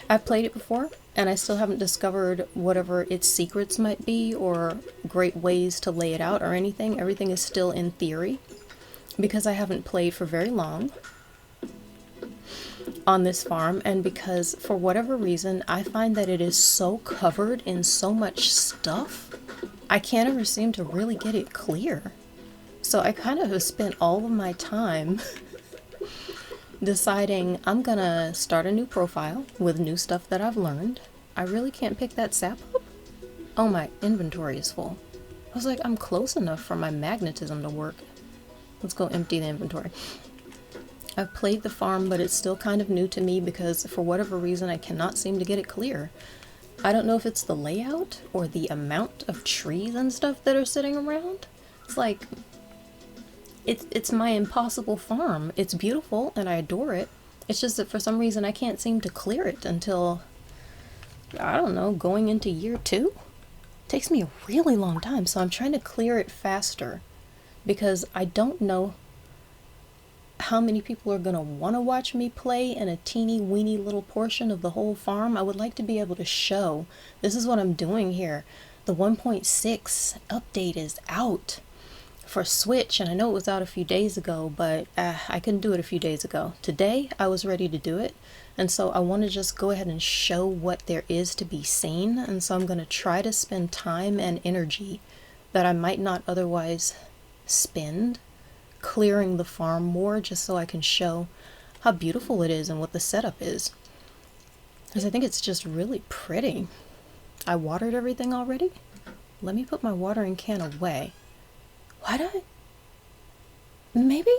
I've played it before, and I still haven't discovered whatever its secrets might be or great ways to lay it out or anything. Everything is still in theory because I haven't played for very long on this farm, and because for whatever reason I find that it is so covered in so much stuff, I can't ever seem to really get it clear. So I kind of have spent all of my time deciding I'm gonna start a new profile with new stuff that I've learned. I really can't pick that sap up. Oh, my inventory is full. I was like, I'm close enough for my magnetism to work. Let's go empty the inventory. I've played the farm, but it's still kind of new to me because for whatever reason I cannot seem to get it clear. I don't know if it's the layout or the amount of trees and stuff that are sitting around. It's like, it's my impossible farm. It's beautiful and I adore it. It's just that for some reason I can't seem to clear it until, I don't know, going into year 2? It takes me a really long time, so I'm trying to clear it faster because I don't know how many people are going to want to watch me play in a teeny weeny little portion of the whole farm. I would like to be able to show, this is what I'm doing here. The 1.6 update is out for Switch, and I know it was out a few days ago, but I couldn't do it a few days ago. Today, I was ready to do it, and so I want to just go ahead and show what there is to be seen, and so I'm going to try to spend time and energy that I might not otherwise spend clearing the farm more, just so I can show how beautiful it is and what the setup is. Because I think it's just really pretty. I watered everything already? Let me put my watering can away. Why did I? Maybe?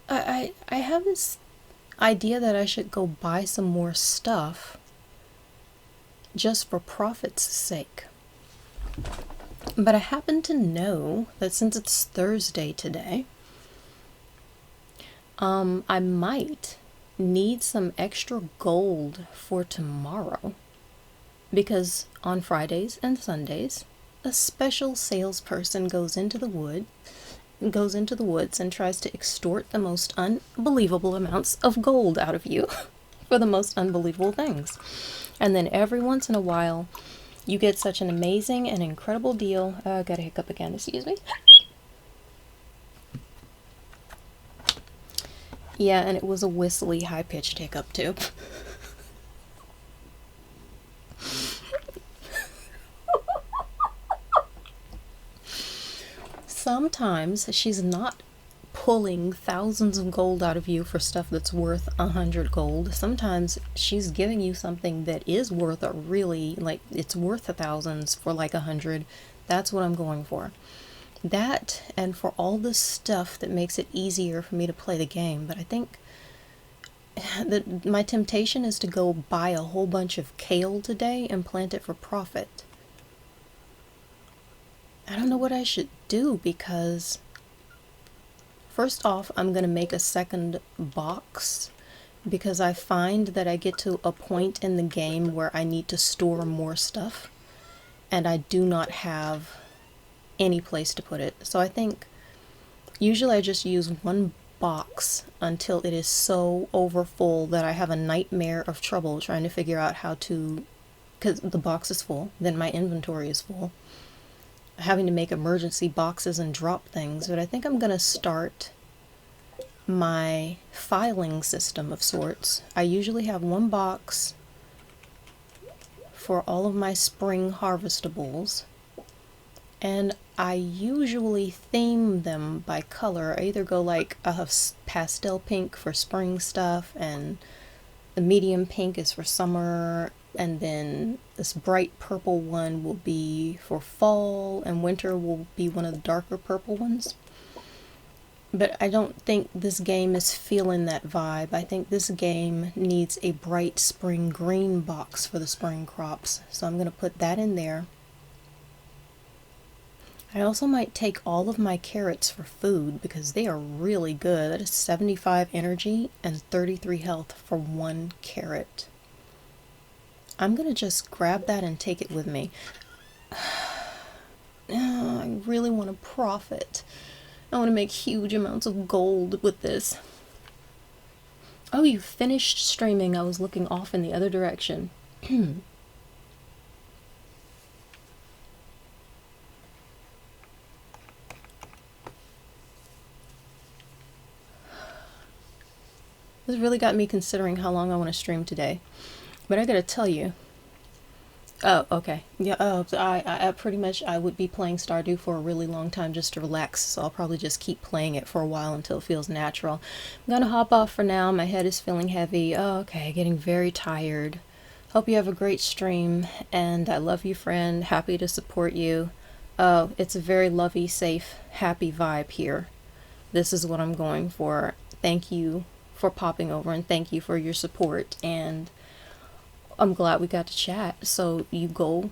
I have this idea that I should go buy some more stuff just for profit's sake. But I happen to know that since it's Thursday today, I might need some extra gold for tomorrow, because on Fridays and Sundays a special salesperson goes into the woods and tries to extort the most unbelievable amounts of gold out of you for the most unbelievable things. And then every once in a while you get such an amazing and incredible deal. I got a hiccup again, excuse me. Yeah, and it was a whistly, high-pitched hiccup, too. Sometimes she's not pulling thousands of gold out of you for stuff that's worth 100 gold. Sometimes she's giving you something that is worth a really, like, it's worth thousands for like 100. That's what I'm going for. That, and for all the stuff that makes it easier for me to play the game. But I think that my temptation is to go buy a whole bunch of kale today and plant it for profit. I don't know what I should do, because first off, I'm going to make a second box, because I find that I get to a point in the game where I need to store more stuff, and I do not have any place to put it. So I think usually I just use one box until it is so overfull that I have a nightmare of trouble trying to figure out how to, because the box is full, then my inventory is full, having to make emergency boxes and drop things. But I think I'm gonna start my filing system of sorts. I usually have one box for all of my spring harvestables, and I usually theme them by color. I either go like a pastel pink for spring stuff, and the medium pink is for summer, and then this bright purple one will be for fall, and winter will be one of the darker purple ones. But I don't think this game is feeling that vibe. I think this game needs a bright spring green box for the spring crops, so I'm going to put that in there. I also might take all of my carrots for food, because they are really good. That is 75 energy and 33 health for one carrot. I'm gonna just grab that and take it with me. I really want to profit. I want to make huge amounts of gold with this. Oh, you finished streaming. I was looking off in the other direction. This really got me considering how long I want to stream today. But I gotta tell you. Oh, okay. Yeah, I pretty much, I would be playing Stardew for a really long time just to relax, so I'll probably just keep playing it for a while until it feels natural. I'm gonna hop off for now. My head is feeling heavy. Oh, okay, getting very tired. Hope you have a great stream, and I love you, friend. Happy to support you. Oh, it's a very lovey, safe, happy vibe here. This is what I'm going for. Thank you for popping over, and thank you for your support, and I'm glad we got to chat. So you go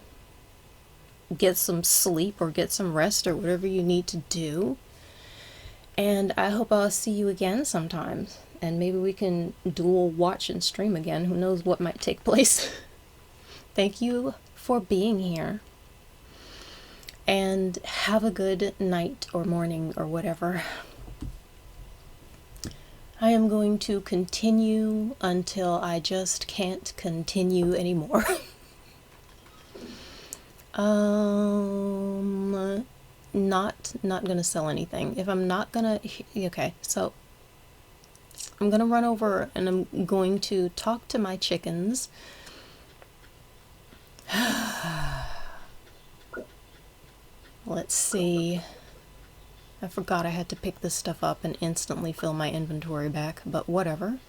get some sleep or get some rest or whatever you need to do, and I hope I'll see you again sometimes, and maybe we can dual watch and stream again. Who knows what might take place. Thank you for being here, and have a good night or morning or whatever. I am going to continue until I just can't continue anymore. not gonna sell anything. If I'm not gonna, okay, so I'm gonna run over and I'm going to talk to my chickens. Let's see. I forgot I had to pick this stuff up and instantly fill my inventory back, but whatever.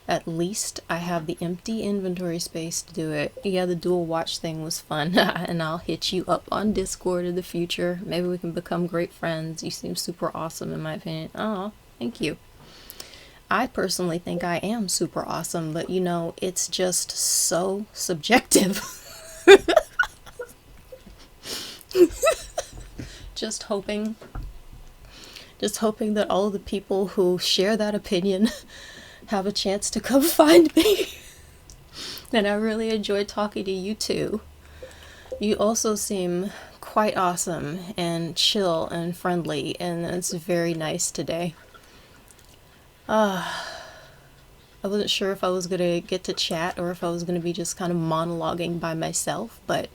At least I have the empty inventory space to do it. Yeah, the dual watch thing was fun, and I'll hit you up on Discord in the future. Maybe we can become great friends. You seem super awesome in my opinion. Oh, thank you. I personally think I am super awesome, but you know, it's just so subjective. Just hoping that all of the people who share that opinion have a chance to come find me. And I really enjoyed talking to you too. You also seem quite awesome and chill and friendly, and it's very nice today. I wasn't sure if I was gonna get to chat or if I was gonna be just kind of monologuing by myself, but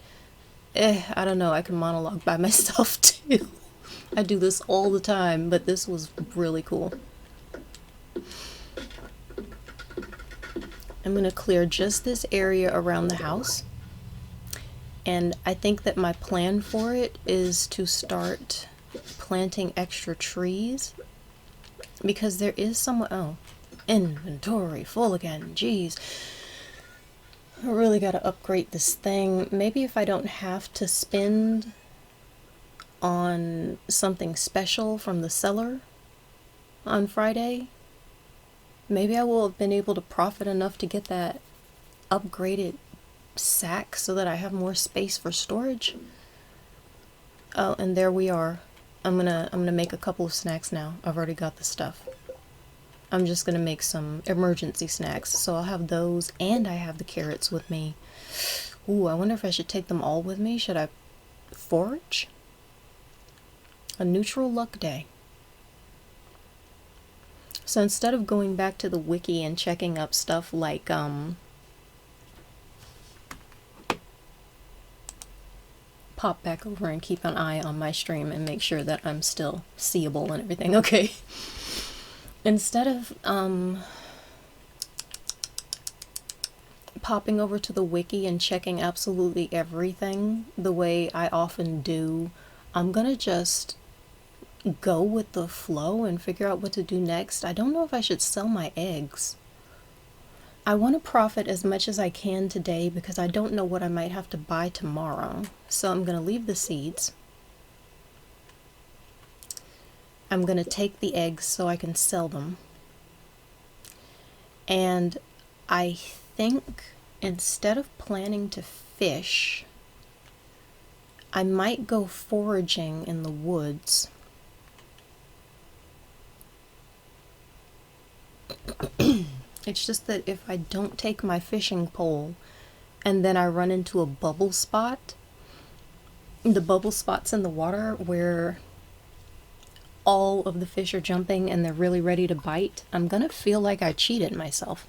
I don't know, I can monologue by myself too. I do this all the time, but this was really cool. I'm gonna clear just this area around the house, and I think that my plan for it is to start planting extra trees, because there is oh, inventory full again, jeez. I really gotta upgrade this thing. Maybe if I don't have to spend on something special from the seller on Friday, maybe I will have been able to profit enough to get that upgraded sack so that I have more space for storage. Oh, and there we are. I'm gonna make a couple of snacks now. I've already got the stuff. I'm just gonna make some emergency snacks, so I'll have those, and I have the carrots with me. Ooh, I wonder if I should take them all with me. Should I forage? A neutral luck day. So instead of going back to the wiki and checking up stuff like pop back over and keep an eye on my stream and make sure that I'm still seeable and everything. Okay. Instead of popping over to the wiki and checking absolutely everything the way I often do, I'm gonna just go with the flow and figure out what to do next. I don't know if I should sell my eggs. I want to profit as much as I can today because I don't know what I might have to buy tomorrow. So I'm going to leave the seeds. I'm going to take the eggs so I can sell them. And I think instead of planning to fish, I might go foraging in the woods. It's just that if I don't take my fishing pole and then I run into a bubble spot, the bubble spots in the water where all of the fish are jumping and they're really ready to bite, I'm gonna feel like I cheated myself.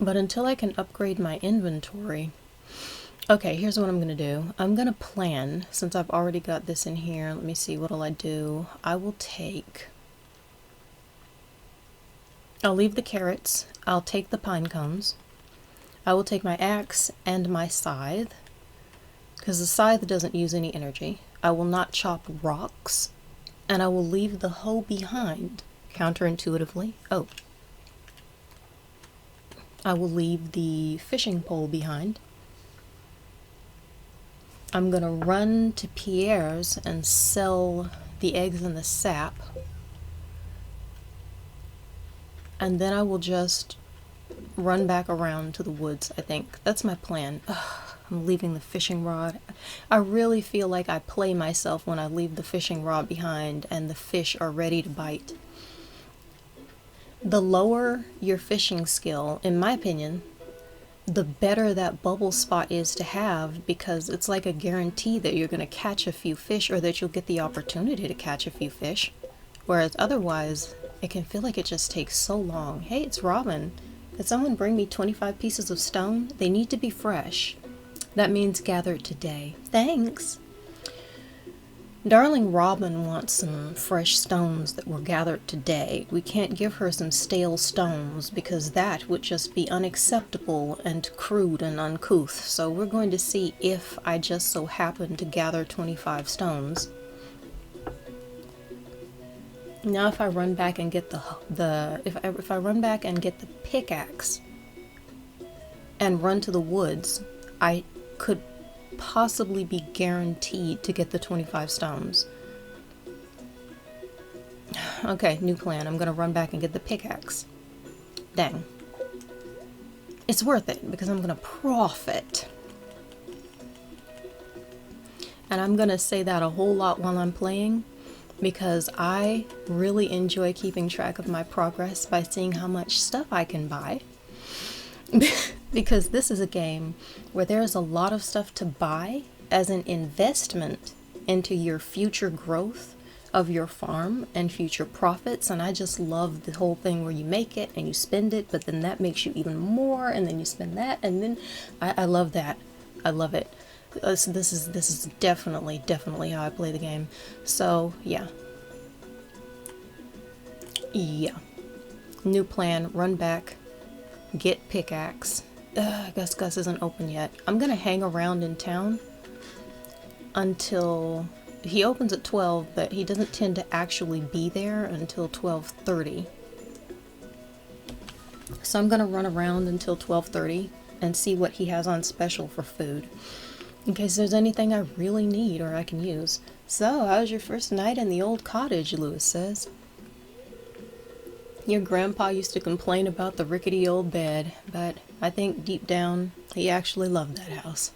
But until I can upgrade my inventory, okay, here's what I'm gonna do. I'm gonna plan, since I've already got this in here, let me see, what'll I do? I'll leave the carrots, I'll take the pine cones, I will take my axe and my scythe, because the scythe doesn't use any energy. I will not chop rocks, and I will leave the hoe behind, counterintuitively. Oh. I will leave the fishing pole behind. I'm gonna run to Pierre's and sell the eggs and the sap. And then I will just run back around to the woods, I think. That's my plan. Ugh, I'm leaving the fishing rod. I really feel like I play myself when I leave the fishing rod behind and the fish are ready to bite. The lower your fishing skill, in my opinion, the better that bubble spot is to have, because it's like a guarantee that you're going to catch a few fish, or that you'll get the opportunity to catch a few fish. Whereas otherwise, it can feel like it just takes so long. Hey, it's Robin. Could someone bring me 25 pieces of stone? They need to be fresh. That means gather today. Thanks. Darling Robin wants some fresh stones that were gathered today. We can't give her some stale stones because that would just be unacceptable and crude and uncouth. So we're going to see if I just so happen to gather 25 stones. Now if I run back and get if I run back and get the pickaxe and run to the woods, I could possibly be guaranteed to get the 25 stones. Okay, new plan. I'm gonna run back and get the pickaxe. Dang. It's worth it because I'm gonna profit. And I'm gonna say that a whole lot while I'm playing because I really enjoy keeping track of my progress by seeing how much stuff I can buy. Because this is a game where there's a lot of stuff to buy as an investment into your future growth of your farm and future profits. And I just love the whole thing where you make it and you spend it, but then that makes you even more, and then you spend that, and then I love that. I love it. This is definitely how I play the game. So yeah. New plan, run back, get pickaxe. Gus isn't open yet. I'm gonna hang around in town until he opens at 12, but he doesn't tend to actually be there until 12:30. So I'm gonna run around until 12:30 and see what he has on special for food, in case there's anything I really need or I can use. So, how's your first night in the old cottage? Lewis says. Your grandpa used to complain about the rickety old bed, but I think deep down he actually loved that house.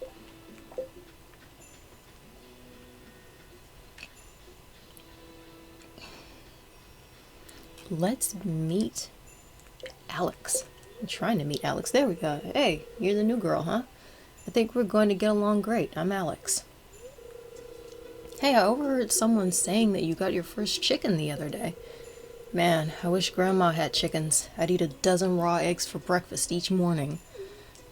Let's meet Alex. I'm trying to meet Alex. There we go. Hey, you're the new girl, huh? I think we're going to get along great. I'm Alex. Hey, I overheard someone saying that you got your first chicken the other day. Man, I wish Grandma had chickens. I'd eat a dozen raw eggs for breakfast each morning.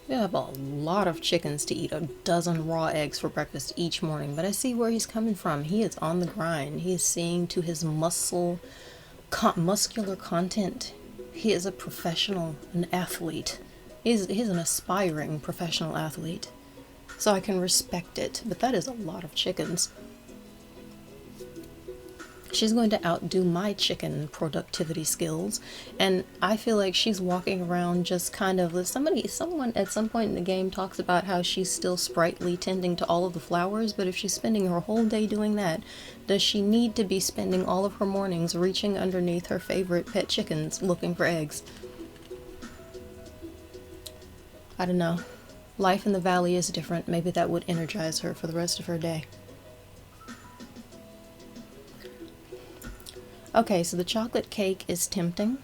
We have a lot of chickens to eat a dozen raw eggs for breakfast each morning, but I see where he's coming from. He is on the grind. He is seeing to his muscular content. He is a professional, an athlete. He's an aspiring professional athlete. So I can respect it, but that is a lot of chickens. She's going to outdo my chicken productivity skills, and I feel like she's walking around just kind of, someone at some point in the game talks about how she's still sprightly tending to all of the flowers, but if she's spending her whole day doing that, does she need to be spending all of her mornings reaching underneath her favorite pet chickens looking for eggs? I don't know. Life in the valley is different. Maybe that would energize her for the rest of her day. Okay, so the chocolate cake is tempting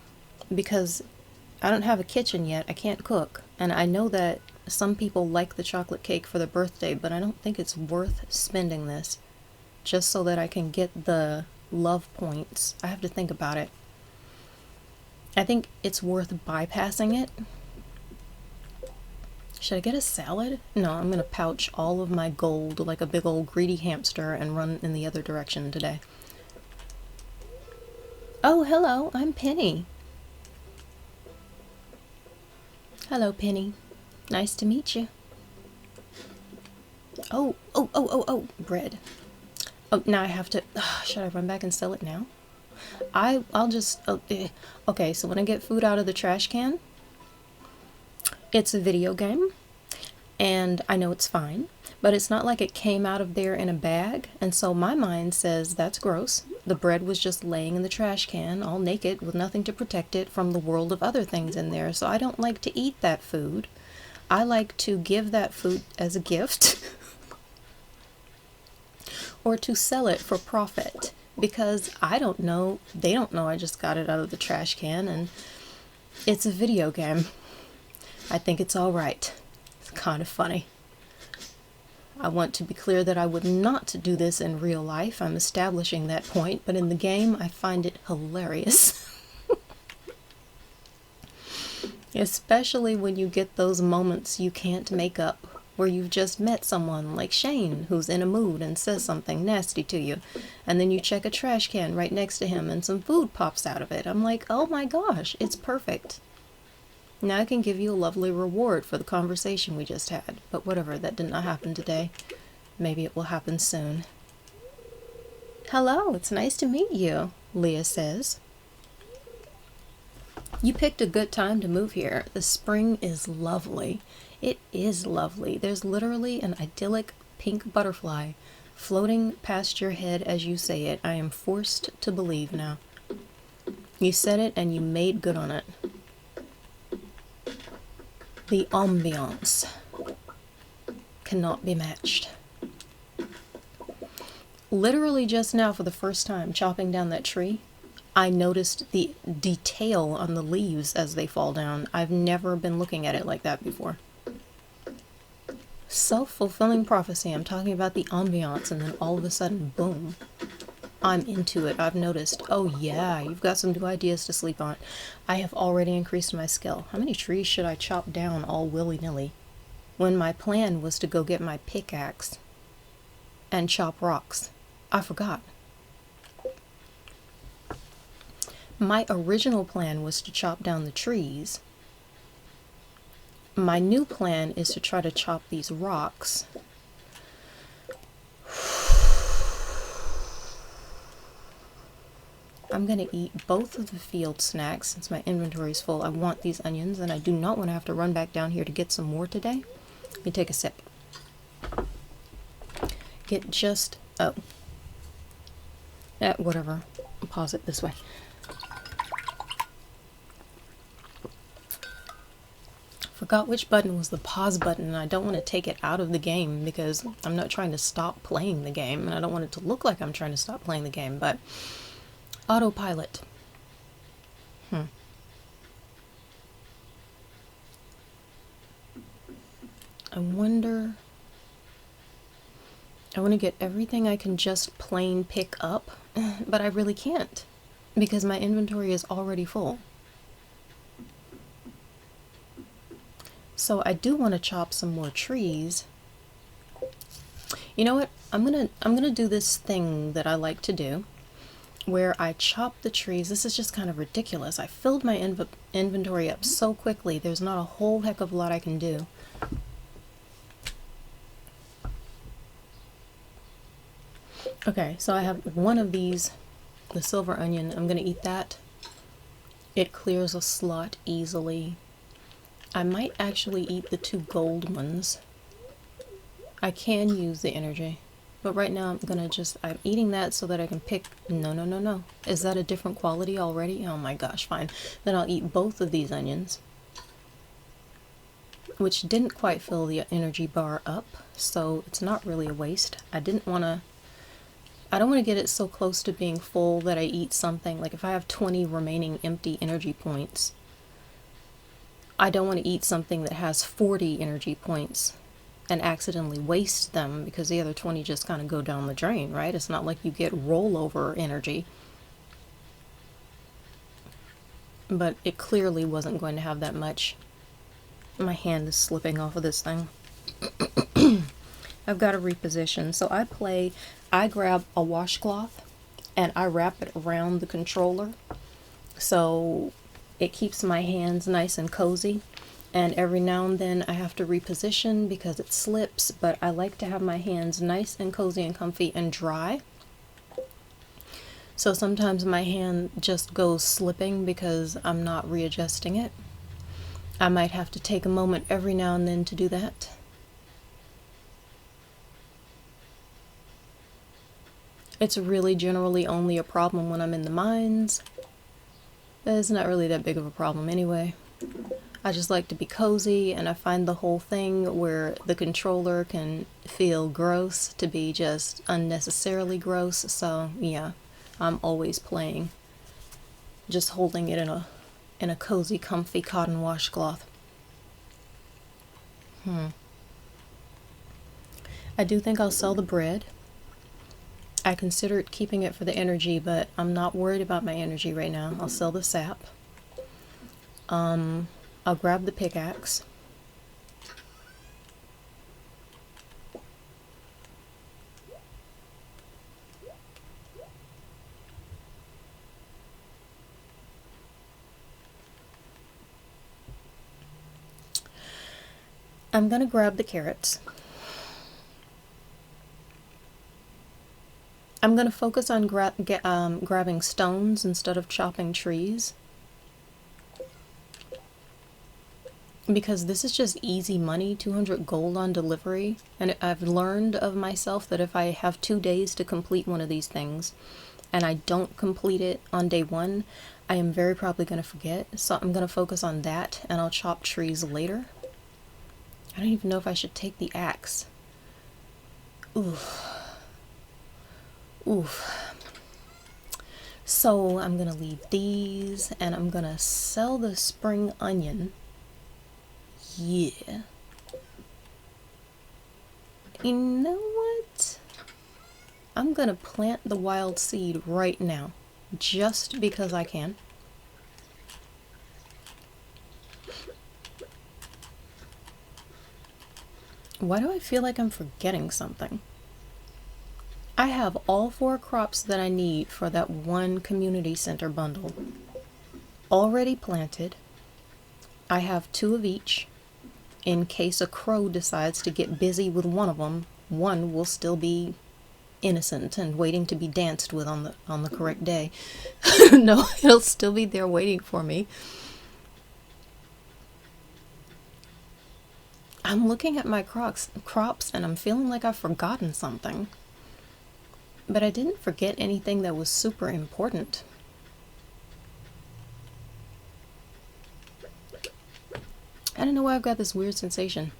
because I don't have a kitchen yet. I can't cook. And I know that some people like the chocolate cake for their birthday, but I don't think it's worth spending this just so that I can get the love points. I have to think about it. I think it's worth bypassing it. Should I get a salad? No, I'm going to pouch all of my gold like a big old greedy hamster and run in the other direction today. Oh, hello, I'm Penny. Hello, Penny. Nice to meet you. Oh, bread. Oh, now I have to, should I run back and sell it now? I'll just, okay, so when I get food out of the trash can, it's a video game, and I know it's fine, but it's not like it came out of there in a bag, and so my mind says that's gross. The bread was just laying in the trash can, all naked, with nothing to protect it from the world of other things in there, so I don't like to eat that food. I like to give that food as a gift, or to sell it for profit, because I don't know, they don't know I just got it out of the trash can, and it's a video game. I think it's alright. It's kind of funny. I want to be clear that I would not do this in real life. I'm establishing that point, but in the game, I find it hilarious. Especially when you get those moments you can't make up. where you've just met someone like Shane who's in a mood and says something nasty to you, and then you check a trash can right next to him and some food pops out of it. I'm like, oh my gosh, it's perfect. Now I can give you a lovely reward for the conversation we just had. But whatever, that did not happen today. Maybe it will happen soon. Hello, it's nice to meet you, Leah says. You picked a good time to move here. The spring is lovely. It is lovely. There's literally an idyllic pink butterfly floating past your head as you say it. I am forced to believe now. You said it and you made good on it. The ambiance cannot be matched. Literally just now, for the first time, chopping down that tree, I noticed the detail on the leaves as they fall down. I've never been looking at it like that before. Self-fulfilling prophecy. I'm talking about the ambiance, and then all of a sudden, boom, I'm into it. I've noticed, oh yeah, you've got some new ideas to sleep on. I have already increased my skill. How many trees should I chop down all willy-nilly when my plan was to go get my pickaxe and chop rocks? I forgot. My original plan was to chop down the trees. My new plan is to try to chop these rocks. I'm going to eat both of the field snacks since my inventory is full. I want these onions, and I do not want to have to run back down here to get some more today. Let me take a sip. Get just... oh. Whatever. I'll pause it this way. Forgot which button was the pause button, and I don't want to take it out of the game because I'm not trying to stop playing the game, and I don't want it to look like I'm trying to stop playing the game, but autopilot. I wonder... I want to get everything I can just plain pick up, but I really can't because my inventory is already full. So I do want to chop some more trees. You know what? I'm gonna do this thing that I like to do, where I chop the trees. This is just kind of ridiculous. I filled my inventory up so quickly. There's not a whole heck of a lot I can do. Okay, so I have one of these, the silver onion. I'm gonna eat that. It clears a slot easily. I might actually eat the 2 gold ones. I can use the energy, but right now I'm eating that so that I can pick, no. Is that a different quality already? Oh my gosh, fine. Then I'll eat both of these onions, which didn't quite fill the energy bar up, so it's not really a waste. I don't want to get it so close to being full that I eat something. Like if I have 20 remaining empty energy points, I don't want to eat something that has 40 energy points and accidentally waste them because the other 20 just kind of go down the drain, right? It's not like you get rollover energy. But it clearly wasn't going to have that much. My hand is slipping off of this thing. I've got to reposition. So I grab a washcloth and I wrap it around the controller so it keeps my hands nice and cozy. And every now and then I have to reposition because it slips, but I like to have my hands nice and cozy and comfy and dry. So sometimes my hand just goes slipping because I'm not readjusting it. I might have to take a moment every now and then to do that. It's really generally only a problem when I'm in the mines. It's not really that big of a problem anyway. I just like to be cozy, and I find the whole thing where the controller can feel gross to be just unnecessarily gross. So yeah, I'm always playing, just holding it in a cozy, comfy cotton washcloth. I do think I'll sell the bread. I considered keeping it for the energy, but I'm not worried about my energy right now. I'll sell the sap. I'll grab the pickaxe. I'm gonna grab the carrots. I'm gonna focus on grabbing stones instead of chopping trees, because this is just easy money, 200 gold on delivery, and I've learned of myself that if I have 2 days to complete one of these things, and I don't complete it on day 1, I am very probably going to forget, so I'm going to focus on that, and I'll chop trees later. I don't even know if I should take the axe. Oof. Oof. So I'm going to leave these, and I'm going to sell the spring onion. Yeah. You know what? I'm going to plant the wild seed right now, just because I can. Why do I feel like I'm forgetting something? I have all 4 crops that I need for that one community center bundle already planted. I have 2 of each. In case a crow decides to get busy with one of them, one will still be innocent and waiting to be danced with on the correct day. No, it'll still be there waiting for me. I'm looking at my crops and I'm feeling like I've forgotten something. But I didn't forget anything that was super important. I don't know why I've got this weird sensation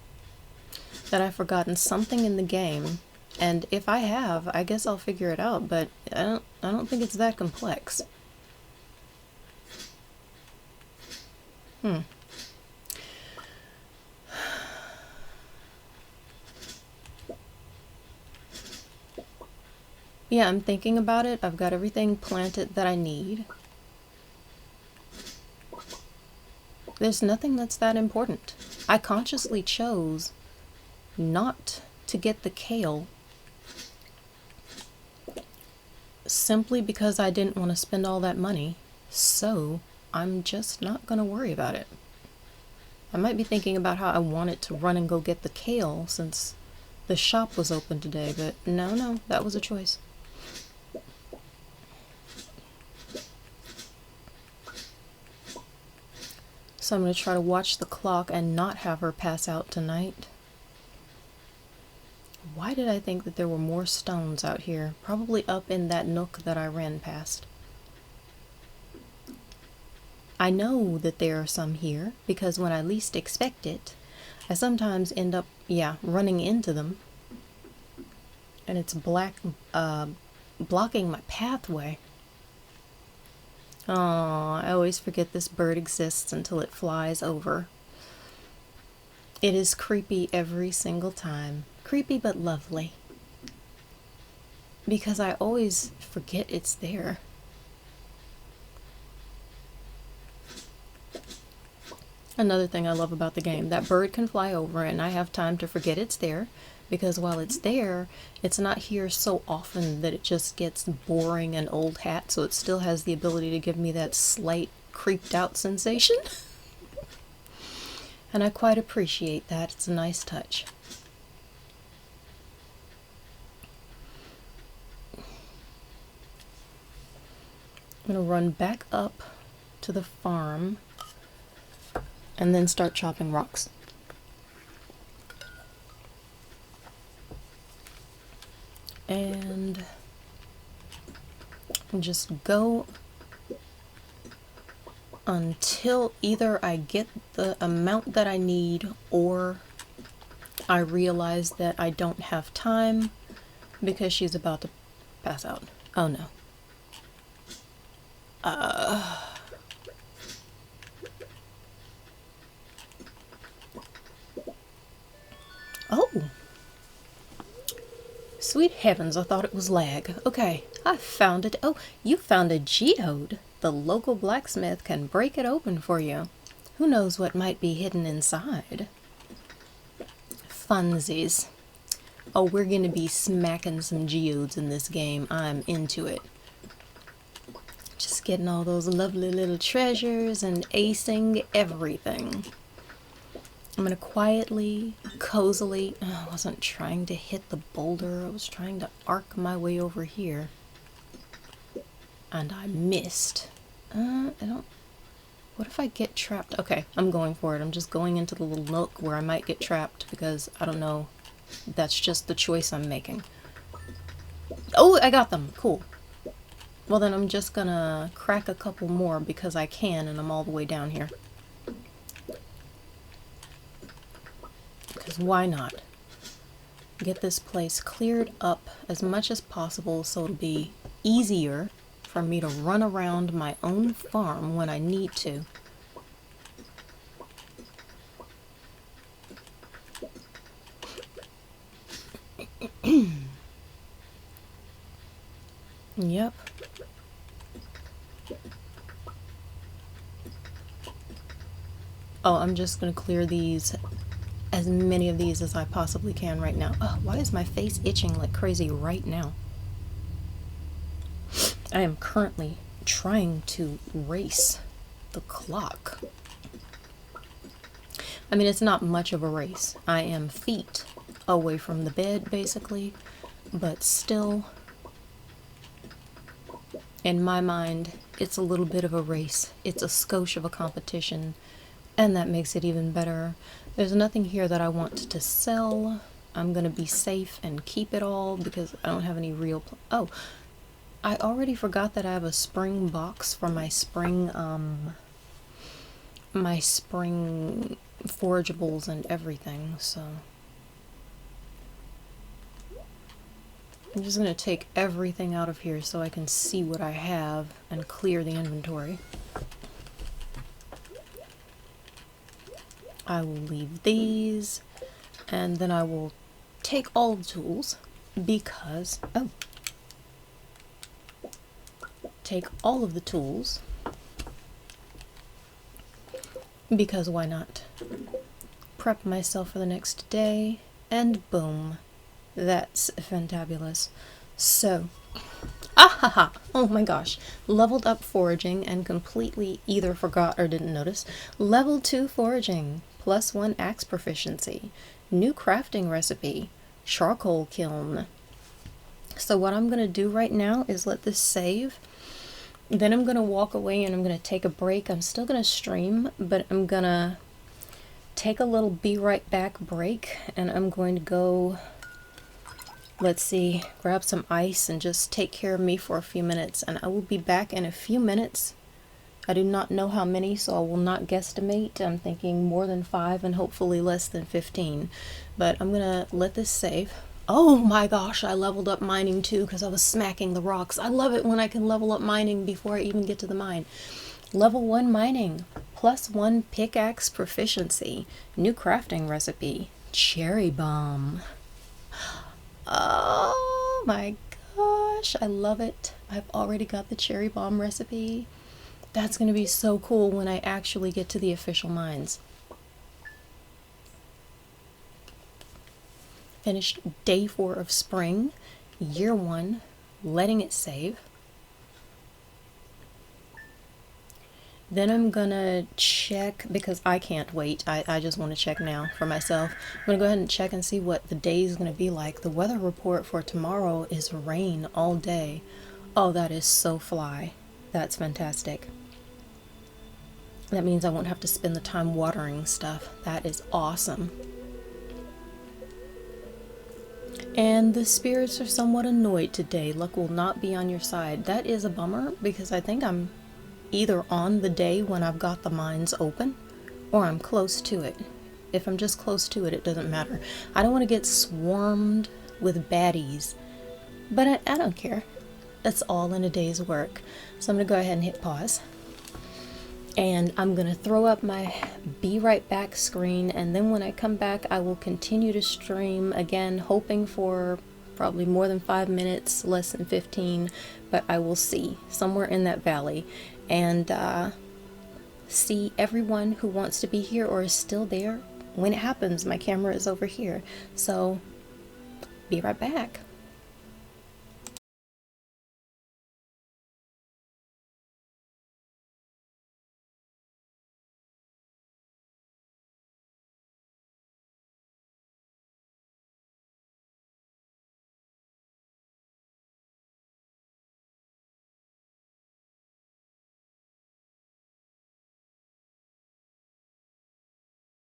that I've forgotten something in the game, and if I have, I guess I'll figure it out, but I don't think it's that complex. Yeah, I'm thinking about it. I've got everything planted that I need. There's nothing that's that important. I consciously chose not to get the kale simply because I didn't want to spend all that money, so I'm just not going to worry about it. I might be thinking about how I wanted to run and go get the kale since the shop was open today, but no, that was a choice. So I'm going to try to watch the clock and not have her pass out tonight. Why did I think that there were more stones out here? Probably up in that nook that I ran past. I know that there are some here because when I least expect it, I sometimes end up, running into them. And it's blocking my pathway. Oh, I always forget this bird exists until it flies over. It is creepy every single time. Creepy but lovely. Because I always forget it's there. Another thing I love about the game, that bird can fly over and I have time to forget it's there, because while it's there, it's not here so often that it just gets boring and old hat, so it still has the ability to give me that slight creeped out sensation. And I quite appreciate that. It's a nice touch. I'm going to run back up to the farm and then start chopping rocks. And just go until either I get the amount that I need or I realize that I don't have time because she's about to pass out. Oh no. Oh. Sweet heavens, I thought it was lag. Okay, I found it. Oh, you found a geode. The local blacksmith can break it open for you. Who knows what might be hidden inside? Funsies. Oh, we're gonna be smacking some geodes in this game. I'm into it. Just getting all those lovely little treasures and acing everything. I'm gonna quietly, cozily, I wasn't trying to hit the boulder, I was trying to arc my way over here. And I missed. What if I get trapped? Okay, I'm going for it. I'm just going into the little nook where I might get trapped because I don't know. That's just the choice I'm making. Oh, I got them. Cool. Well, then I'm just gonna crack a couple more because I can, and I'm all the way down here. Because why not? Get this place cleared up as much as possible so it'll be easier for me to run around my own farm when I need to. Yep. Oh, I'm just gonna clear these, as many of these as I possibly can right now. Oh, why is my face itching like crazy right now? I am currently trying to race the clock. I mean, it's not much of a race. I am feet away from the bed, basically, but still, in my mind, it's a little bit of a race. It's a skosh of a competition, and that makes it even better. There's nothing here that I want to sell. I'm gonna be safe and keep it all because I don't have any real oh, I already forgot that I have a spring box for my spring forageables and everything, so I'm just gonna take everything out of here so I can see what I have and clear the inventory. I will leave these, and then I will take all the tools because, oh, take all of the tools because why not? Prep myself for the next day, and boom, that's fantabulous. So, ahaha, oh my gosh, leveled up foraging and completely either forgot or didn't notice. Level 2 foraging, +1 axe proficiency, new crafting recipe, charcoal kiln. So what I'm gonna do right now is let this save. Then I'm gonna walk away and I'm gonna take a break. I'm still gonna stream, but I'm gonna take a little be right back break, and I'm going to go, let's see, grab some ice and just take care of me for a few minutes, and I will be back in a few minutes. I do not know how many, so I will not guesstimate. I'm thinking more than 5 and hopefully less than 15, but I'm gonna let this save. Oh my gosh, I leveled up mining too because I was smacking the rocks. I love it when I can level up mining before I even get to the mine. Level 1 mining, +1 pickaxe proficiency, new crafting recipe, cherry bomb. Oh my gosh, I love it. I've already got the cherry bomb recipe. That's going to be so cool when I actually get to the official mines. Finished day 4 of spring, year 1, letting it save. Then I'm gonna check, because I can't wait, I just want to check now for myself. I'm gonna go ahead and check and see what the day is gonna be like. The weather report for tomorrow is rain all day. Oh, that is so fly. That's fantastic. That means I won't have to spend the time watering stuff. That is awesome. And the spirits are somewhat annoyed today. Luck will not be on your side. That is a bummer because I think I'm either on the day when I've got the mines open or I'm close to it. If I'm just close to it, it doesn't matter. I don't want to get swarmed with baddies, but I don't care. That's all in a day's work. So I'm going to go ahead and hit pause. And I'm going to throw up my be right back screen, and then when I come back I will continue to stream again, hoping for probably more than 5 minutes, less than 15, but I will see somewhere in that valley, and see everyone who wants to be here or is still there when it happens. My camera is over here, so be right back.